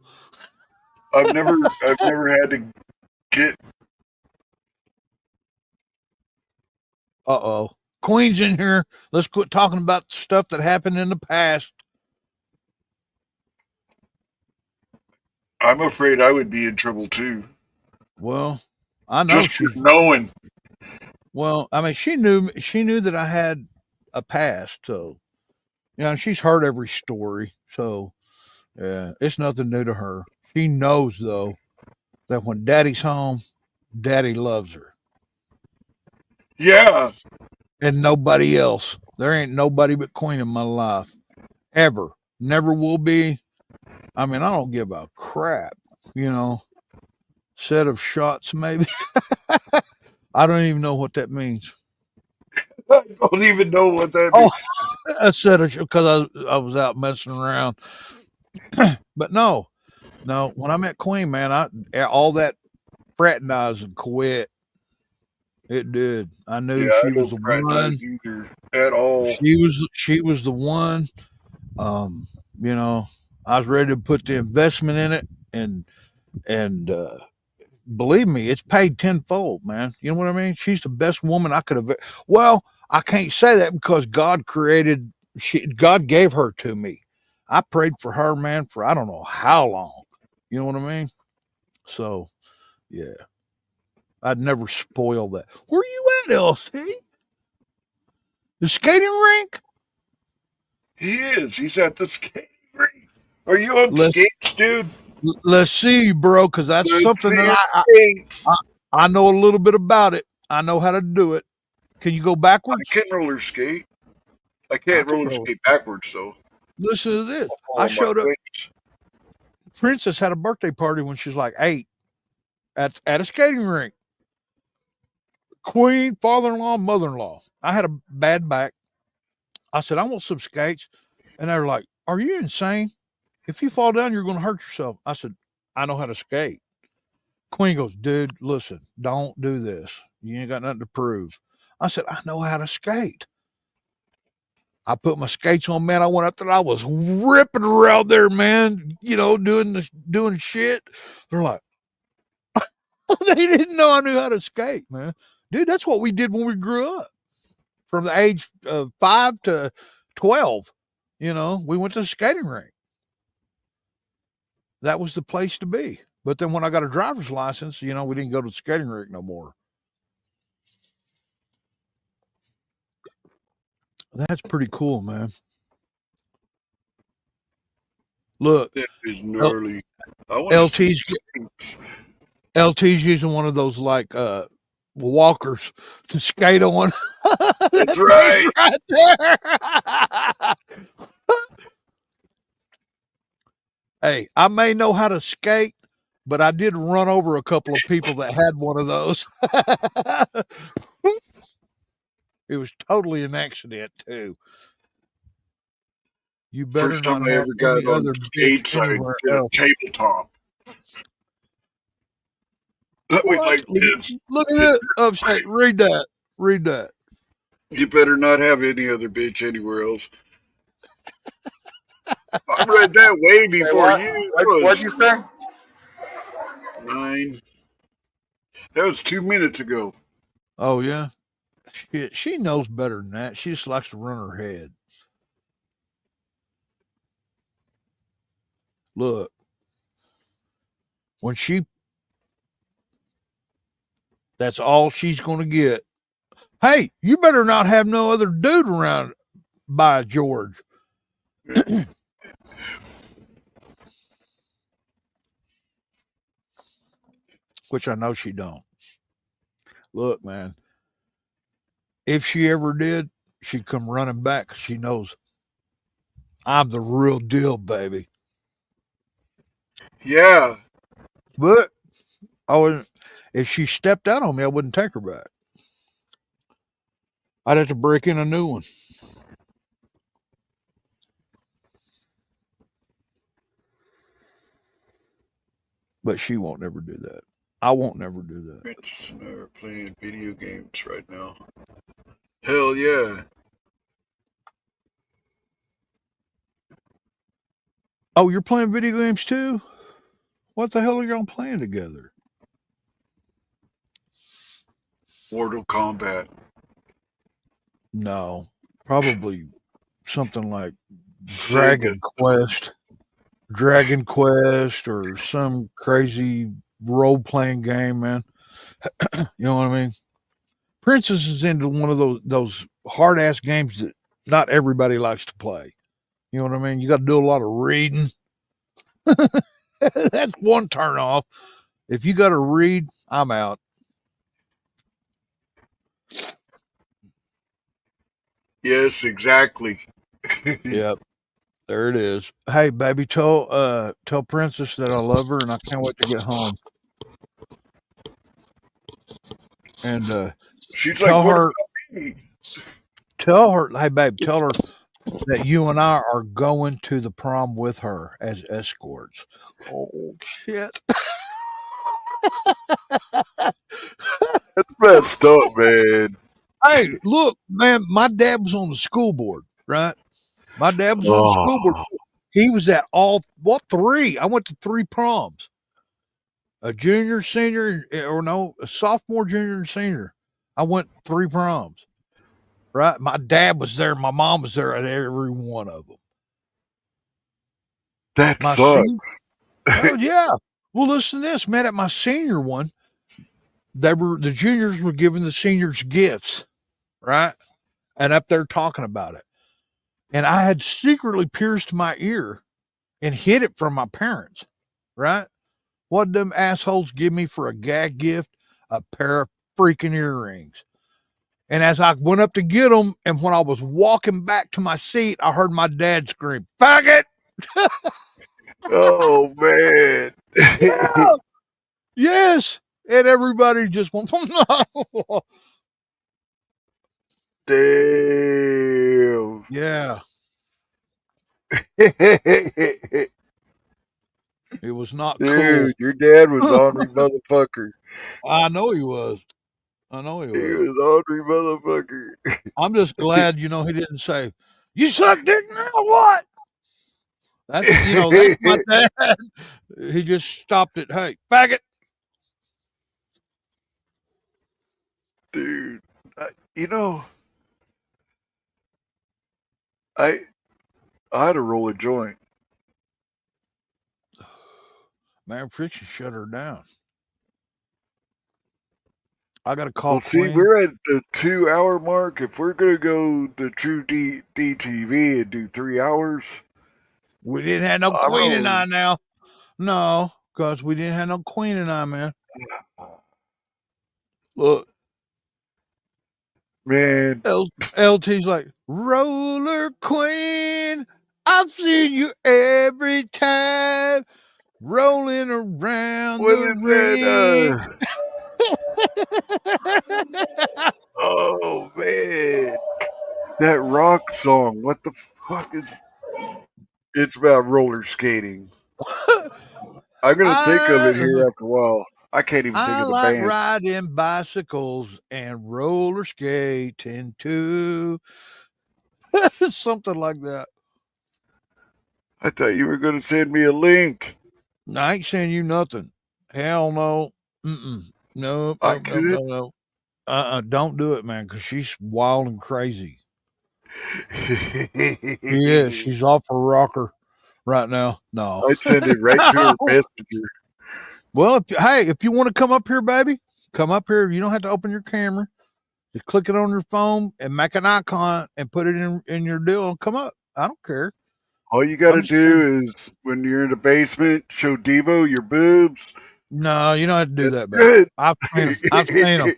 I've never had to get. Uh-oh. Queen's in here. Let's quit talking about stuff that happened in the past. I'm afraid I would be in trouble too. Well, I know Just for she's knowing. well, I mean she knew that I had a past, so she's heard every story. So yeah, it's nothing new to her. She knows though that when daddy's home, daddy loves her. Yeah. And nobody else. There ain't nobody but Queen in my life. Ever. Never will be. I mean, I don't give a crap. You know, set of shots, maybe. I don't even know what that means. I don't even know what that Oh, means. a set of because I was out messing around. But no, when I met Queen, man, all that fraternizing quit. It did. I Yeah, knew I she was don't the one. fraternize either at all. She was the one. You know, I was ready to put the investment in it, and believe me, it's paid tenfold, man. You know what I mean? She's the best woman I could have. Well, I can't say that because God gave her to me. I prayed for her, man, for I don't know how long. You know what I mean? So, yeah, I'd never spoil that. Where you at, LC? The skating rink? He is. He's at the skate rink. Are you on Let's skates, dude? let's see, bro, because that's Let's something see that your I, skates. I I know a little bit about it. I know how to do it. Can you go I backwards? can roller skate. I I can't can roller roll. skate backwards, though. Listen to this. I'll I fall on my showed up. face. Princess had a birthday party when she was like 8 at a skating rink. Queen, father-in-law, mother-in-law. I had a bad back. I said, I want some skates. And they were like, are you insane? If you fall down, you're going to hurt yourself. I said, I know how to skate. Queen goes, dude, listen, don't do this. You ain't got nothing to prove. I said, I know how to skate. I put my skates on, man. I went up there. I was ripping around there, man. You know, doing shit. They're like, they didn't know I knew how to skate, man. Dude, that's what we did when we grew up. From the age of 5 to 12, you know, we went to the skating rink. That was the place to be. But then when I got a driver's license, you know, we didn't go to the skating rink no more. That's pretty cool, man. Look, That is L- gnarly. I want to see LT's skates. LT's using one of those like walkers to skate on. That's That thing's right. right there. Hey, I may know how to skate, but I did run over a couple of people that had one of those. It was totally an accident too. You better First time not I have ever got any on other bitch skates, I anywhere did a else. tabletop. That was What? like this. Look at it. Upstate. Read that. Read that. You better not have any other bitch anywhere else. I read that way Wait, before what? you. It What'd was you say? 9. That was 2 minutes ago. Oh yeah. Shit, she knows better than that. She just likes to run her head. Look, when that's all she's gonna get. Hey, you better not have no other dude around by George. Which I know she don't. Look, man, if she ever did, she'd come running back. She knows I'm the real deal, baby. Yeah. But I wouldn't. If she stepped out on me, I wouldn't take her back. I'd have to break in a new one. But she won't never do that. I won't never do that. Princess and I are playing video games right now. Hell yeah. Oh, you're playing video games too? What the hell are y'all playing together? Mortal Kombat. No, probably something like Sega. Dragon Quest, or some crazy role playing game, man. You know what I mean? Princess is into one of those hard ass games that not everybody likes to play. You know what I mean? You got to do a lot of reading. That's one turn off. If you got to read, I'm out. Yes, exactly. Yep, there it is. Hey, baby, tell Princess that I love her and I can't wait to get home. And She's like, tell what her, about me? hey, babe, tell her that you and I are going to the prom with her as escorts. Oh shit! That's messed up, man. Hey, look, man, my dad was on the school board, right? My dad was on the school board. Oh, He was at three. I went to three proms. A junior, senior, or no, a sophomore, junior, and senior. I went three proms. Right? My dad was there. My mom was there at every one of them. that My senior, sucks. oh yeah. Well, listen to this, man. At my senior one, the juniors were giving the seniors gifts, right? And up there talking about it. And I had secretly pierced my ear and hid it from my parents, right? What them assholes give me for a gag gift? A pair of freaking earrings. And as I went up to get them, and when I was walking back to my seat, I heard my dad scream, "Faggot!" Oh man. Yeah. Yes. And everybody just went, Damn. yeah. It was not cool. Dude, your dad was ornery motherfucker. I know he was. I know he He was. was ornery motherfucker. I'm just glad, he didn't say, "You suck dick now, what?" That's my dad. He just stopped it. "Hey, faggot." Dude, you know, I I had to roll a joint. Man, Fritchie shut her down. I got to Well, call see, Queen. we're at the 2 hour mark. If we're gonna go the true DTV and do 3 hours, We didn't have no I'm Queen and rolling. I now. No, because we didn't have no Queen and I, man. Look, Man, LT's like, "Roller Queen, I've seen you every time rolling around what the is that? ring." Oh man, that rock song. What the fuck is? It's about roller skating. I'm gonna think of it I here after a while. I can't even think I of the like band. riding bicycles and roller skating too. Something like that. I thought you were gonna send me a link. I ain't saying you nothing. Hell no. Mm-mm. No, I no, no, no, could. no. Don't do it, man, because she's wild and crazy. She is. She's off her rocker right now. No. I'd send it right to her messenger. Well, if you want to come up here, baby, come up here. You don't have to open your camera. Just click it on your phone and make an icon and put it in your deal and come up. I don't care. All you I'm gotta just saying. do is when you're in the basement, show Devo your boobs. No, you don't have to do That's that, baby. good. I've seen them. I've seen them.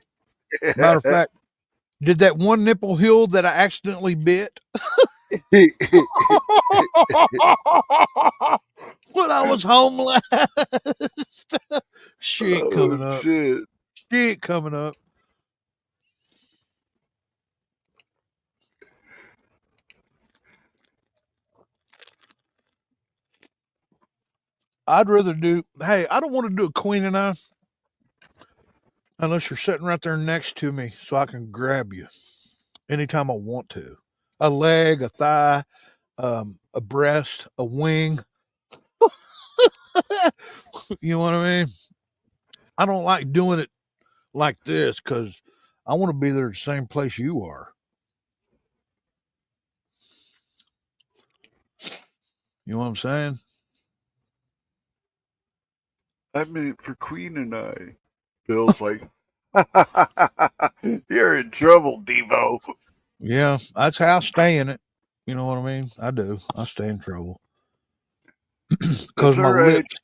Matter of fact, did that one nipple heal that I accidentally bit when I was homeless? She ain't Oh coming up. shit. She ain't coming up. I'd rather do. Hey, I don't want to do a queen and I unless you're sitting right there next to me, so I can grab you anytime I want to. A leg, a thigh, a breast, a wing. You know what I mean? I don't like doing it like this because I want to be there the same place you are. You know what I'm saying? I meant for Queen and I. Bill's like, you're in trouble, Devo. Yeah, that's how I stay in it. You know what I mean? I do. I stay in trouble That's because all my right. lips.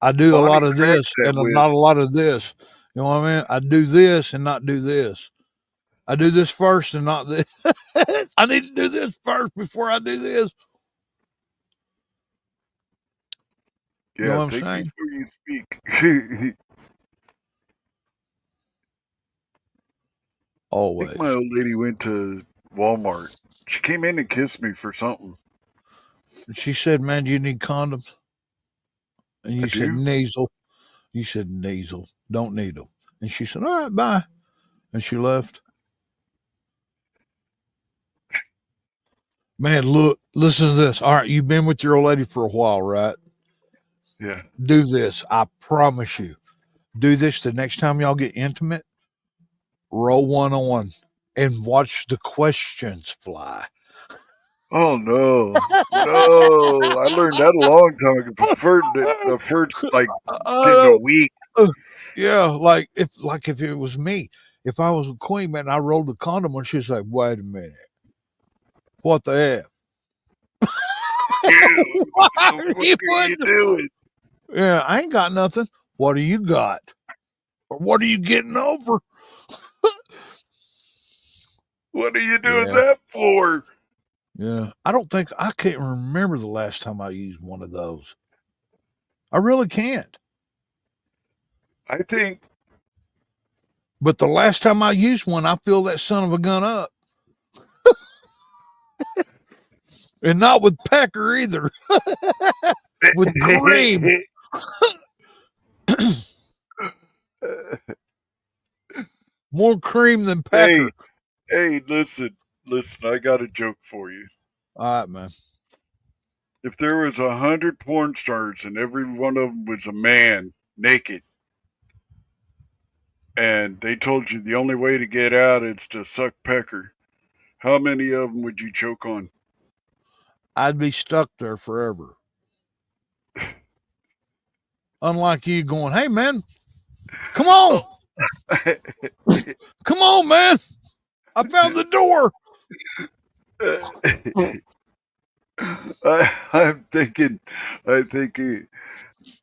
I do a Bonnie lot of cracked this that and whip. not a lot of this. You know what I mean? I do this and not do this. I do this first and not this. I need to do this first before I do this. You know Yeah, what I'm think saying? before you speak. I Always. think my old lady went to Walmart. She came in and kissed me for something. She said, "Man, do you need condoms?" And I you said, do? "Nasal." You said, "Nasal. Don't need them." And she said, "All right, bye." And she left. Man, look, listen to this. All right, you've been with your old lady for a while, right? Yeah. Do this. I promise you. Do this the next time y'all get intimate. Roll one on and watch the questions fly. Oh no. No. I learned that a long time ago. The first like getting a Oh, week. yeah. Like if it was me, if I was a queen, man, I rolled the condom and she's like, "Wait a minute, what the f? Dude, Why what the are fuck you are you putting?" doing? Yeah, I ain't got nothing. What do you got? Or what are you getting over? What are you doing Yeah, that for? yeah. I can't remember the last time I used one of those. I really can't. I think But the last time I used one, I filled that son of a gun up. And not with Pecker either. With cream. More cream than hey, Pecker. hey, listen, I got a joke for you. All right, man. If there was 100 porn stars and every one of them was a man, naked, and they told you the only way to get out is to suck pecker, how many of them would you choke on? I'd be stuck there forever. Unlike you going, "Hey, man, come on. Oh. Come on, man. I found the door." I'm thinking,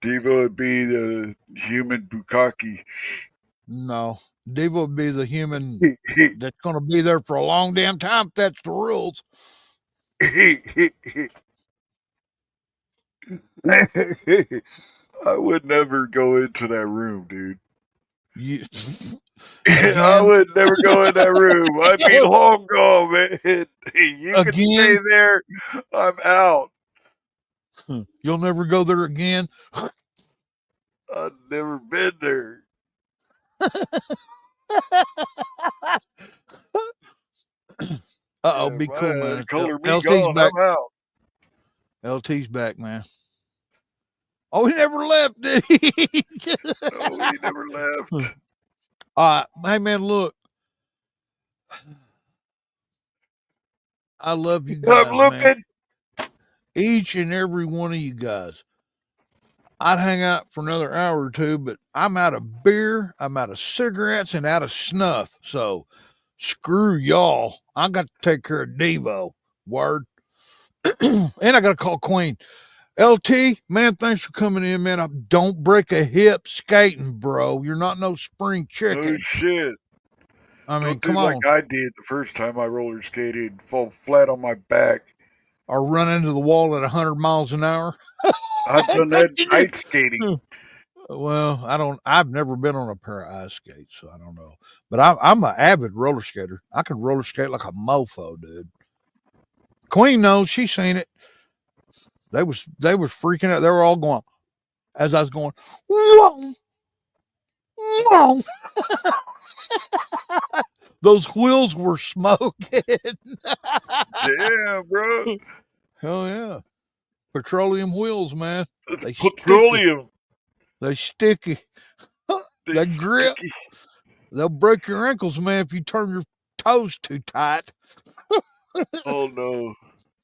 Devo would be the human bukkake. No. Devo would be the human that's going to be there for a long damn time if that's the rules. I would never go into that room, dude. You, I again, would never go in that room. I'd be long gone, man. You can stay again, there. I'm out. you'll never go there again. I've never been there. Uh-oh, Yeah, be cool, my man. color me LT's gone. back. I'm out. LT's back, man. Oh, he never left, did he? No, he never left. Hey, man, look. I love you I'm guys, man. looking. Each and every one of you guys. I'd hang out for another hour or two, but I'm out of beer, I'm out of cigarettes, and out of snuff. So screw y'all. I got to take care of Devo. Word. And I got to call Queen. LT, man, thanks for coming in, man. Don't break a hip skating, bro. You're not no spring No chicken. shit. I mean, Don't do come like on. I did the first time I roller skated, fall flat on my back. Or run into the wall at 100 miles an hour. I've done that ice skating. Well, I've never been on a pair of ice skates, so I don't know. But I'm an avid roller skater. I can roller skate like a mofo, dude. Queen knows, she's seen it. They was freaking out. They were all going as I was going, whoa, whoa. Those wheels were smoking. Damn, bro. Hell yeah. Petroleum wheels, man. That's They sticky. petroleum. They sticky. They They grip. sticky. They'll break your ankles, man, if you turn your toes too tight. Oh no.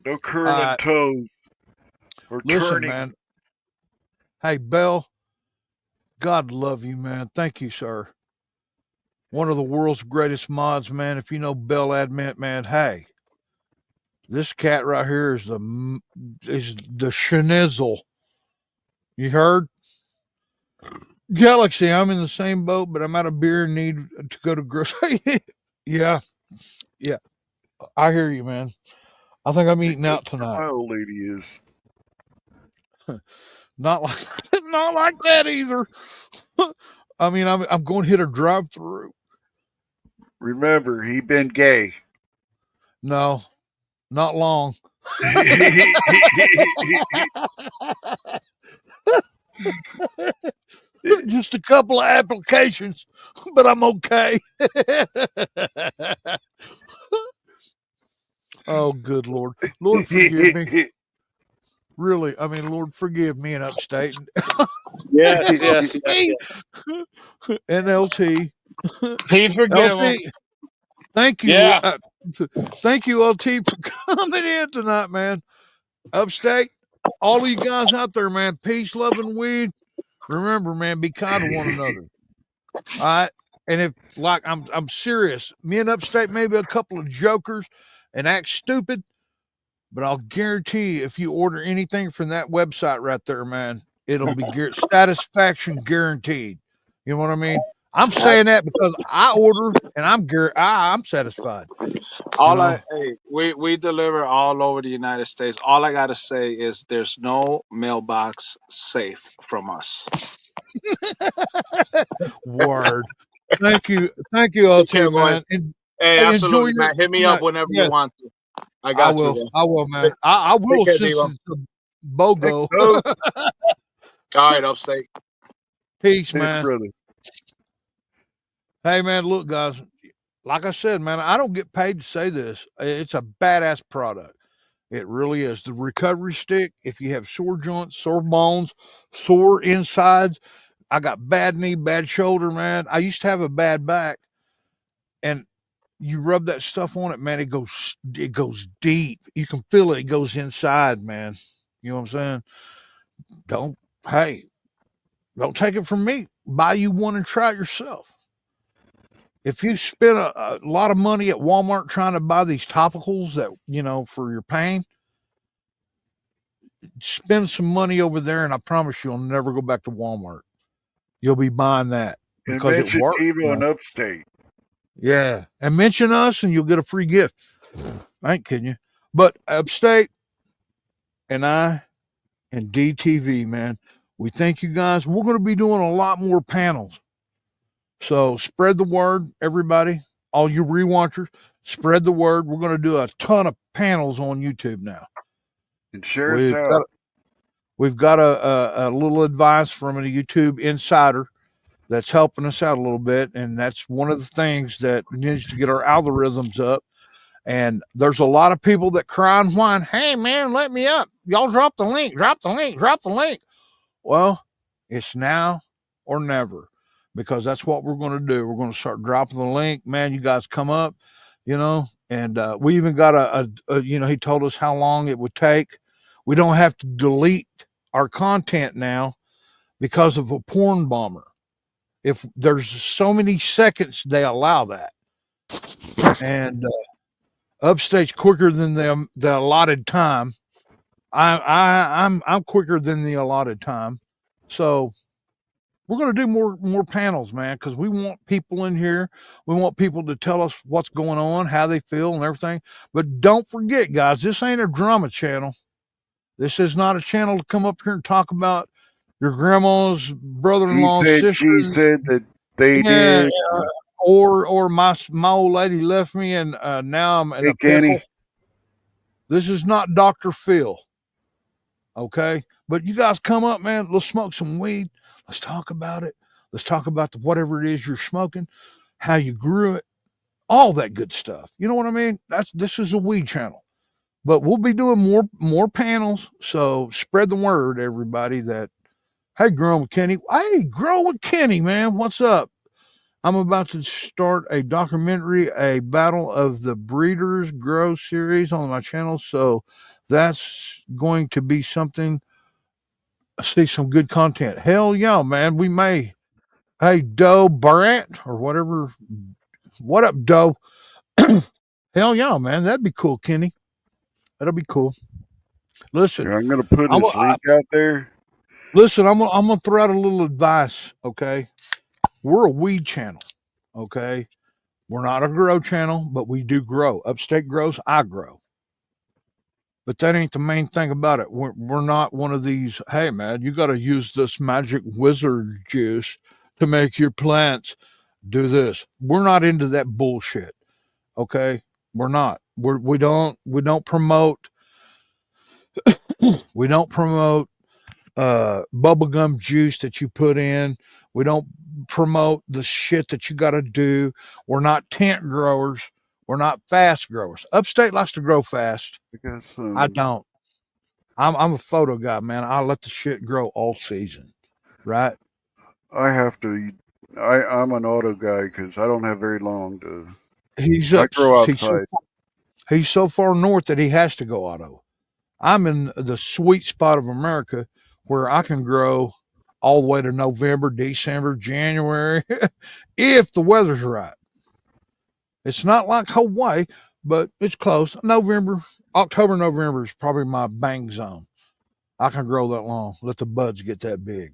No curling Uh, toes. Or listen, turning. man. Hey, Bell, God love you, man. Thank you, sir. One of the world's greatest mods, man. If you know Bell Admint, man, hey, this cat right here is the schnizzle. You heard? Galaxy, I'm in the same boat, but I'm out of beer and need to go to grocery. Yeah, yeah. I hear you, man. I think I'm eating out tonight. My old lady is. Not like not like that either. I mean, I'm going to hit a drive-through. Remember, he been gay. No, not long. Just a couple of applications, but I'm okay. Oh, good Lord. Lord, forgive me. Really, I mean, Lord, forgive me in upstate. Yes, And yes, yes, LT. yes. And LT. Please forgive him. LT, thank you. Yeah. Thank you, LT, for coming in tonight, man. Upstate, all of you guys out there, man, peace, love, and weed. Remember, man, be kind to one another. All right. And if like I'm serious, me and Upstate maybe a couple of jokers and act stupid, but I'll guarantee you if you order anything from that website right there, man, it'll be satisfaction guaranteed. You know what I mean? I'm saying that because I order and I'm satisfied. You know, We deliver all over the United States. All I gotta say is there's no mailbox safe from us. word. Thank you, Take care, LT, boys. man. And Hey, hey, enjoy absolutely, your man. Hit me up tonight. whenever you Yes, want to. I got you, man. I will, man. Take, I take will care, since Devo. it's a BOGO. All right, upstate. Peace, Hey, man. brother. Hey, man, look, guys, like I said, man, I don't get paid to say this. It's a badass product. It really is. The recovery stick, if you have sore joints, sore bones, sore insides, I got bad knee, bad shoulder, man. I used to have a bad back, and you rub that stuff on it, man, it goes deep. You can feel it. It goes inside, man. You know what I'm saying? Don't hey, don't take it from me. Buy you one and try it yourself. If you spend a lot of money at Walmart trying to buy these topicals that, for your pain, spend some money over there, and I promise you'll never go back to Walmart. You'll be buying that And because it mention works. Devo and Upstate. Yeah. And mention us, and you'll get a free gift. I ain't kidding you. But Upstate and I and DTV, man, we thank you guys. We're going to be doing a lot more panels. So spread the word, everybody. All you rewatchers, spread the word. We're going to do a ton of panels on YouTube now. And share us We've out. got we've got a little advice from a YouTube insider that's helping us out a little bit, and that's one of the things that needs to get our algorithms up. And there's a lot of people that cry and whine, "Hey man, let me up! Y'all drop the link, drop the link, drop the link." Well, it's now or never, because that's what we're going to do. We're going to start dropping the link. Man, you guys come up, and we even got he told us how long it would take. We don't have to delete our content now because of a porn bomber. If there's so many seconds, they allow that. And Upstate's quicker than the allotted time. I'm quicker than the allotted time. So we're going to do more panels, man, because we want people in here. We want people to tell us what's going on, how they feel, and everything. But don't forget, guys, this ain't a drama channel. This is not a channel to come up here and talk about your grandma's He brother-in-law's said, sister. she said that they Yeah, did. or my old lady left me, and now I'm in Hey, a pickle. Kenny. This is not Dr. Phil. Okay, but you guys come up, man. Let's smoke some weed. Let's talk about it. Let's talk about whatever it is you're smoking, how you grew it, all that good stuff. You know what I mean? This is a weed channel, but we'll be doing more panels. So spread the word, everybody. That hey, growing with Kenny. Hey, growing with Kenny, man. What's up? I'm about to start a documentary, a Battle of the Breeders Grow series on my channel. So that's going to be something. I see some good content. Hell yeah, man. We may. Hey, Doe Brant or whatever. What up, Doe? Hell yeah, man. That'd be cool, Kenny. That'll be cool. Listen, I'm going to put I'm, his link out there. listen. I'm gonna throw out a little advice. Okay, we're a weed channel. Okay, We're not a grow channel, but we do grow. Upstate grows, I grow. But that ain't the main thing about it. We're not one of these, hey man, you got to use this magic wizard juice to make your plants do this. We're not into that bullshit. Okay? We're not. We don't promote bubblegum juice that you put in. We don't promote the shit that you got to do. We're not tent growers. We're not fast growers. Upstate likes to grow fast. I don't. I'm a photo guy, man. I let the shit grow all season, right? I have to. I'm an auto guy because I don't have very long to. He's I up. grow outside. He's so far north that he has to go auto. I'm in the sweet spot of America where I can grow all the way to November, December, January, if the weather's right. It's not like Hawaii, but it's close. October, November is probably my bang zone. I can grow that long. Let the buds get that big.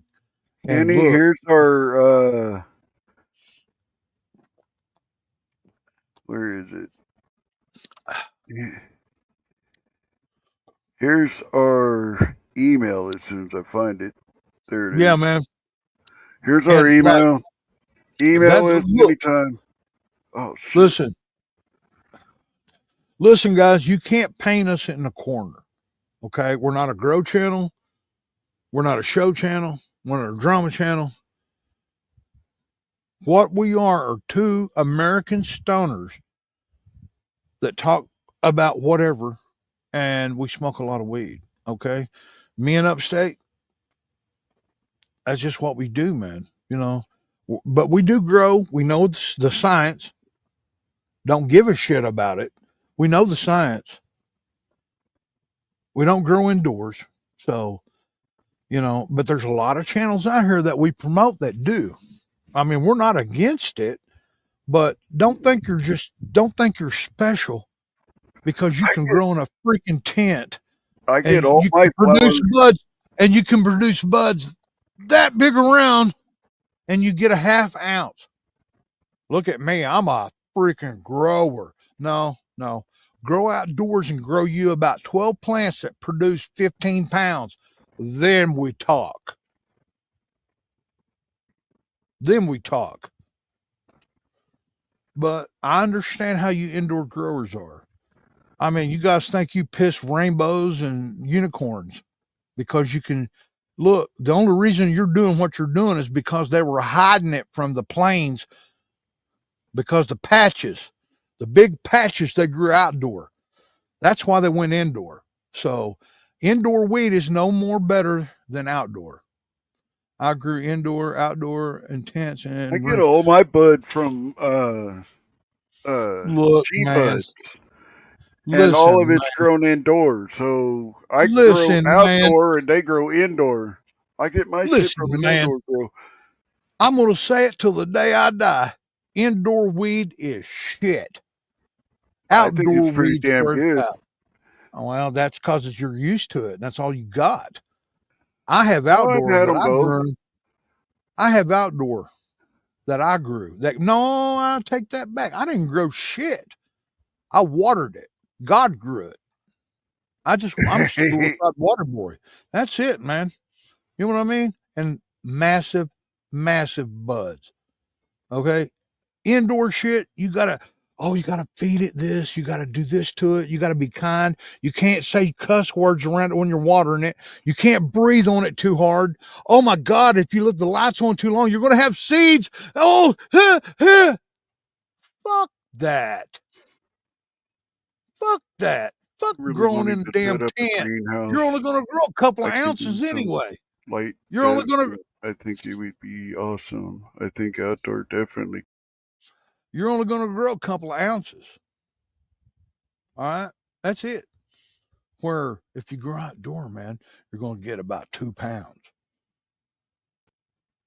And Kenny, look, here's our. Where is it? Here's our email as soon as I find it. There it is. Yeah, man. Here's our email. Like, email us anytime. Oh, shit. Listen, guys, you can't paint us in a corner. Okay? We're not a grow channel. We're not a show channel. We're not a drama channel. What we are two American stoners that talk about whatever, and we smoke a lot of weed. Okay? Me and Upstate, that's just what we do, man. You know, but we do grow. We know the science. Don't give a shit about it. We know the science. We don't grow indoors. So, but there's a lot of channels out here that we promote that do. I mean, we're not against it, but don't think you're special because you can grow in a freaking tent. I get all my produce buds, and you can produce buds that big around, and you get a ½ ounce. Look at me, I'm a freaking grower. No. Grow outdoors and grow you about 12 plants that produce 15 pounds. Then we talk. But I understand how you indoor growers are. I mean, you guys think you piss rainbows and unicorns because you can look. The only reason you're doing what you're doing is because they were hiding it from the plains because the big patches they grew outdoor. That's why they went indoor. So indoor weed is no more better than outdoor. I grew indoor, outdoor, and tents. And I get all my bud from look, G-Buds. Man. And all of it's grown indoors. So I grow outdoor and they grow indoor. I get my shit from an indoor grow. I'm going to say it till the day I die. Indoor weed is shit. Outdoor I think it's pretty damn good. Well, that's because you're used to it. That's all you got. I have outdoor that I grew. I have outdoor that I grew. No, I take that back. I didn't grow shit. I watered it. God grew it. I'm a certified water boy. That's it, man. You know what I mean? And massive buds. Okay? Indoor shit, you gotta feed it this, you gotta do this to it, you gotta be kind. You can't say cuss words around it when you're watering it. You can't breathe on it too hard. Oh my God, if you leave the lights on too long, you're gonna have seeds. Oh, fuck that. Fuck growing in a damn tent. You're only gonna grow a couple of ounces anyway. You're only gonna. I think it would be awesome. I think outdoor definitely. You're only gonna grow a couple of ounces. All right, that's it. Where if you grow outdoor, man, you're gonna get about 2 pounds.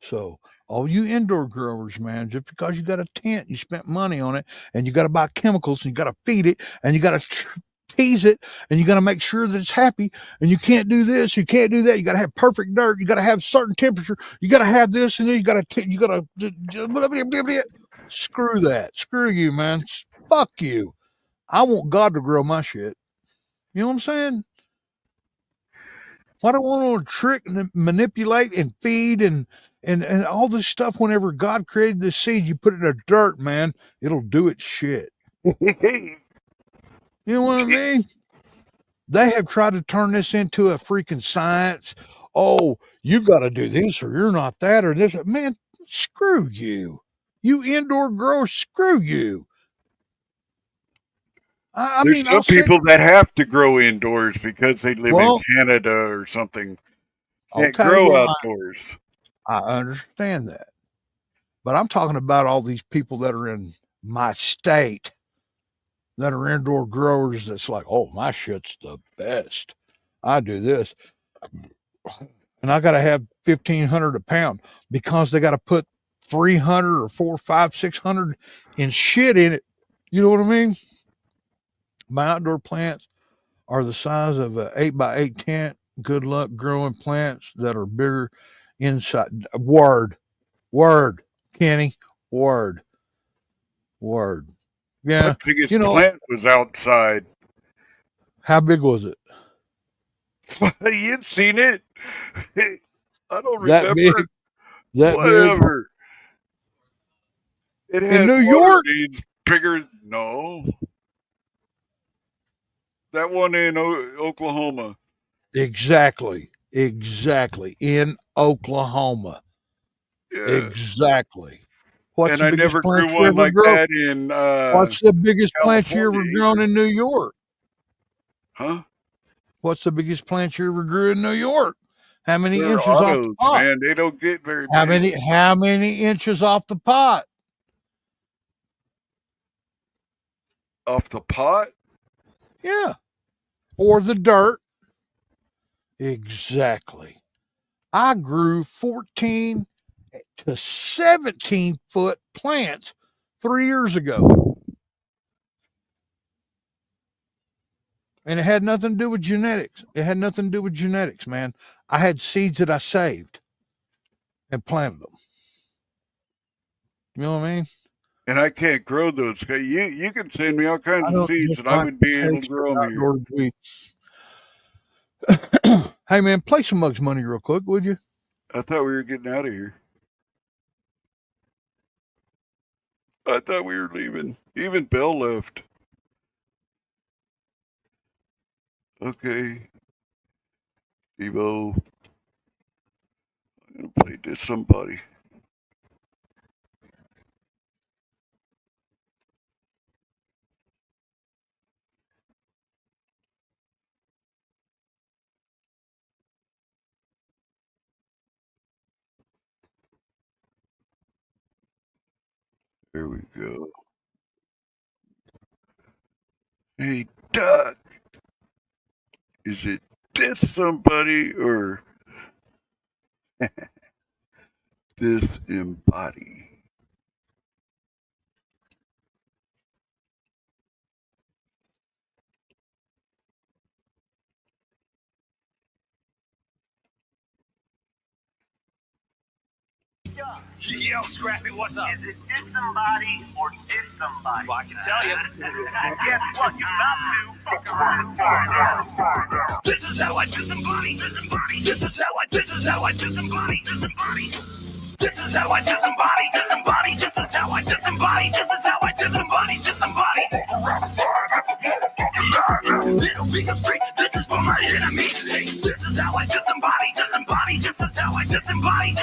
So all you indoor growers, man, just because you got a tent, you spent money on it, and you got to buy chemicals, and you got to feed it, and you got to tease it, and you got to make sure that it's happy, and you can't do this, you can't do that. You got to have perfect dirt, you got to have certain temperature, you got to have this, and then you got to. Screw that. Screw you, man. Fuck you. I want God to grow my shit. You know what I'm saying? Why do I want to trick and manipulate and feed and all this stuff? Whenever God created this seed, you put it in the dirt, man, it'll do its shit. You know what I mean? They have tried to turn this into a freaking science. Oh, you got to do this or you're not that or this. Man, screw you. You indoor growers, screw you. I There's mean, some I'll sit. people that have to grow indoors because they live Well, in Canada or something. Can't okay, grow well, outdoors. I understand that. But I'm talking about all these people that are in my state that are indoor growers that's like, oh, my shit's the best. I do this. And I got to have 1,500 a pound because they got to put 300 or 4, 5, 600 in shit in it. You know what I mean? My outdoor plants are the size of an 8x8 tent. Good luck growing plants that are bigger inside. Word, Kenny, word. Yeah, My biggest you know, plant was outside. how big was it? You'd seen it. I don't That big? remember. That big? Whatever. It In had New water York? needs bigger. No. That one in Oklahoma. Exactly. In Oklahoma. Yeah. Exactly. What's And the I biggest never plant grew you one ever like grow? that in What's the biggest plant you ever California grown either. in New York? Huh? What's the biggest plant you ever grew in New York? How many They're inches off the autos, pot? man. They don't get very How big. many inches off the pot? Off the pot? Yeah. Or the dirt. Exactly. I grew 14 to 17 foot plants 3 years ago. And it had nothing to do with genetics. Man. I had seeds that I saved and planted them. You know what I mean? And I can't grow those. You can send me all kinds I of don't seeds just and I like would be to able to taste grow them here. outdoor weeds. Hey man, play some Mugs Money real quick, would you? I thought we were getting out of here. I thought we were leaving. Even Bill left. Okay. Devo. I'm going to play this somebody. There we go. Hey, Doc. Is it this somebody or this embody? Yo, Scrappy, what's up? Is it this somebody or this somebody? Well, I can tell you. Guess what? You about to fuck around and find out. This is how I disembody. This is how I disembody. This is how I disembody. This is how I disembody. Little finger straight. This is for my enemy. Hey, this is how I disembody. This is how I disembody.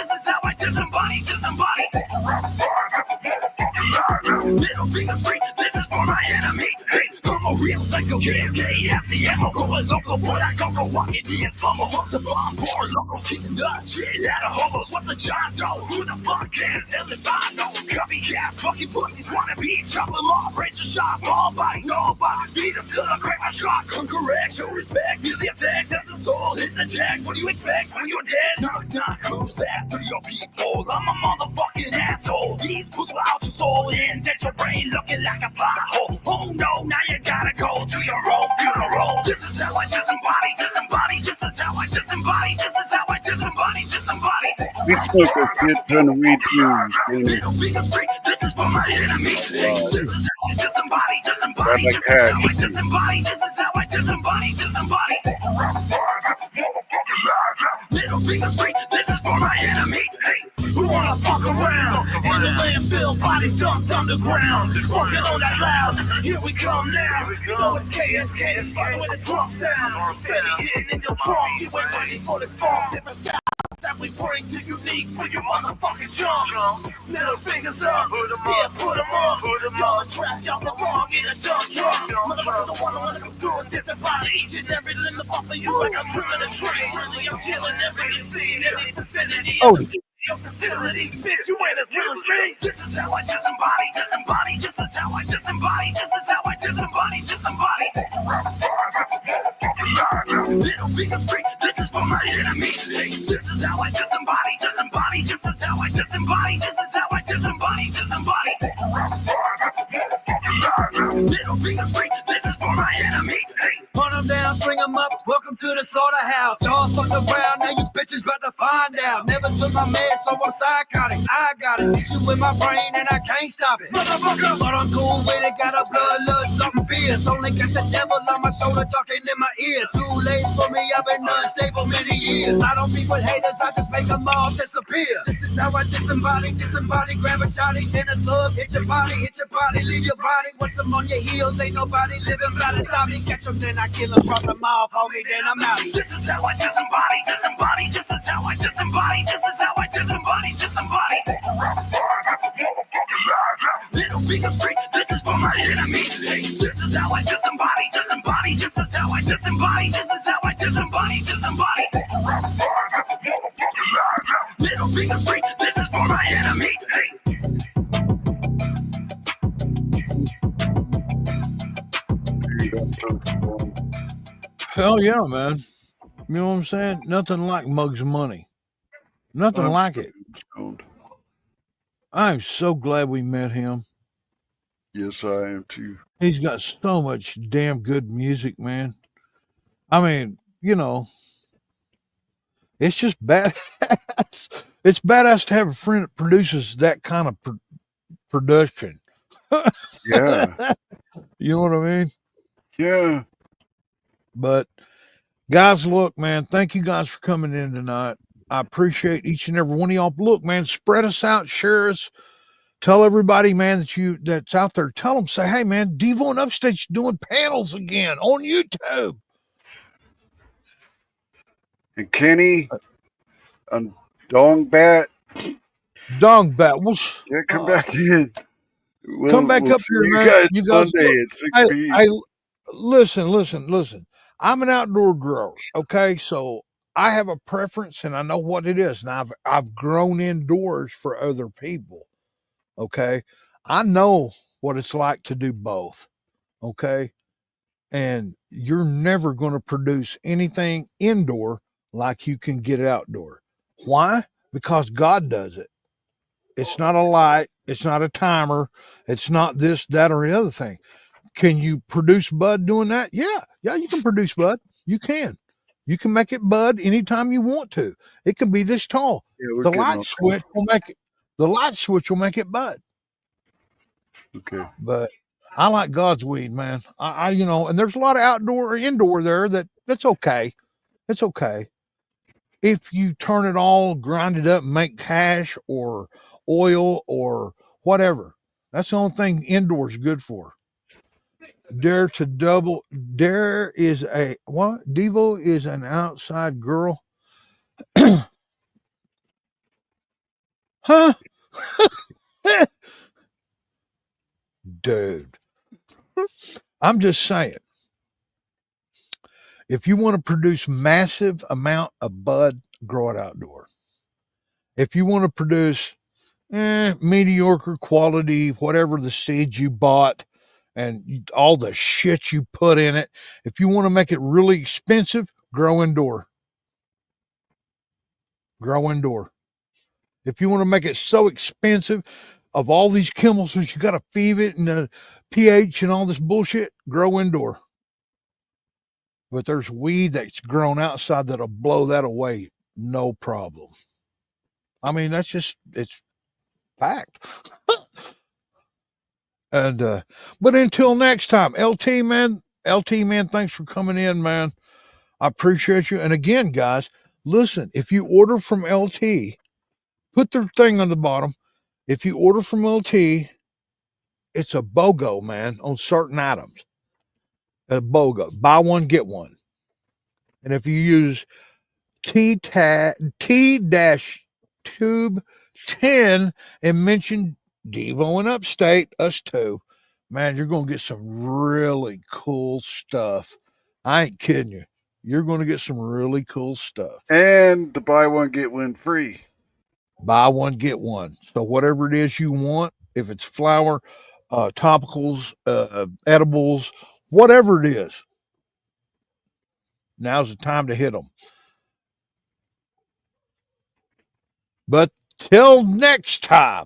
Little finger straight. This is for my enemy. Hey, I'm a real psycho. KSKFCM. Going local, boy. I go walking in slumber. Fuck the bomb. Poor local. Kicking the shit out of hobos. What's a John Doe? Who the fuck cares? Hell if I know. Copycats, fucking pussies wanna be. Chop them off, razor sharp, all body, nobody. Beat them till I crack my shot. Come correct, show respect, feel the effect. That's the soul, hits a jack. What do you expect when you're dead? Knock, who's after your people? I'm a motherfucking asshole. These boots will out your soul and dent your brain looking like a pothole. Oh no, now you gotta go to your own funeral. This is how I disembody. This is how I disembody. We smoke a shit ton of weed too, Kenny. Middle finger straight, this is for my enemy. This is how I disembody, I disembody. like This is how hash I too. disembody. This is how I disembody, disembody. Middle finger straight, this is for my enemy. Hey, who wanna fuck around? In the landfill, bodies dumped underground. Smoking on that loud, here we come now. You know it's KSK, when the drum sound. Steady hitting in your trunk, you ain't ready for this funk. Different styles that we bring to unique for you motherfucking chumps. Middle fingers up, yeah, put 'em up. Y'all are trash, y'all belong in a dump truck. Motherfuckers don't wanna come through and disembody each and every limb off of you like I'm trimming a tree. Really, I'm killing every MC in every vicinity of the studio facility. Bitch, you ain't as real as me. This is how I disembody, disembody. This is how I disembody. This is how I disembody, disembody. Middle finger straight, this is for my enemy. This is how I disembody, disembody. This is how I disembody. This is how I disembody, disembody. Middle finger straight, this is for my enemy. Hunt 'em down, string 'em up. Welcome to the slaughterhouse. Y'all fucked around, now you bitches about to find out. Never took my meds, so I'm psychotic. I got an issue with my brain and I can't stop it. Motherfucker, but I'm cool with it. Got a bloodlust, something fierce. Only got the devil on my shoulder talking in my ear. Too late for me, I've been unstable many years. I don't beef with haters, I just make them all disappear. This is how I disembody, disembody. Grab a shotty, then a slug, hit your body, leave your body. Once I'm on your heels, ain't nobody living by to stop me. Catch them, then I kill them, cross them off, homie, then I'm out. This is how I disembody, disembody. This is how I disembody. This is how I disembody, disembody. Middle finger straight, this is for my enemy. This is how I disembody, disembody. This is how I disembody. This is how I disembody, disembody. Middle finger straight, this is for my enemy. Hell yeah, man. You know what I'm saying? Nothing like Mug's money. Nothing I'm like it. stoned. I'm so glad we met him. Yes, I am too. He's got so much damn good music, man. I mean, you know, it's just badass. It's badass to have a friend that produces that kind of production. Yeah. You know what I mean? Yeah. But guys, look, man, thank you guys for coming in tonight. I appreciate each and every one of y'all. Look, man, spread us out, share us. Tell everybody, man, that's out there. Tell them, say, hey, man, Devo and Upstate's doing panels again on YouTube. And Kenny, Dong Bat. Dong Bat. Well, yeah, come back in. Come back up here, man. You guys, Sunday look, at 6 p.m. listen. I'm an outdoor grower, okay? So I have a preference, and I know what it is. And I've grown indoors for other people, okay? I know what it's like to do both, okay? And you're never going to produce anything indoor like you can get outdoor. Why? Because God does it. It's not a light. It's not a timer. It's not this, that, or the other thing. Can you produce bud doing that? Yeah, you can produce bud. You can. You can make it bud anytime you want to. It can be this tall. Yeah, The light switch will make it. The light switch will make it bud. Okay. But I like God's weed, man. I you know, and there's a lot of outdoor or indoor there that's okay. It's okay. If you turn it all, grind it up, and make hash or oil or whatever. That's the only thing indoors good for. Dare to double. Dare is a what? Devo is an outside girl. Huh? Dude. I'm just saying. If you want to produce massive amount of bud, grow it outdoor. If you want to produce mediocre quality, whatever the seeds you bought and all the shit you put in it, if you want to make it really expensive, grow indoor. Grow indoor. If you want to make it so expensive of all these chemicals, you got to feed it and the pH and all this bullshit, grow indoor. But there's weed that's grown outside that'll blow that away. No problem. I mean, that's just, it's fact. And but until next time, LT man, thanks for coming in, man. I appreciate you. And again, guys, listen, if you order from LT, put their thing on the bottom. If you order from LT, it's a BOGO, man, on certain items. A BOGO. Buy one, get one. And if you use T-Tube 10 and mention Devo and Upstate, us two, man, you're going to get some really cool stuff. I ain't kidding you. You're going to get some really cool stuff. And the buy one, get one free. Buy one, get one. So whatever it is you want, if it's flour, topicals, edibles, whatever it is, now's the time to hit them. But till next time,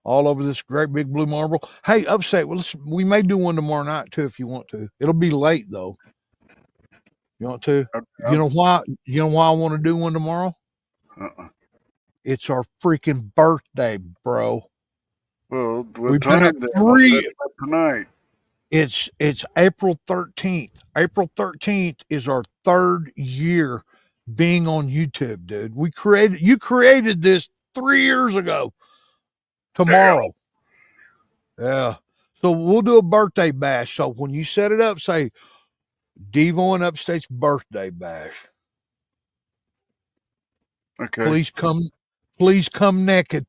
all over this great big blue marble. Hey, Upstate, well, we may do one tomorrow night too if you want to. It'll be late though. You want to? You know why? You know why I want to do one tomorrow? It's our freaking birthday, bro. Well, we've been up tonight. It's April 13th. April 13th is our 3rd year being on YouTube, dude. You created this 3 years ago. Tomorrow. Yeah. So we'll do a birthday bash. So when you set it up, say Devo and Upstate's birthday bash. Okay. Please come naked.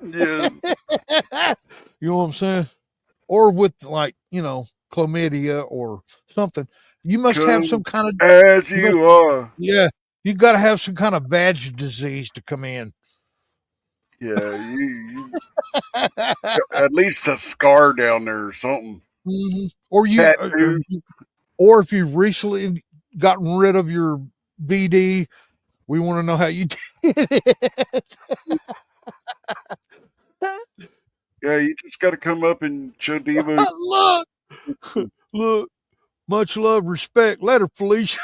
Yeah. You know what I'm saying? Or with, like, chlamydia or something. You must have some kind of as you are. Yeah. You got to have some kind of vag disease to come in. Yeah, you at least a scar down there or something. Mm-hmm. Or if you've recently gotten rid of your VD, we want to know how you did it. Yeah, you just got to come up and show Devo. Look, much love, respect. Later, Felicia.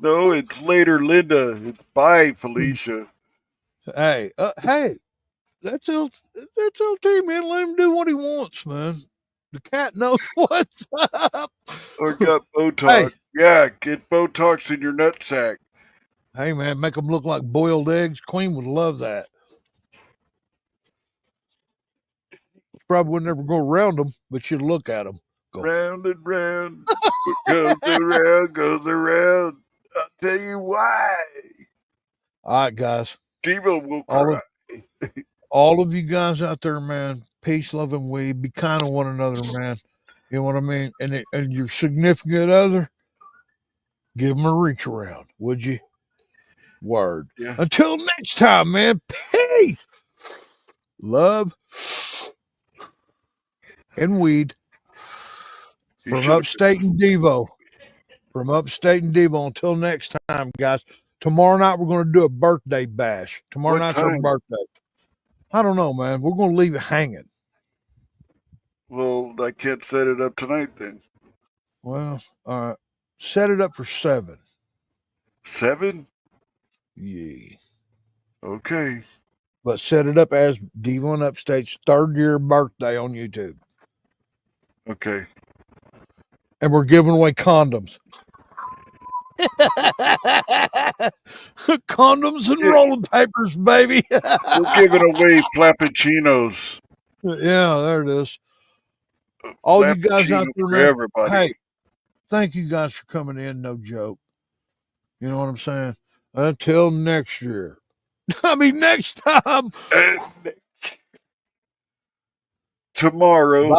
No, it's later, Linda. It's bye, Felicia. Hey, that's LT, man. Let him do what he wants, man. The cat knows what's up. Or got Botox. Hey. Yeah, get Botox in your nutsack. Hey, man, make them look like boiled eggs. Queen would love that. Probably would never go around them, but you'd look at them. Go. Round and round. What goes around, goes around. I'll tell you why. All right, guys. Devo will cry. All of you guys out there, man, peace, love, and weed. Be kind to one another, man. You know what I mean? And your significant other, give them a reach around, would you? Word. Yeah. Until next time, man. Peace, love, and weed. From Upstate and Devo. Until next time, guys. Tomorrow night, we're going to do a birthday bash. Tomorrow night's our birthday. I don't know, man. We're going to leave it hanging. Well, I can't set it up tonight then. Well, set it up for 7. 7? Yeah. Okay. But set it up as Devo and Upstate's 3rd year birthday on YouTube. Okay. And we're giving away condoms. Condoms and rolling papers, baby. We're giving away flappuccinos. Yeah, there it is. All you guys out there, man. Everybody. Hey, thank you guys for coming in. No joke. You know what I'm saying? Until next year. I mean, next time. Tomorrow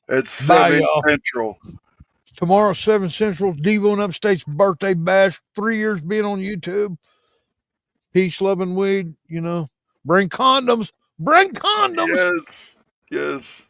at 7 Central. Tomorrow, 7 Central, Devo and Upstate's birthday bash. 3 years being on YouTube. Peace, love, and weed. Bring condoms. Bring condoms. Yes.